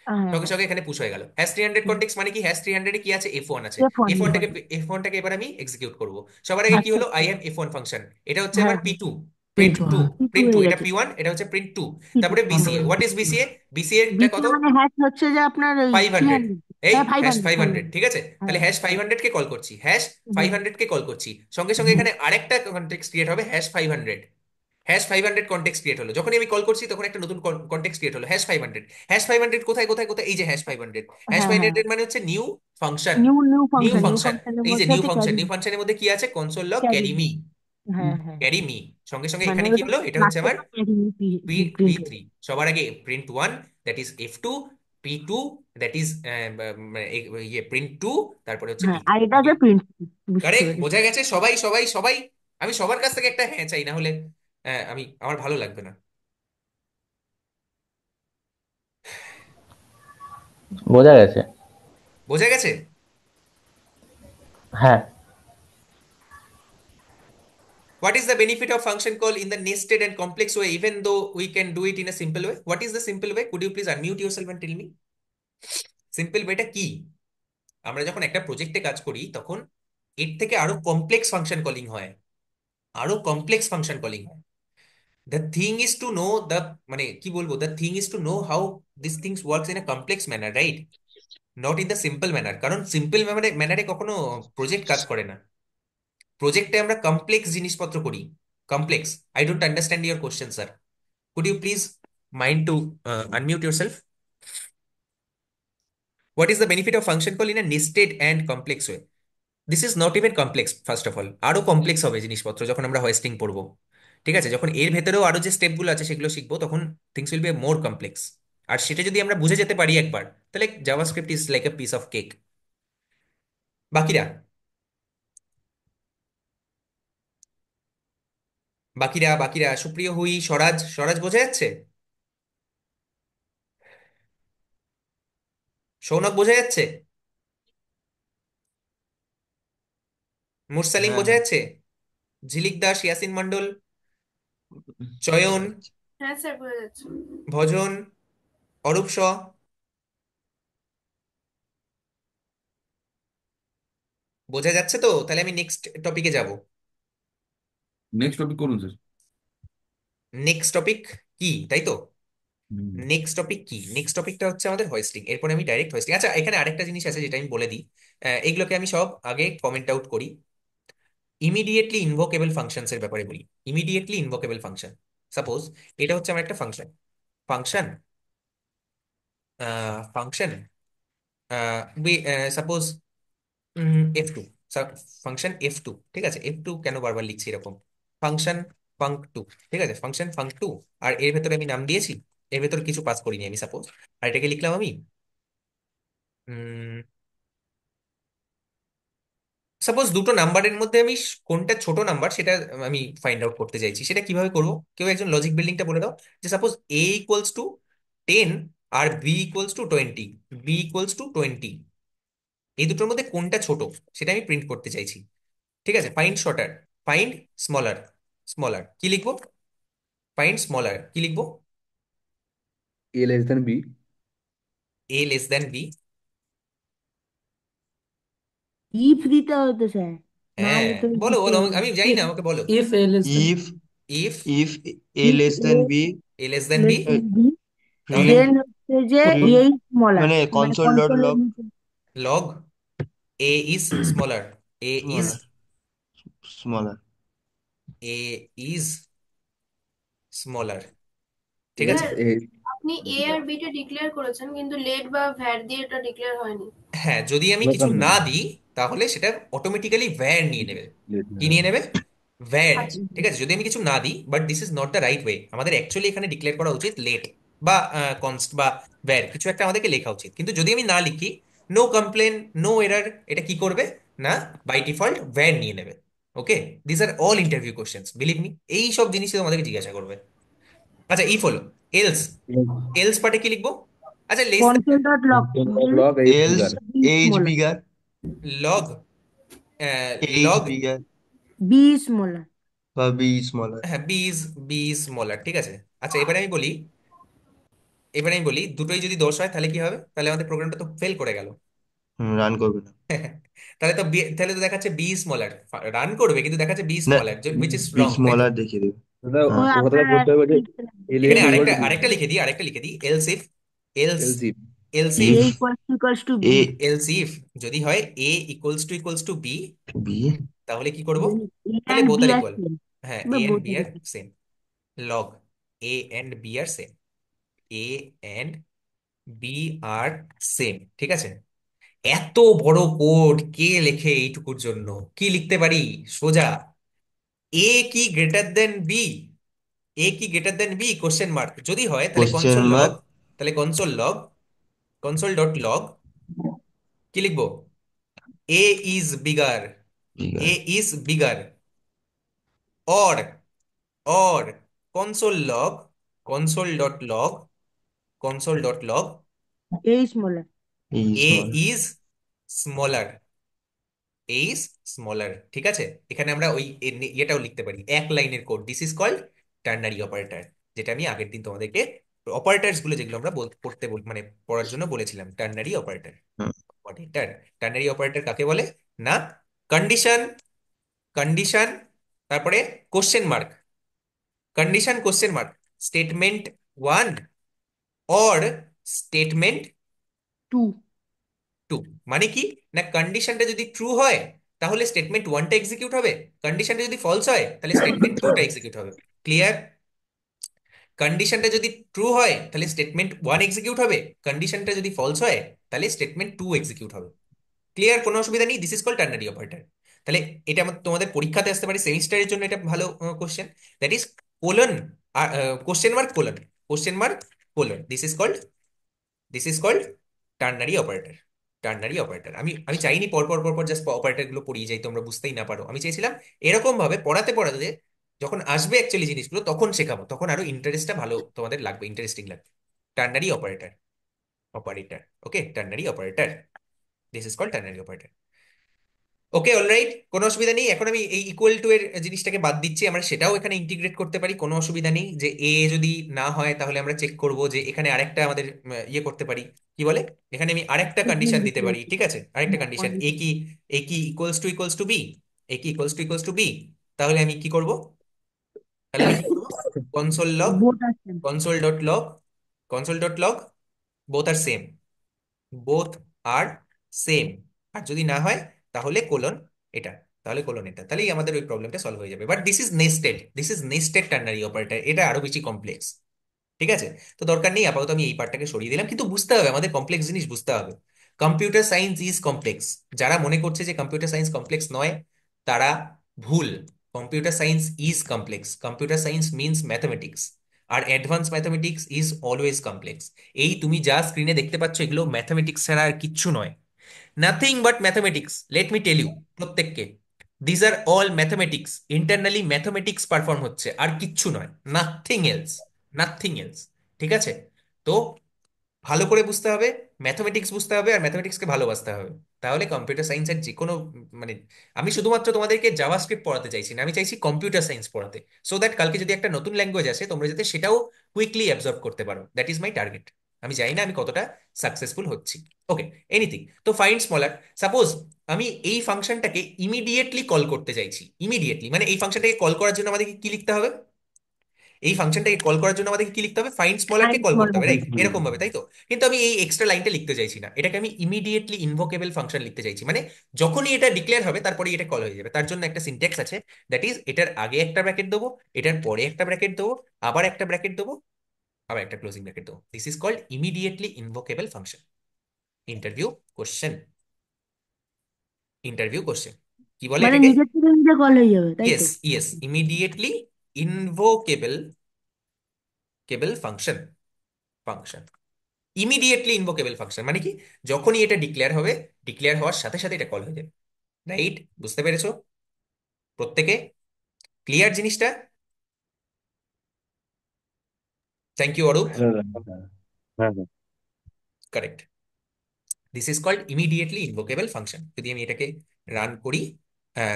হ্যাঁ সঙ্গে হ্যাঁ। সঙ্গে এখানে পুশ হয়ে গেল। #300 কনটেক্সট মানে কি? #300 এ কি আছে? F1 আছে। F1 F1টাকে F1। F1টাকে এবার আমি এক্সিকিউট করব। সবার আগে কি আচ্ছা হলো? আচ্ছা। IM F1 ফাংশন, এটা হচ্ছে হ্যাঁ আমার হ্যাঁ। P2, প্রিন্ট কিন্তু টু। হ্যাঁ। P2 প্রিন্ট টু, হয়ে এটা গেছে। P1, এটা হচ্ছে প্রিন্ট 2। P2। তারপরে হ্যাঁ। BCA, what is BCA? BCA টা কত? দ্বিতীয় মানে হ্যাশ হচ্ছে যে আপনার ওই 500। 300। এই হ্যাঁ, হ্যাশ 500 ফাইভ 500। হান্ড্রেড ঠিক আছে, হ্যাঁ তাহলে হ্যাঁ। #500 কে কল করছি, হ্যাশ ফাইভ হুম হান্ড্রেড কে কল করছি, সঙ্গে সঙ্গে হুম। এখানে আরেকটা কন্টেক্সট ক্রিয়েট হবে #500। #500 কন্টেক্সট ক্রিয়েট হলো, যখনই আমি কল করছি তখন একটা নতুন কন্টেক্সট ক্রিয়েট হলো #500। #500 কোথায় কোথায় কোথায়? এই যে #500। হ্যাঁ হ্যাঁ। মানে হচ্ছে new function. New new new function, new function, ফাংশনের এই যে মধ্যে নিউ আছে ফাংশন, ক্যারি। নিউ ফাংশনের মধ্যে কি আছে? Console log carry. Carry me, হ্যাঁ হ্যাঁ ক্যারি মি। সঙ্গে সঙ্গে মানে এখানে কি ওটা হলো, এটা হচ্ছে আমার মাঝখানে পি পি প্রিন্ট থ্রি। সবার আগে print one, that is F2, P2, that is ইয়ে প্রিন্ট টু, তারপরে হচ্ছে হ্যাঁ, P3। আর এটা হচ্ছে প্রিন্ট। বুঝতে কারেক্ট, পেরেছি। বোঝা গেছে? সবাই সবাই সবাই, আমি সবার কাছ থেকে একটা হ্যাঁ চাই, না হলে আমি আমার ভালো লাগবে না। বোঝা গেছে। বোঝা গেছে? হ্যাঁ। What is the benefit of function call in the nested and complex way, even though we can do it in a simple way? What is the simple way? Could you please unmute yourself and tell me? Simple ওয়েটা কি? আমরা যখন একটা প্রজেক্টে কাজ করি তখন এর থেকে আরো কমপ্লেক্স ফাংশন কলিং হয়, আরো কমপ্লেক্স ফাংশন কলিং হয়। The thing is to know the, মানে কি বলবো, the thing is to know how this things works in a complex manner, right? Not in the simple manner, কারণ সিম্পল ম্যানারে কখনো প্রজেক্ট কাজ করে না। প্রজেক্টে আমরা কমপ্লেক্স জিনিসপত্র করি, complex. I don't understand your question, sir. Could you please mind to unmute yourself? What is the benefit of function call in a nested and complex way? This is not even complex, first of all. আরো কমপ্লেক্স হবে জিনিসপত্র যখন আমরা হোয়েস্টিং পড়বো। ঠিক আছে, যখন এর ভেতরেও আরো যে স্টেপগুলো আছে সেগুলো শিখবো, তখন things will be more complex. আর সেটা যদি আমরা বুঝে যেতে পারি একবার, তাহলে JavaScript is like a piece of cake. বাকিরা, বাকিরা সুপ্রিয়, হুই, স্বরাজ, স্বরাজ বোঝা যাচ্ছে? সৌনক বোঝা যাচ্ছে? মুরসালিম হ্যাঁ বোঝা হ্যাঁ যাচ্ছে? ঝিলিক দাস, ইয়াসিন মন্ডল, চয়ন, বোঝা যাচ্ছে। হ্যাঁ স্যার, বোঝা যাচ্ছে। ভজন, অরূপ শ, বোঝা যাচ্ছে তো? তাহলে আমি নেক্সট টপিকে যাব। নেক্সট টপিক করুন স্যার। নেক্সট টপিক কি, তাই তো? হুম। নেক্সট টপিক কি? নেক্সট টপিকটা হচ্ছে আমাদের হোয়েস্টিং। এরপরে আমি ডাইরেক্ট হোয়েস্টিং। আচ্ছা, এখানে আরেকটা জিনিস আছে যেটা আমি বলে দিই। এগুলোকে আমি সব আগে কমেন্ট আউট করি। ইমিডিয়েটলি ইনভোকেবল ফাংশনস এর ব্যাপারে বলি। ইমিডিয়েটলি ইনভোকেবল ফাংশন, সাপোজ এটা হচ্ছে আমার একটা function. Function function suppose F2, function F2। ঠিক আছে, F2 কেন বারবার লিখছি এরকম? ফাংশন ফাঙ্ক2। ঠিক আছে, ফাংশন ফাঙ্ক2। আর এর ভেতরে আমি নাম দিয়েছি, এর ভেতরে কিছু পাস করিনি আমি, সাপোজ। আর এটাকে লিখলাম আমি সাপোজ দুটো নাম্বারের মধ্যে আমি কোনটা ছোট নাম্বার সেটা আমি ফাইন্ড আউট করতে চাইছি। সেটা কিভাবে করব? কেউ একজন লজিক বিল্ডিংটা বলে দাও। যে সাপোজ A=10 আর B=20, B=20, এই দুটোর মধ্যে কোনটা ছোট সেটা আমি প্রিন্ট করতে চাইছি। ঠিক আছে, find shorter, find smaller. Smaller কি লিখবো? ফাইন্ড স্মলার কি লিখবো? A B। A B। If দিতে হবে তো স্যার, হ্যাঁ, নাহলে তো বলো লিখতে বলো, পারবো আমি না। জানি না, আমাকে বলো। If a less than if if if A if less a than B, A B, less than b, তাহলে print দেন হচ্ছে যে print এই স্মলার, মানে মানে console dot কনসোলের log নিচে log A is smaller, A is smaller smaller A is smaller। ঠিক আছে। স্যার, A আপনি এ আর বি টা ডিক্লেয়ার করেছেন, কিন্তু লেট বা ভ্যার দিয়ে এটা ডিক্লেয়ার হয়নি। হ্যাঁ, যদি আমি কিছু না দিই তাহলে সেটা অটোমেটিক্যালি ভ্যার নিয়ে নেবে। কি নিয়ে নেবে? ভ্যার। আচ্ছা। ঠিক আছে, যদি আমি কিছু না দিই, but this is not the right way. আমাদের অ্যাকচুয়ালি এখানে ডিক্লেয়ার করা উচিত লেট বা কনস্ট বা ভ্যার, কিছু একটা আমাদেরকে লেখা উচিত। কিন্তু যদি আমি না লিখি, নো কমপ্লেন, নো এরার, এটা কি করবে না, বাই ডিফল্ট ভ্যার নিয়ে নেবে। Okay, this are all interview questions, believe me. এই সব জিনিসই তোমাদেরকে জিজ্ঞাসা করবে। আচ্ছা, ইফ হলো। এলস, এলস পার্টে কি লিখবো? আচ্ছা, less console dot log, log H else bigger b age smaller, bigger log age log bigger b smaller. বা b smaller হ্যাঁ, বি স্মলার। ঠিক আছে। আচ্ছা, এবারে আমি বলি দুটোই যদি দোষ হয় তাহলে কি হবে? তাহলে আমাদের প্রোগ্রামটা তো ফেল করে গেল। রান করবে না তাহলে তো দেখাচ্ছে বি স্মলার, রান করবে কিন্তু দেখাচ্ছে বি না স্মলার, উইচ ইজ b রং, তাই তো? smaller দেখিয়ে দেবে দাদা ও হ্যাঁ ও কথাটা আপনার করতে হবে যে L এখানে is equal আরেকটা to B আরেকটা লিখে দিই, else if, else else if else a if if equals to b, a else if যদি হয় A== বি, b তাহলে কি করব? এ তাহলে and both B are are equal. Same, হ্যাঁ, বা A and both B are are same. Log A and B are same, A and B are same. ঠিক আছে। এত বড় কোড কে লেখে এইটুকুর জন্য? কি লিখতে পারি? সোজা এ কি গ্রেটার দেন বি? এ কি greater than B question mark যদি হয় তাহলে কোশ্চেন কনসোল লগ, মার্ক তাহলে console log, console dot log কি লিখবো? A is bigger, A bigger is bigger, or or console log, console dot log, console dot log এই স্মলার। ই A small is smaller, A is smaller. ঠিক আছে, এখানে আমরা ওই ইয়েটাও লিখতে পারি, এক লাইনের code. This is called ternary operator, যেটা আমি আগের দিন তোমাদেরকে অপারেটরস গুলো যেগুলো আমরা পড়তে মানে পড়ার জন্য বলেছিলাম, ternary operator. Operator, ternary operator কাকে বলে? না, কন্ডিশন, কন্ডিশন, তারপরে question mark, condition question mark, statement one or statement two. Two. মানে কি না, কন্ডিশনটা যদি ট্রু হয় তাহলে স্টেটমেন্ট ওয়ানটা এক্সিকিউট হবে, কন্ডিশনটা যদি ফলস হয় তাহলে স্টেটমেন্ট টুটা এক্সিকিউট হবে। ক্লিয়ার? কন্ডিশনটা যদি ট্রু হয় তাহলে স্টেটমেন্ট ওয়ান এক্সিকিউট হবে, কন্ডিশনটা যদি ফলস হয় তাহলে স্টেটমেন্ট টু এক্সিকিউট হবে। ক্লিয়ার? কোনো অসুবিধা নেই। This is called ternary operator. তাহলে এটা তোমাদের পরীক্ষাতে আসতে পারে, সেমিস্টারের জন্য এটা ভালো question. That is colon, question mark colon, question mark colon. This is called ternary operator. Ternary operator আমি আমি চাইনি পরপর পরপর জাস্ট অপারেটর গুলো পড়িয়ে যাই, তোমরা বুঝতেই না পারো। আমি চাইছিলাম এরকম ভাবে পড়াতে পড়াতে যখন আসবে অ্যাকচুয়ালি জিনিসগুলো তখন শেখাবো, তখন আরো ইন্টারেস্টটা ভালো তোমাদের লাগবে, ইন্টারেস্টিং লাগবে। Ternary operator, operator, okay, ternary operator. This is called ternary operator. Okay, alright, কোনো অসুবিধা নেই। এখন আমি এই ইকুয়াল টু এর জিনিসটাকে বাদ দিচ্ছি, আমরা সেটাও এখানে ইন্টিগ্রেট করতে পারি, কোনো অসুবিধা নেই। যে এ যদি না হয় তাহলে আমরা চেক করব যে এখানে আরেকটা আমাদের ইয়ে করতে পারি, কি বলে, এখানে আমি আরেকটা স্টেটমেন্ট কন্ডিশন দিতে ডিক্লেয়ার পারি। করি। ঠিক আছে, আরেকটা হ্যাঁ, কন্ডিশন, এ condition। কি, এ কি ইকুয়ালস টু বি, এ কি ইকুয়ালস টু বি। তাহলে আমি কি করব, তাহলে আমি কি করব, কনসোল লগ, বোথ আসছেন। Console dot log, console dot log, both are same, both are same. আর যদি না হয় তাহলে কোলন এটা, তাহলে কোলন এটা, তাহলেই আমাদের ওই প্রবলেমটা সলভ হয়ে যাবে। But this is nested, this is nested ternary operator, এটা আরো বেশি কমপ্লেক্স। ঠিক আছে, তো দরকার নেই, আপাতত আমি এই পার্টটাকে সরিয়ে দিলাম। কিন্তু বুঝতে হবে, আমাদের কমপ্লেক্স জিনিস বুঝতে হবে। Computer science is complex. যারা মনে করছে যে কম্পিউটার সায়েন্স কমপ্লেক্স নয়, তারা ভুল। Computer science is complex. Computer science means mathematics, আর advance mathematics is always complex. এই তুমি যা স্ক্রিনে দেখতে পাচ্ছ এগুলো ম্যাথমেটিক্স ছাড়া আর কিচ্ছু নয়, nothing but mathematics. Let me tell you, প্রত্যেককে, these are all mathematics. Internally mathematics perform হচ্ছে, আর কিচ্ছু নয়, নাথিং এলস, নাথিং এলস। ঠিক আছে, তো ভালো করে বুঝতে হবে, ম্যাথমেটিক্স বুঝতে হবে, আর ম্যাথমেটিক্সকে ভালোবাসতে হবে। তাহলে কম্পিউটার সায়েন্সের যে কোনো মানে, আমি শুধুমাত্র তোমাদেরকে জাভাস্ক্রিপ্ট পড়াতে চাইছি না, আমি চাইছি কম্পিউটার সায়েন্স পড়াতে, সো দ্যাট কালকে যদি একটা নতুন ল্যাঙ্গুয়েজ আসে তোমরা যাতে সেটাও কুইকলি অ্যাবজর্ব করতে পারো। That is my target. আমি জানি না আমি কতটা সাকসেসফুল হচ্ছি। ওকে, এনিথিং। তো ফাইন্ড স্মলার, সাপোজ আমি এই ফাংশনটাকে ইমিডিয়েটলি কল করতে চাইছি। ইমিডিয়েটলি মানে এই ফাংশনটাকে কল করার জন্য আমাদেরকে কি লিখতে হবে? এই ফাংশনটাকে কল করার জন্য আমাদেরকে কি লিখতে হবে? ফাইন্ড স্মলারকে ফাইন্ড কল করতে স্মলার। হবে, রাইট? এরকম ভাবে, তাই তো? কিন্তু আমি এই এক্সট্রা লাইনটা লিখতে চাইছি না, এটাকে আমি ইমিডিয়েটলি ইনভোকেবল ফাংশন লিখতে চাইছি। মানে যখনই এটা ডিক্লেয়ার হবে তারপরে এটা কল হয়ে যাবে। তার জন্য একটা সিনট্যাক্স আছে, দ্যাট ইজ এটার আগে একটা ব্র্যাকেট দেবো, এটার পরে একটা ব্র্যাকেট দেবো, আবার একটা ব্র্যাকেট দেবো, আবার একটা ক্লোজিং ব্র্যাকেট দেবো। This is called immediately invocable function. Interview question, interview question কি বলে মানে এটাকে? নিজের থেকে নিজে কল হয়ে যাবে, তাই ইয়েস, তো? ইয়েস, ইমিডিয়েটলি ইনভোকেবল, কেবল function, function, immediately invocable function. মানে কি, যখনই এটা ডিক্লেয়ার হবে, ডিক্লেয়ার হওয়ার সাথে সাথে এটা কল হয়ে যাবে। রাইট? বুঝতে পেরেছো প্রত্যেকে? ক্লিয়ার জিনিসটা? Thank you Arup. হ্যাঁ হ্যাঁ হ্যাঁ হ্যাঁ। Correct. This is called immediately invocable function. যদি আমি এটাকে রান করি,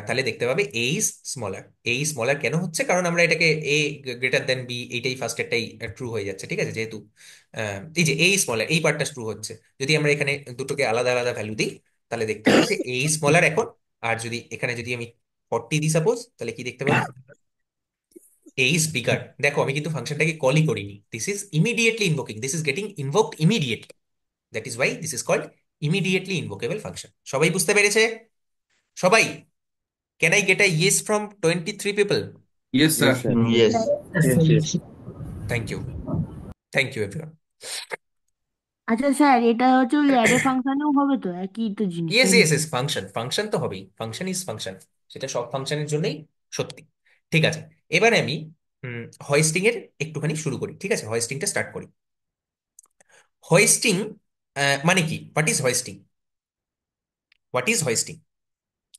তাহলে দেখতে পাবে A is smaller. A is smaller কেন হচ্ছে? কারণ আমরা এটাকে এ গ্রেটার দেন বি, এইটাই ফার্স্টেরটাই ট্রু হয়ে যাচ্ছে। ঠিক আছে, যেহেতু এই যে এ স্মলার এই পার্টটা ট্রু হচ্ছে। যদি আমরা এখানে দুটোকে আলাদা আলাদা ভ্যালু দিই তাহলে দেখতে পাবে যে এ স্মলার এখন। আর যদি এখানে যদি আমি 40 দিই সাপোজ, তাহলে কি দেখতে পাবে? A is bigger. দেখো আমি কিন্তু ফাংশনটাকে কলই করিনি, this is immediately invoking, this is getting invoked immediately. That is why this is called immediately invocable function. সবাই বুঝতে পেরেছে? সবাই? Can I get a yes from 23 people? Yes sir. Yes sir. Yes yes yes. Thank you, thank you everyone. আচ্ছা স্যার, এটা হচ্ছে ওই অ্যারে ফাংশনেও হবে তো, একই তো জিনিস, ইয়েস, তাই ইয়েস, নাকি? ইয়েস, ফাংশন, ফাংশন তো হবেই, ফাংশন ইজ ফাংশন, সেটা সব ফাংশনের জন্যই সত্যি। ঠিক আছে, এবারে আমি হোয়েস্টিং এর একটুখানি শুরু করি, ঠিক আছে, হোয়েস্টিংটা স্টার্ট করি। হোয়েস্টিং মানে কি? What is hoisting? What is hoisting?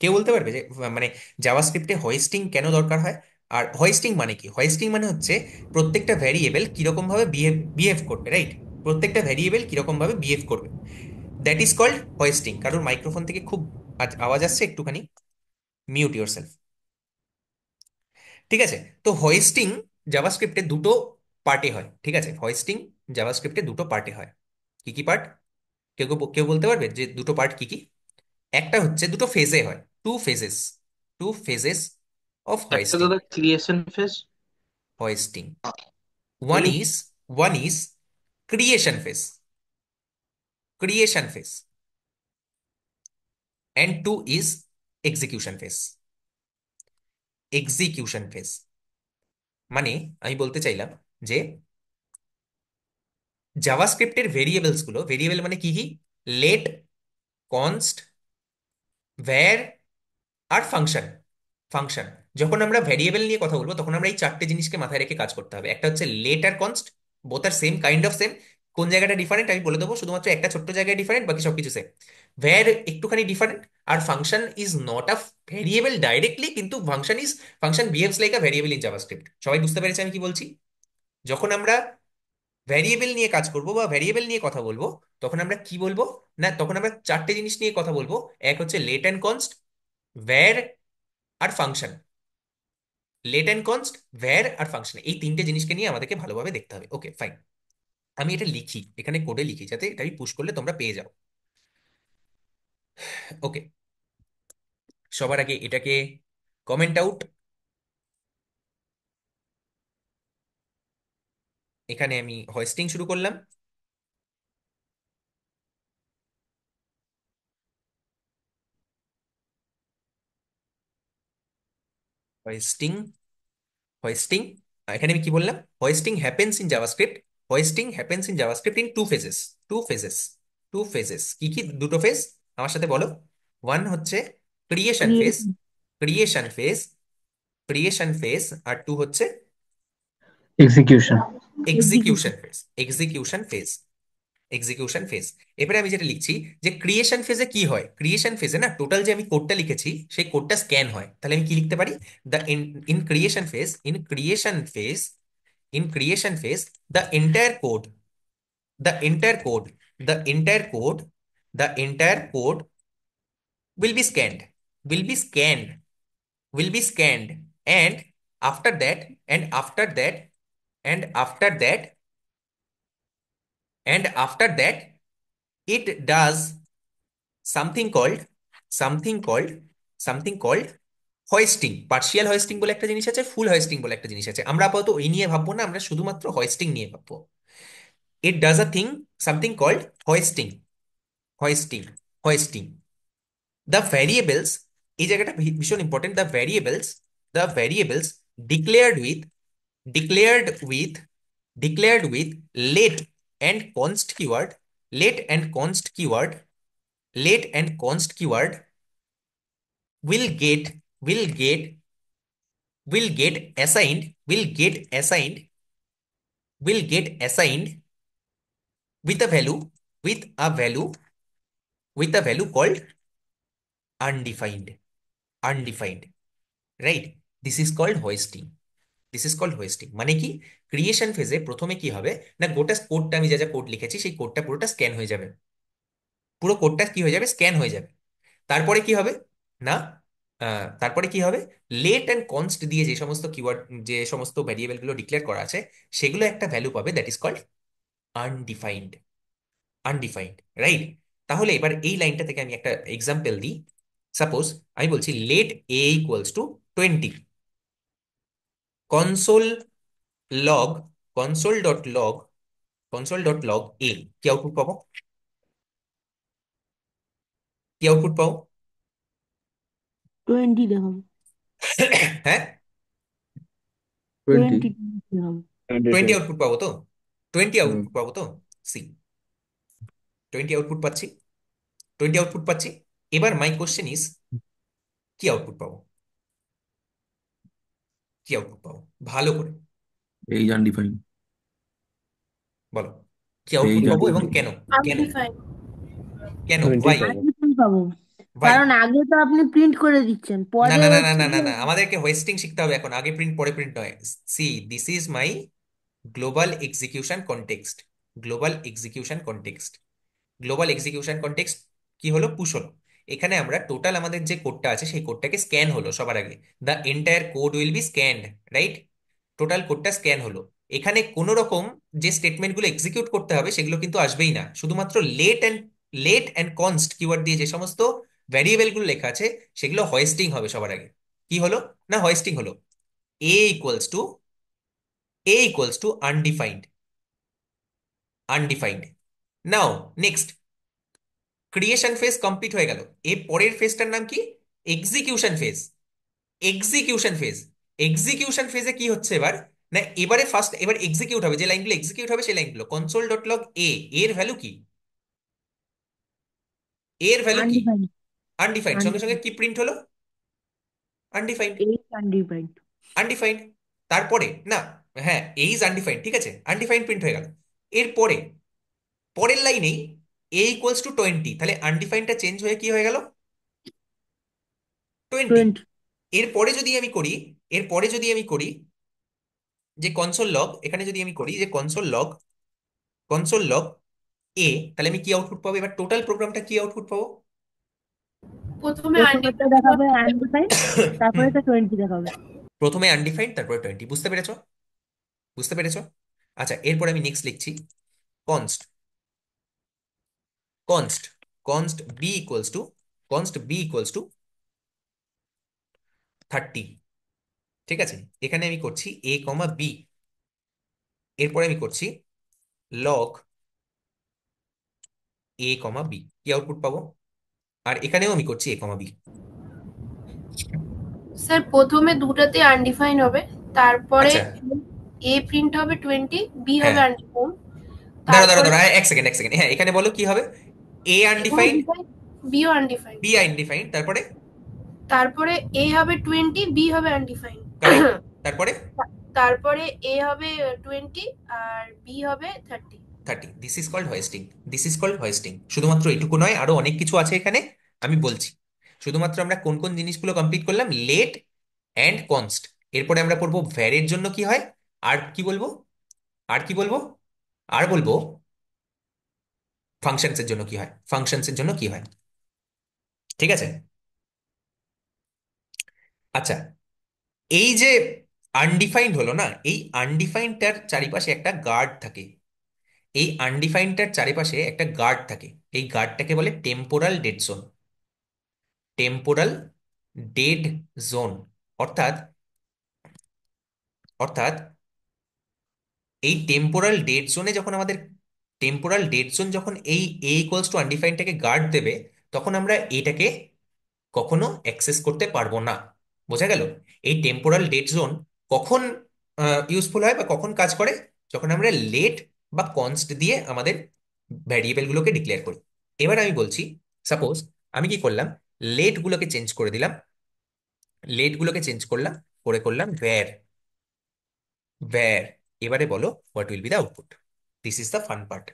কেউ বলতে পারবে যে মানে জাভাস্ক্রিপ্টে হোয়েস্টিং কেন দরকার হয়? আর হোয়েস্টিং মানে কি? হোয়েস্টিং মানে হচ্ছে প্রত্যেকটা ভ্যারিয়েবল কিরকম ভাবে বিহেভ করবে, রাইট? প্রত্যেকটা ভ্যারিয়েবল কিরকম ভাবে বিহেভ করবে, দ্যাট ইজ কল্ড হোয়েস্টিং। কারণ মাইক্রোফোন থেকে খুব আওয়াজ আসছে, একটুখানি মিউট ইউর সেলফ। ঠিক আছে, তো হোয়েস্টিং জাভাস্ক্রিপ্টে দুটো পার্টে হয়, ঠিক আছে, হোয়েস্টিং জাভাস্ক্রিপ্টে দুটো পার্টে হয়। কি কি পার্ট? কেউ কেউ কেউ বলতে পারবে যে দুটো পার্ট কি কি? একটা হচ্ছে দুটো ফেজে হয়, two phases, two phases of একটা হোয়েস্টিং। দাদা ক্রিয়েশন ফেজ। হোয়েস্টিং ওয়ান বলি is one is creation phase, creation phase, and two is execution phase, execution phase. মানে আমি বলতে চাইলাম যে জাভাস্ক্রিপ্টের ভেরিয়েবলস গুলো, ভেরিয়েবল মানে কি কি? লেট, কনস্ট, ভ্যার আর ফাংশন। ফাংশন। যখন আমরা ভ্যারিয়েবল নিয়ে কথা বলবো তখন আমরা এই চারটে জিনিসকে মাথায় রেখে কাজ করতে হবে। একটা হচ্ছে লেট আর const, both are same, kind of same. কোন জায়গাটা ডিফারেন্ট আমি বলে দেবো, শুধুমাত্র একটা ছোট্ট জায়গায় ডিফারেন্ট, বাকি সবকিছু সেম। ভ্যার একটুখানি ডিফারেন্ট। আর function is not a variable directly, কিন্তু function behaves like a variable in JavaScript. সবাই বুঝতে পেরেছে আমি কি বলছি? যখন আমরা ভ্যারিয়েবল নিয়ে কাজ করব বা ভ্যারিয়েবল নিয়ে কথা বলবো, তখন আমরা কি বলবো? না, তখন আমরা চারটে জিনিস নিয়ে কথা বলবো। এক হচ্ছে লেট অ্যান্ড কনস্ট, ভ্যার আর function. Let and const, var আর ফাংশন, এই তিনটে জিনিসকে নিয়ে আমাদেরকে ভালোভাবে দেখতে হবে। ওকে ফাইন, আমি এটা লিখি, এখানে কোডে লিখি, যাতে এটা পুশ করলে তোমরা পেয়ে যাও। ওকে, সবার আগে এটাকে কমেন্ট আউট। এখানে আমি হোয়েস্টিং শুরু করলাম। হোয়েস্টিং, হোয়েস্টিং, এখানে আমি কি বললাম? Hoisting happens in JavaScript, hoisting happens in JavaScript in two phases, two phases, two phases. কি কি দুটো ফেজ? আমার সাথে বলো। ওয়ান হচ্ছে creation phase, creation creation phase, creation phase. আর টু হচ্ছে execution. Execution execution phase, execution phase, execution phase. এবারে আমি যেটা লিখছি যে ক্রিয়েশন ফেজে কি হয়, ক্রিয়েশন ফেজে না টোটাল যে আমি কোডটা লিখেছি সেই কোডটা স্ক্যান হয়। তাহলে আমি কি লিখতে পারি? The in creation phase, in creation phase, in creation phase the entire code, the entire code, the entire code, the entire code will be scanned, will be scanned, will be scanned. And after that, and after that, and after that, and after that, it does something called, something called, something called hoisting. Partial hoisting বলে একটা জিনিস আছে, ফুল হোয়েস্টিং বলে একটা জিনিস আছে। আমরা আপাতত ওই নিয়ে ভাববো না, আমরা শুধুমাত্র হোয়েস্টিং নিয়ে ভাববো। It does a thing, something called hoisting, hoisting, hoisting. The variables, এই জায়গাটা ভীষণ important. The variables declared with, declared with, declared with let and const keyword, let and const keyword, let and const keyword will get, will get, will get assigned, will get assigned, will get assigned with a value, with a value, with a value called undefined, undefined, right? This is called hoisting, this is called hoisting। মানে কি? ক্রিয়েশন ফেজে প্রথমে কি হবে না, গোটা কোডটা আমি যা যা কোড লিখেছি সেই কোডটা পুরোটা স্ক্যান হয়ে যাবে, পুরো কোডটা কি হয়ে যাবে? স্ক্যান হয়ে যাবে। তারপরে কি হবে না, তারপরে কি হবে? লেট অ্যান্ড কনস্ট দিয়ে যে সমস্ত কিওয়ার্ড, যে সমস্ত ভ্যারিয়েবল গুলো ডিক্লেয়ার করা আছে সেগুলো একটা ভ্যালু পাবে, that is called undefined, undefined, right? তাহলে এবার এই লাইনটা থেকে আমি একটা এক্সাম্পল দিই। সাপোজ আমি বলছি let A equals to 20, console log, console dot log, console dot log A. কি আউটপুট পাবো? কি আউটপুট পাবো? 20 দেখাবো, হ্যাঁ, 20। 20 দেখাবো। 20 আউটপুট পাবো তো? 20 হুম। আউটপুট পাবো তো? সি, 20 আউটপুট পাচ্ছি, 20 আউটপুট পাচ্ছি। এবার মাই কোশ্চেন ইজ কি আউটপুট পাবো? কি কি আউটপুট পাবো ভালো করে এই আনডিফাইন্ড। বলো, কি এই আউটপুট পাবো এবং আনডিফাইন্ড। কেন? কেন? আনডিফাইন্ড। কেন? 20 ওয়াই? পাবো। আগে প্রিন্ট পাবো, ওয়াই? কারণ আগে তো আপনি প্রিন্ট করে দিচ্ছেন, না পরে না না না হচ্ছে না না যে না, আমাদেরকে হোয়েস্টিং শিখতে হবে এখন, আগে প্রিন্ট পরে প্রিন্ট নয়। See, this is my global execution context. Global execution context, global execution context কি হলো? পুশ হলো। এখানে আমরা টোটাল আমাদের যে কোডটা আছে সেই কোডটাকে স্ক্যান হলো সবার আগে। The entire code will be scanned, right? Total কোডটা স্ক্যান হলো। এখানে কোনো রকম যে স্টেটমেন্টগুলো এক্সিকিউট করতে হবে সেগুলো কিন্তু আসবেই না, শুধুমাত্র লেট অ্যান্ড কনস্ট কিওয়ার্ড দিয়ে যে সমস্ত ভ্যারিয়েবল গুলো লেখা আছে সেগুলো হোয়েস্টিং হবে সবার আগে। কি হলো? না হোয়েস্টিং হলো। A equals to undefined, undefined. Now next, creation phase complete হয়ে গেল। এর পরের ফেজটার নাম কি? Execution phase. Execution phase, execution ফেজে কি হচ্ছে এবার? না এবারে ফার্স্ট এবার এক্সিকিউট হবে, যে লাইনগুলো এক্সিকিউট হবে সেই লাইনগুলো কনসোল ডট লগ এ, এর ভ্যালু কি? এর ভ্যালু কি? আনডিফাইন্ড। আনডিফাইন্ড। সঙ্গে সঙ্গে আনডিফাইন্ড, কি প্রিন্ট হলো? আনডিফাইন্ড। এই আনডিফাইন্ড। আনডিফাইন্ড। তারপরে না, হ্যাঁ এই ইজ আনডিফাইন্ড, ঠিক আছে, আনডিফাইন্ড প্রিন্ট হয়ে গেল। এরপরে পরের লাইনেই এ ইকুয়ালস টু 20, তাহলে আনডিফাইন্ডটা চেঞ্জ হয়ে কি হয়ে গেল? 20। 20। এরপরে যদি আমি করি, এরপরে যদি আমি করি যে কনসোল লগ, এখানে যদি আমি করি যে কনসোল লগ এ, তাহলে আমি কি আউটপুট পাবো? এবার টোটাল প্রোগ্রামটা কি আউটপুট পাবো? প্রথমে প্রথমেরটা আনডিফাইন্ড, দেখাবে আনডিফাইন্ড, তারপরে হুম, এটা 20 দেখাবে। প্রথমে আনডিফাইন্ড তারপরে 20, বুঝতে পেরেছো? বুঝতে পেরেছো? আচ্ছা এরপরে আমি নেক্সট লিখছি const, const const b equals to, const b equals to 30। ঠিক আছে, এখানে আমি করছি এ কমা বি, এরপরে আমি করছি লগ এ কমা বি, কি আউটপুট পাবো? আর এখানেও আমি করছি এ কমা বি। স্যার প্রথমে দুটাতে আনডিফাইন্ড হবে, তারপরে আচ্ছা এ প্রিন্ট হবে 20, বি হ্যাঁ, হবে আনডিফাইন্ড, দাঁড়া দাঁড়া তারপরে দাঁড়া, এক সেকেন্ড এক সেকেন্ড, হ্যাঁ এখানে বলো কি হবে? এ এখানে আনডিফাইন্ড, ডিফাইন্ড, বিও আনডিফাইন্ড, বি আনডিফাইন্ড, তারপরে তারপরে এ হবে 20, বি হবে আনডিফাইন্ড, কারেক্ট, তারপরে তারপরে এ হবে 20 আর বি হবে 30। 30। This is called hoisting, this is called hoisting. শুধুমাত্র এটুকু নয়, আরো অনেক কিছু আছে এখানে, আমি বলছি। শুধুমাত্র আমরা কোন কোন জিনিসগুলো কমপ্লিট করলাম? Let and const. এরপরে আমরা পড়বো ভ্যারের জন্য কি হয়, আর কি বলবো, আর কি বলবো, আর বলবো ফাংশনসের জন্য কি হয়, ফাংশনসের জন্য কি হয়। ঠিক আছে? আচ্ছা, এই যে আনডিফাইন্ড হলো না, এই আনডিফাইন্ডটার চারিপাশে একটা গার্ড থাকে। এই আনডিফাইন্ডটার চারিপাশে একটা গার্ড থাকে, এই গার্ডটাকে বলে temporal dead zone. Temporal dead zone, অর্থাৎ অর্থাৎ এই টেম্পোরাল ডেড জোনে যখন আমাদের, টেম্পোরাল ডেড জোন যখন এই এ ইকুয়ালস টু আনডিফাইন্ডটাকে গার্ড দেবে, তখন আমরা এটাকে কখনো অ্যাক্সেস করতে পারবো না। বোঝা গেল? এই টেম্পোরাল ডেড জোন কখন ইউজফুল হয় বা কখন কাজ করে? যখন আমরা লেট বা কনস্ট দিয়ে আমাদের ভ্যারিয়েবলগুলোকে ডিক্লেয়ার করি। এবার আমি বলছি, সাপোজ আমি কি করলাম, লেট গুলোকে চেঞ্জ করে দিলাম, লেট গুলোকে চেঞ্জ করলাম, করে করলাম ভ্যার, ভ্যার। এবারে বলো what will be the output? This is the fun part.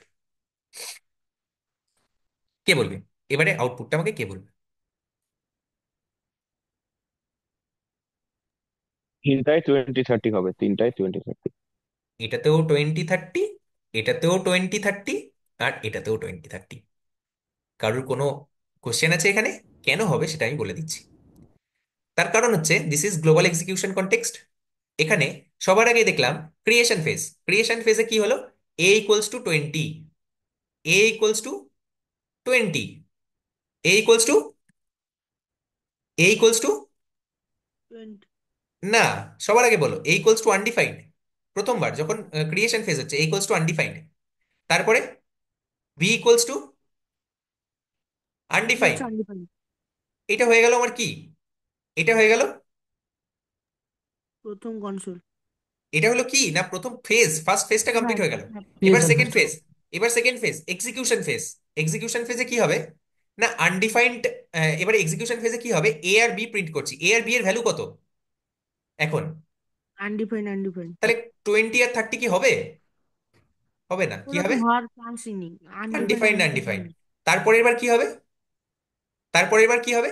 কে বলবে? এবারে আউটপুটটা আমাকে কে বলবে? তিনটায় 20-30 হবে, তিনটায় 20-30। এটাতেও 20-30, এটাতেও 20-30, আর এটাতেও 20-30। কারোর কোনো কোশ্চেন আছে এখানে? কেন হবে সেটা আমি বলে দিচ্ছি। তার কারণ হচ্ছে this is global execution context. এখানে সবার আগে দেখলাম ক্রিয়েশন ফেজ, ক্রিয়েশন ফেজে কি হলো? A equals to 20, A equals to 20, A equals to, A equals to, 20। না সবার আগে বলো এ ইকুয়ালস টু আনডিফাইন্ড। প্রথমবার যখন ক্রিয়েশন ফেজ হচ্ছে এ ইকুয়ালস টু আনডিফাইন্ড, তারপরে b equals to equals undefined. To undefined. এটা হয়ে গেল আমার কি, এটা হয়ে গেল, প্রথম কনসোল। এটা হলো কি না প্রথম ফেজ, ফার্স্ট ফেজটা হ্যাঁ কমপ্লিট হয়ে গেল। হ্যাঁ, এবার ক্রিয়েশন সেকেন্ড ফেজ। ফেজ, এবার second phase execution phase. Execution ফেজে কি হবে না আনডিফাইন্ড, এবারে এক্সিকিউশন ফেজে কি হবে? এ আর বি প্রিন্ট করছি, এ আর বি এর ভ্যালু কত এখন? আনডিফাইন্ড আনডিফাইন্ড তাহলে 20 আর 30 কি হবে? হবে না, কি ওরকম হবে? হওয়ার চান্সই নেই। Undefined undefined undefined. আনডিফাইন্ড। তারপরের বার কি হবে? তারপরের বার কি হবে?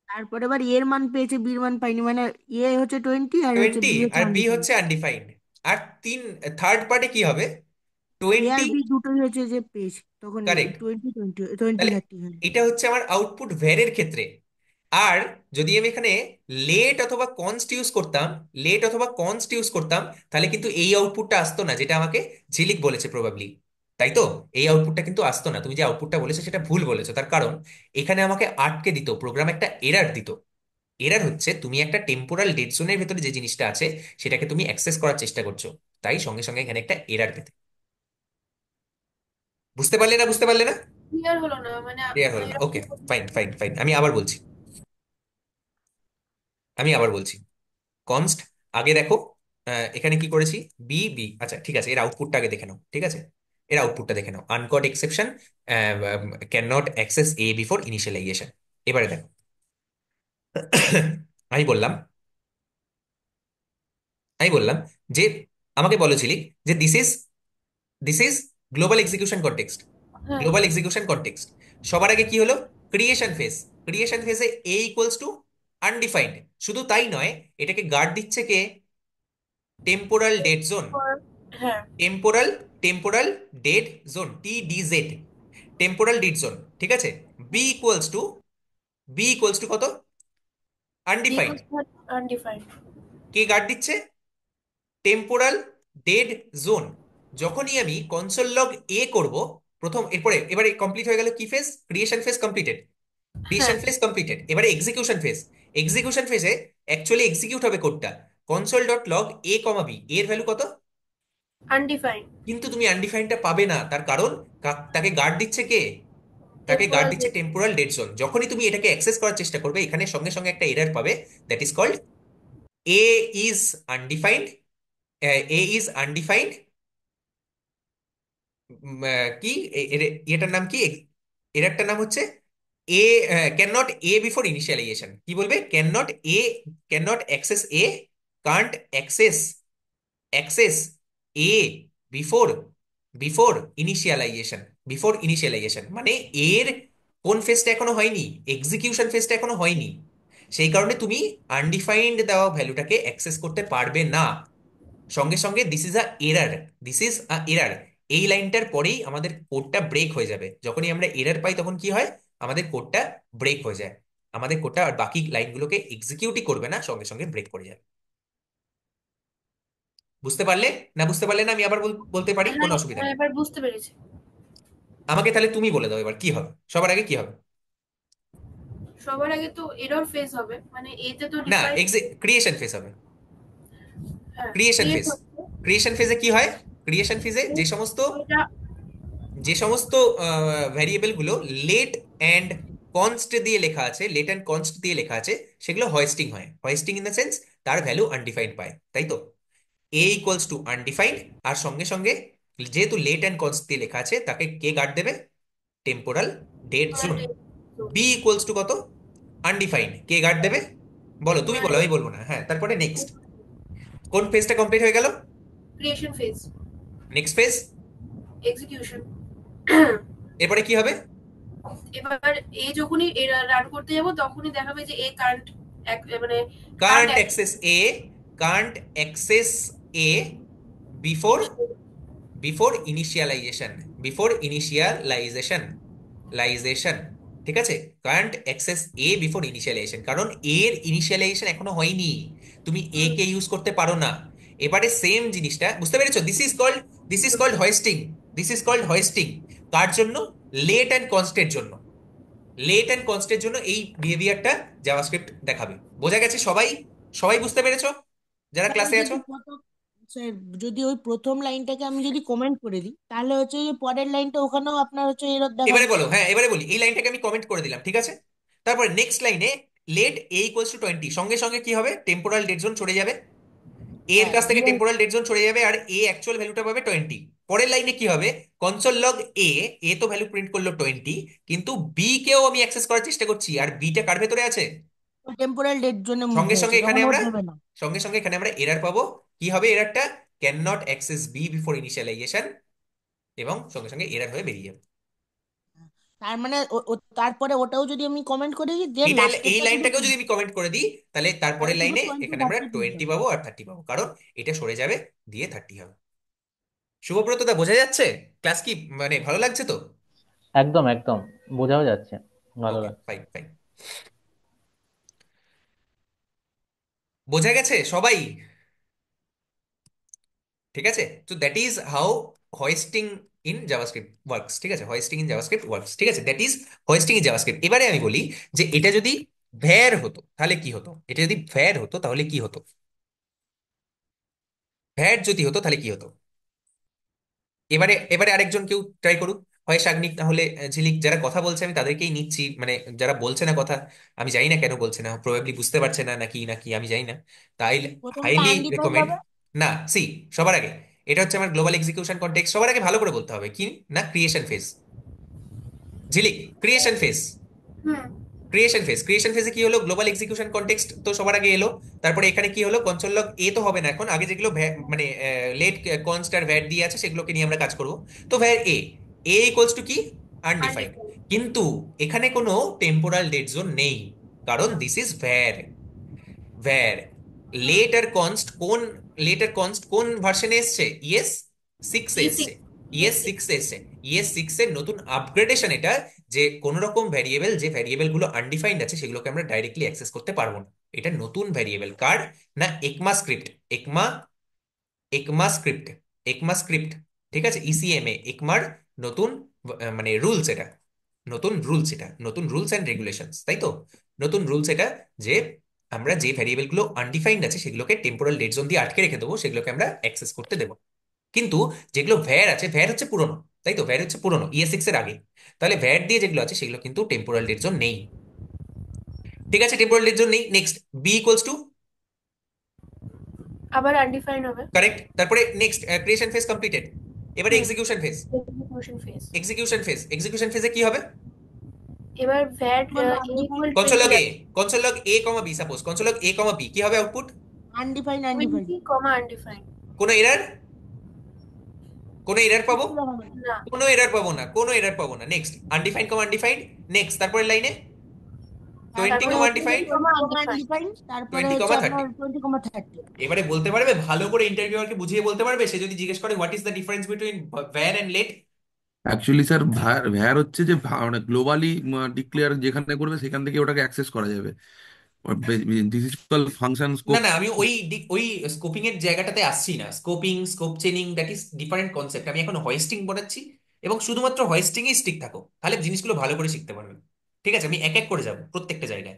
তারপরে এবার এর মান পেয়েছে, বির মান পাইনি, মানে এ হচ্ছে 20 আর হচ্ছে 20, বি হচ্ছে আর বি আনডিফাইন্ড। হচ্ছে আনডিফাইন্ড। আর থার্ড পার্টে কি হবে? এ আর 20। বি দুটোই হচ্ছে যে পেয়েছে, তখন কারেক্ট। 20 20 20 তাহলে 30, হ্যাঁ। এটা হচ্ছে আমার আউটপুট ভ্যারের ক্ষেত্রে। আর যদি আমি এখানে লেট অথবা কনস্ট ইউজ করতাম, লেট অথবা কনস্ট ইউজ করতাম, তাহলে কিন্তু এই আউটপুটটা আসতো না, যেটা আমাকে ঝিলিক বলেছে প্রবাবলি। তাই তো? এই আউটপুটটা কিন্তু আসতো না, তুমি যে আউটপুটটা বলেছো সেটা ভুল বলেছো। তার কারণ এখানে আমাকে আটকে দিত, প্রোগ্রাম একটা এরার দিত। এরার হচ্ছে তুমি একটা টেম্পোরাল ডেড জোনের ভেতরে যে জিনিসটা আছে সেটাকে তুমি অ্যাক্সেস করার চেষ্টা করছো, তাই সঙ্গে সঙ্গে এখানে একটা এরার পেতে। বুঝতে পারলে না? বুঝতে পারলে না? ক্লিয়ার হলো না মানে ক্লিয়ার হলো না? এরকম ওকে, ফাইন ফাইন ফাইন, আমি আবার বলছি কনস্ট। আগে দেখো, এখানে কি করেছি? বি বি, আচ্ছা ঠিক আছে, এর আউটপুটটা আগে দেখে নাও। ঠিক আছে, এর আউটপুটটা দেখে নাও। Uncaught exception, can not access A before initialization. এবারে দেখো, আমি বললাম আমি বললাম যে আমাকে বলেছিলি যে this is global execution context. হ্যাঁ গ্লোবাল এক্সিকিউশন কনটেক্সট, সবার আগে কি হলো? Creation phase. ক্রিয়েশন ফেজে এ ইকুয়ালস টু আনডিফাইন্ড। শুধু তাই নয়, এটাকে গার্ড দিচ্ছে কে? Temporal dead zone. হ্যাঁ temporal temporal dead zone, TDZ, temporal dead zone. ঠিক আছে। B equals to B equals to কত? আনডিফাইন্ড। আনডিফাইন্ড। কে গার্ড দিচ্ছে? Temporal dead zone. যখনই আমি কনসোল লগ এ করব প্রথম, এবারে কমপ্লিট হয়ে গেল কি ফেজ? Creation phase completed. হ্যাঁ ক্রিয়েশন ফেজ কমপ্লিটেড, এবারে এক্সিকিউশন ফেজ। এক্সিকিউশন ফেজে অ্যাকচুয়ালি এক্সিকিউট হবে কোডটা console dot log A comma B. এর ভ্যালু কত? আনডিফাইন্ড। কিন্তু তুমি আনডিফাইন্ডটা পাবে না, তার কারণ তাকে গার্ড দিচ্ছে কে? তাকে গার্ড টেম্পোরাল দিচ্ছে টেম্পোরাল ডেড জোন। যখনই তুমি এটাকে অ্যাক্সেস করার চেষ্টা করবে, এখানে সঙ্গে সঙ্গে একটা এরর পাবে, that is called A is undefined. A is undefined. কি এটার নাম কি? এটার নাম হচ্ছে A cannot A before initialization. কি বলবে? Can not access A, can't access A before before initialization. Before initialization মানে এর কোন ফেজটা এখনো হয়নি? এক্সিকিউশন ফেজটা এখনো হয়নি। সেই কারণে তুমি আনডিফাইন্ড দেওয়া ভ্যালুটাকে অ্যাক্সেস করতে পারবে না। সঙ্গে সঙ্গে this is a error, this is a error. এই লাইনটার পরেই আমাদের কোডটা ব্রেক হয়ে যাবে। যখনই আমরা এরার পাই তখন কি হয়? আমাদের কোডটা ব্রেক হয়ে যায়। আমাদের কোডটা আর বাকি লাইনগুলোকে এক্সিকিউটই করবে না, সঙ্গে সঙ্গে ব্রেক করে যাবে। বুঝতে পারলে? না বুঝতে পারলে না আমি আবার বলতে পারি, হ্যাঁ কোনো অসুবিধা হ্যাঁ নেই। এবার বুঝতে পেরেছি। আমাকে তাহলে তুমি বলে দাও এবার কি হবে, সবার আগে কি হবে? সবার আগে তো এরর ফেজ হবে, মানে এতে তো না, ডিফাইন। ক্রিয়েশন ফেজ হবে। হ্যাঁ ক্রিয়েশন ক্রিয়েট ফেজ, হচ্ছে ক্রিয়েশন ফেজে কি হয়? ক্রিয়েশন ফেজে ওইটা। যে সমস্ত ভ্যারিয়েবল গুলো লেট অ্যান্ড কনস্ট দিয়ে লেখা আছে, লেট অ্যান্ড কনস্ট দিয়ে লেখা আছে, সেগুলো হোয়েস্টিং হয়। হোয়েস্টিং ইন দ্য সেন্স তার ভ্যালু আনডিফাইন্ড পায়, তাই তো? এ ইকুয়ালস টু আনডিফাইন্ড, আর সঙ্গে সঙ্গে যেহেতু লেট অ্যান্ড কনস্ট দিয়ে লেখা আছে, তাকে কে গার্ড দেবে? Temporal dead zone. B equals to কত? আনডিফাইন্ড, কে গার্ড দেবে? বলো, তুমি বলো, আমি বলবো না। হ্যাঁ, তারপরে নেক্সট কোন ফেজটা কমপ্লিট হয়ে গেল? Creation phase. Next phase, execution. এরপরে কি হবে? এবার যখনই রান করতে যাব তখনই দেখাবে যে কারেন্ট মানে current access A, current access A before before initialization, before initialization লাইজেশন। ঠিক আছে, কারেন্ট অ্যাক্সেস এ বিফোর ইনিশিয়ালাইজেশন, কারণ এর ইনিশিয়ালাইজেশন এখনো হয়নি, তুমি এ কে ইউজ করতে পারো না। এবারে সেম জিনিসটা বুঝতে পেরেছো? This is called hoisting. This is called hoisting কার জন্য? লেট অ্যান্ড কনস্টের জন্য। লেট অ্যান্ড কনস্টের জন্য এই বিহেভিয়ারটা জাভাস্ক্রিপ্ট দেখাবে। বোঝা গেছে? সবাই সবাই বুঝতে পেরেছো যারা স্যার, ক্লাসে আছো? স্যার যদি ওই প্রথম লাইনটাকে আমি যদি কমেন্ট করে দিই, তাহলে হচ্ছে যে পরের লাইনটা ওখানেও আপনার হচ্ছে এরর দেখাবে। এবারে বলো, হ্যাঁ এবারে বলি, এই লাইনটাকে আমি কমেন্ট করে দিলাম, ঠিক আছে? তারপরে নেক্সট লাইনে লেট এ ইকুয়ালস টু 20, সঙ্গে সঙ্গে কি হবে? টেম্পোরাল ডেড জোন সরে যাবে, এর হ্যাঁ, কাছ থেকে দিয়ে টেম্পোরাল ডেড জোন সরে যাবে, আর এ অ্যাকচুয়াল ভ্যালুটা পাবে 20। পরের লাইনে কি হবে? কনসোল লগ এ, এ তো ভ্যালু প্রিন্ট করলো 20, কিন্তু বি কেও আমি অ্যাক্সেস করার চেষ্টা করছি, আর বিটা কার ভেতরে আছে? টেম্পোরাল ডেট জন্য মিস সঙ্গে হয়েছে, সঙ্গে এখানে তখন ও আমরা দেবে না। এরার পাবো। কি হবে এরারটা? Can not access B before initialization, এবং সঙ্গে সঙ্গে এরার হয়ে বেরিয়ে যাবে। তার মানে তারপরে ওটাও যদি আমি কমেন্ট করে দিই, দেন এটা এই লাস্টেরটা শুধু লাইনটাকেও যদি আমি কমেন্ট করে দিই, তাহলে তাহলে তারপরের শুধু লাইনে 20 এখানে আমরা 30 দিয়ে 20 দেবে। পাবো আর 30 পাবো, কারণ এটা সরে যাবে, দিয়ে 30 হবে। শুভব্রত দা, বোঝা যাচ্ছে? ক্লাস কি মানে ভালো লাগছে তো? একদম একদম, বোঝাও যাচ্ছে, ভালো ওকে, লাগছে। Fine fine. বোঝা গেছে সবাই? ঠিক আছে, তো that is how hoisting in JavaScript works. ঠিক আছে, হোয়েস্টিং ইন জাভাস্ক্রিপ্ট ওয়ার্কস। ঠিক আছে, that is hoisting in JavaScript. এবারে আমি বলি যে এটা যদি ভ্যার হতো তাহলে কি হতো? এটা যদি ভ্যার হতো তাহলে কি হতো? ভ্যাট যদি হতো তাহলে কি হতো? এবারে এবারে আরেকজন কেউ ট্রাই করুক, হয় শাগনিক না হলে ঝিলিক। যারা কথা বলছে আমি তাদেরকেই নিচ্ছি, মানে যারা বলছে না কথা, আমি জানি না কেন বলছে না, প্রবাবলি বুঝতে পারছে না নাকি নাকি আমি জানি না। তাই প্রথমটা হাইলি আনডিফাইন্ড রেকমেন্ড। হবে। না, সি, সবার আগে এটা হচ্ছে আমার গ্লোবাল এক্সিকিউশন কনটেক্সট। সবার আগে ভালো করে বলতে হবে কি না, ক্রিয়েশন ফেজ। ঝিলিক, ক্রিয়েশন ফেজ। হুম। ক্রিয়েশন ফেজে কি হলো? গ্লোবাল এক্সিকিউশন কনটেক্সট তো সবার আগে এলো। তারপরে এখানে কি হলো? কনসোল লগ এ তো হবে না এখন, আগে যেগুলো মানে লেট কনস্ট আর ভ্যাট দিয়ে আছে সেগুলোকে নিয়ে আমরা কাজ করব। তো where A, A equals two কি? আনডিফাইন্ড। আনডিফাইন্ড। কিন্তু এখানে কোনো টেম্পোরাল ডেট জোন নেই, কারণ this is where. Where letter const কোন ভার্সনে এসছে? ইএস 6 এ ই এসছে। সিক্স ই ইএস সিক্স 6 এ এসছে। ইএস 6 এর নতুন আপগ্রেডেশন এটা, যে কোন রকম ভ্যারিয়েবল, যে ভ্যারিয়েবল গুলো আনডিফাইন্ড আছে সেগুলোকে আমরা ডাইরেক্টলি অ্যাক্সেস করতে পারবো না। এটা নতুন ভ্যারিয়েবল কার না, একমা স্ক্রিপ্ট। একমা একমা স্ক্রিপ্ট একমা স্ক্রিপ্ট ঠিক আছে, ইসিএমএ একমার নতুন মানে রুলস এটা, নতুন রুলস এটা, নতুন রুলস এন্ড রেগুলেশনস, তাই তো? নতুন রুলস এটা, যে আমরা যে ভ্যারিয়েবল গুলো আনডিফাইন্ড আছে সেগুলোকে টেম্পোরাল ডেট জোন দিয়ে আটকে রেখে দেবো, সেগুলোকে আমরা অ্যাক্সেস করতে দেবো। কিন্তু যেগুলো ভ্যার আছে, ভ্যার হচ্ছে পুরনো, তাই তো? ভ্যার হচ্ছে পুরনো, ইএস 6 এর আগে। তাহলে ভ্যার দিয়ে যেগুলো আছে সেগুলো কিন্তু টেম্পোরাল ডেট জোন নেই। ঠিক আছে, টেম্পোরাল ডেট জোন নেই। নেক্সট, বি ইকুয়ালস টু, আবার আনডিফাইন্ড হবে। কারেক্ট। তারপরে নেক্সট, ক্রিয়েশন ফেজ কমপ্লিটেড। এবারে hmm. Execution phase. Execution phase. Execution ফেজে কি হবে? এবার ভ্যাট বলবো equal undefined. 20 console log A comma B, suppose console log A comma B, কি হবে আউটপুট? Undefined 20, undefined. কোনো এরার? কোনো এরার পাবো? কিচ্ছু দেখাবে না। না। কোনো এরার পাবো না, কোনো এরার পাবো না। নেক্সট, আনডিফাইন্ড কমা আনডিফাইন্ড। নেক্সট, তারপরের লাইনে 20 তারপরে কমা হচ্ছে আনডিফাইন্ড, 20 আনডিফাইন্ড, তারপরে 20 হচ্ছে কমা আপনার 30। 20, 30। এবারে বলতে পারবে ভালো করে, ইন্টারভিউয়ারকে বুঝিয়ে বলতে পারবে, সে যদি জিজ্ঞেস করে what is the difference between var and let? Actually sir var হচ্ছে যে মানে গ্লোবালি ডিক্লেয়ার যেখানে করবে সেখান থেকে ওটাকে অ্যাক্সেস করা যাবে। দিস ইজ কল ফাংশন না স্কোপ। না, আমি ওই স্কোপিং এর জায়গাটাতে আসছি না। Scoping, scope chaining, that is different concept. আমি এখন হোয়েস্টিং বোঝাচ্ছি, এবং শুধুমাত্র হোয়েস্টিং এ স্টিক থাকো, তাহলে জিনিসগুলো ভালো করে শিখতে পারবে। ঠিক আছে, আমি এক এক করে যাবো প্রত্যেকটা জায়গায়।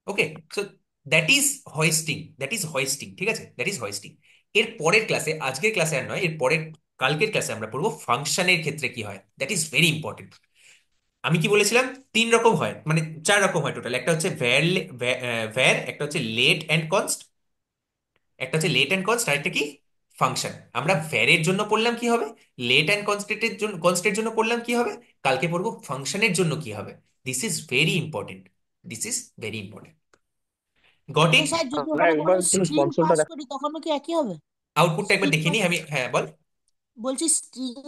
ওকে, সো দ্যাট ইজ হোয়েস্টিং। ঠিক আছে, দ্যাট ইজ হোয়েস্টিং। এর পরের ক্লাসে, আজকের ক্লাসে আর নয়, এর পরের কালকের ক্লাসে আমরা পড়বো ফাংশনের ক্ষেত্রে কি হয়। That is very important. আমি কি বলেছিলাম? 3 রকম হয়, মানে 4 রকম হয় টোটাল। একটা হচ্ছে ভ্যার, ভ্যার, একটা হচ্ছে লেট অ্যান্ড কনস্ট, একটা হচ্ছে লেট অ্যান্ড কনস্ট, আরেকটা কি? ফাংশন। আমরা ভ্যারের জন্য পড়লাম কি হবে, লেট অ্যান্ড কনস্টের জন্য পড়লাম কি হবে, কালকে পড়বো ফাংশনের জন্য কি হবে। This is very important, this is very important. Goat আচ্ছা ইট? স্যার, যদি আমরা ওখানে কোনো একবার তুমি স্ট্রিং কনসোলটা পাস দেখ। করি তখনও কি একই হবে? আউটপুটটা একবার স্ট্রিং দেখে নিই আমি। হ্যাঁ, বল। বলছি স্ট্রিং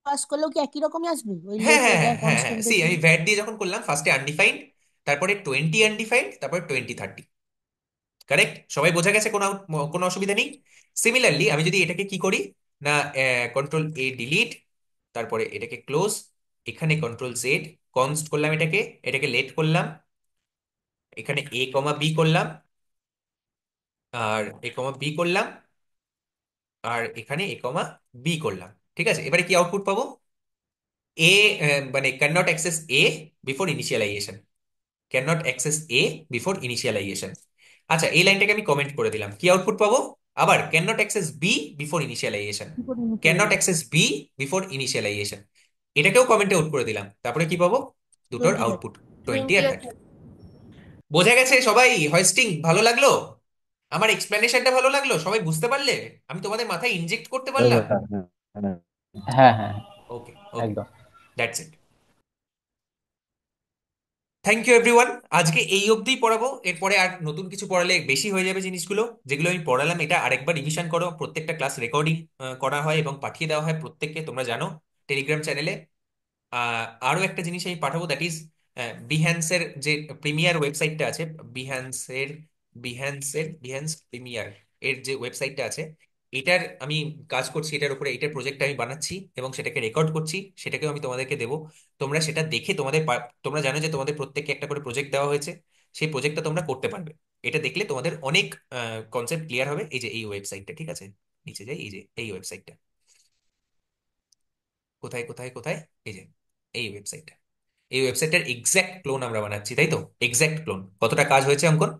পাস করলেও কি একই রকমই আসবে, ওই হ্যাঁ লেট হ্যাঁ এটা হ্যাঁ হ্যাঁ হ্যাঁ, সি, কনস্ট্যান্টের আমি জন্য? ভ্যাট দিয়ে যখন করলাম, ফার্স্টে আনডিফাইন্ড, তারপরে 20 আনডিফাইন্ড, তারপরে 20 30। কারেক্ট? সবাই বোঝা গেছে? কোনো কোনো অসুবিধা নেই। সিমিলারলি আমি যদি এটাকে কি করি না, কন্ট্রোল এ ডিলিট, তারপরে এটাকে ক্লোজ, এখানে কন্ট্রোল জেড, কনস্ট করলাম এটাকে, এটাকে লেট করলাম, এখানে এ কমা বি করলাম, আর এ কমা বি করলাম, আর এখানে এ কমা বি করলাম। ঠিক আছে, এবারে কি আউটপুট পাবো? এ, মানে can not access A before initialization, can not access A before initialization. আচ্ছা, এই লাইনটাকে আমি কমেন্ট করে দিলাম। কি আউটপুট পাবো? আবার can not access B before initialization, কি করে নিতে ক্যান নট হবে? Access B before initialization. এটাকেও কমেন্টে আউট করে দিলাম। তারপরে কি পাবো? দুটোর 20, 30। আউটপুট 20 20 আর আর 30। বোঝা গেছে সবাই? হোয়েস্টিং ভালো লাগলো? আমার এক্সপ্লেনেশনটা ভালো লাগলো? সবাই বুঝতে পারলে? আমি তোমাদের মাথায় ইনজেক্ট করতে পারলাম? হ্যাঁ হ্যাঁ, ওকে ওকে, একদম। That's it. Thank you everyone. আজকে এই অবধিই পড়াবো, এরপরে আর নতুন কিছু পড়ালে বেশি হয়ে যাবে জিনিসগুলো। যেগুলো আমি পড়ালাম এটা আরেকবার রিভিশন করো, প্রত্যেকটা ক্লাস রেকর্ডিং করা হয় এবং পাঠিয়ে দেওয়া হয় প্রত্যেককে, তোমরা জানো, টেলিগ্রাম চ্যানেলে। আরো একটা জিনিস আমি পাঠাবো, দ্যাট ইজ বিহ্যান্সের যে প্রিমিয়ার ওয়েবসাইটটা আছে, বিহ্যান্সের বিহ্যান্স প্রিমিয়ার এর যে ওয়েবসাইটটা আছে, এটার আমি কাজ করছি, এটার উপরে এটার প্রজেক্ট আমি বানাচ্ছি এবং সেটাকে রেকর্ড করছি, সেটাকেও আমি তোমাদেরকে দেবো। তোমরা সেটা দেখে তোমরা জানো যে তোমাদের প্রত্যেককে একটা করে প্রজেক্ট দেওয়া হয়েছে, সেই প্রজেক্টটা তোমরা করতে পারবে। এটা দেখলে তোমাদের অনেক কনসেপ্ট ক্লিয়ার হবে। এই যে এই ওয়েবসাইটটা, ঠিক আছে, নিচে যাই, এই যে এই ওয়েবসাইটটা, কোথায় কোথায় কোথায়, এই যে এই ওয়েবসাইটটা, এই ওয়েবসাইটের এক্স্যাক্ট ক্লোন আমরা বানাচ্ছি, তাই তো? Exact clone. কতটা কাজ হয়েছে অঙ্কন,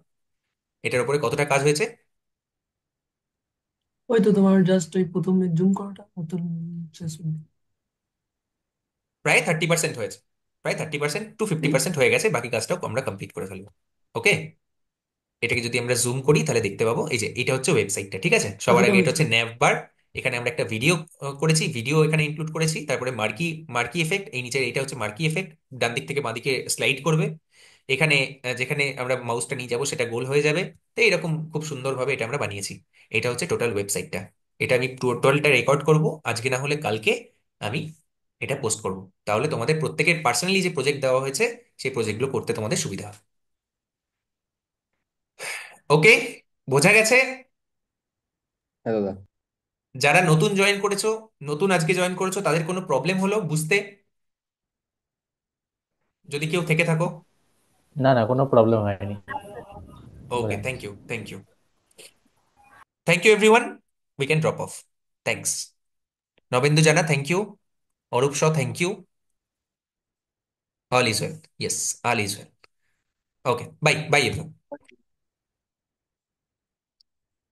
এটার উপরে কতটা কাজ হয়েছে? ওই তো তোমার জাস্ট ওই প্রথমে জুম করাটা অত শেষ অব্দি। প্রায় 30% হয়েছে, প্রায় 30% to 50% হয়ে গেছে, বাকি কাজটাও আমরা কমপ্লিট করে ফেলবো। ওকে, এটাকে যদি আমরা জুম করি তাহলে দেখতে পাবো, এই যে এটা হচ্ছে ওয়েবসাইটটা, ঠিক আছে। সবার কতটা আগে এটা হয়েছে? হচ্ছে ন্যাভবার, এখানে আমরা একটা ভিডিও করেছি, ভিডিও এখানে ইনক্লুড করেছি। তারপরে মার্কি মার্কি এফেক্ট, এই নিচে এটা হচ্ছে মার্কি এফেক্ট, ডান দিক থেকে বাঁদিকে স্লাইড করবে। এখানে যেখানে আমরা মাউসটা নিয়ে যাবো সেটা গোল হয়ে যাবে। তো এরকম খুব সুন্দরভাবে এটা আমরা বানিয়েছি। এটা হচ্ছে টোটাল ওয়েবসাইটটা। এটা আমি টোটালটা রেকর্ড করব, আজকে না হলে কালকে আমি এটা পোস্ট করব। তাহলে তোমাদের প্রত্যেকের পার্সোনালি যে প্রজেক্ট দেওয়া হয়েছে সেই প্রজেক্টগুলো করতে তোমাদের সুবিধা হবে। ওকে, বোঝা গেছে? হ্যাঁ দাদা। যারা নতুন জয়েন করেছো, নতুন আজকে জয়েন করেছো, তাদের কোনো প্রবলেম হলো বুঝতে, যদি কেউ থেকে থাকো? না না, কোনো প্রবলেম হয়নি। Okay, thank you, thank you, thank you everyone. We can drop off. Thanks. Nabendu Jana, thank you. Arup Shaw, thank you. All is well, yes, all is well. Okay, bye bye everyone.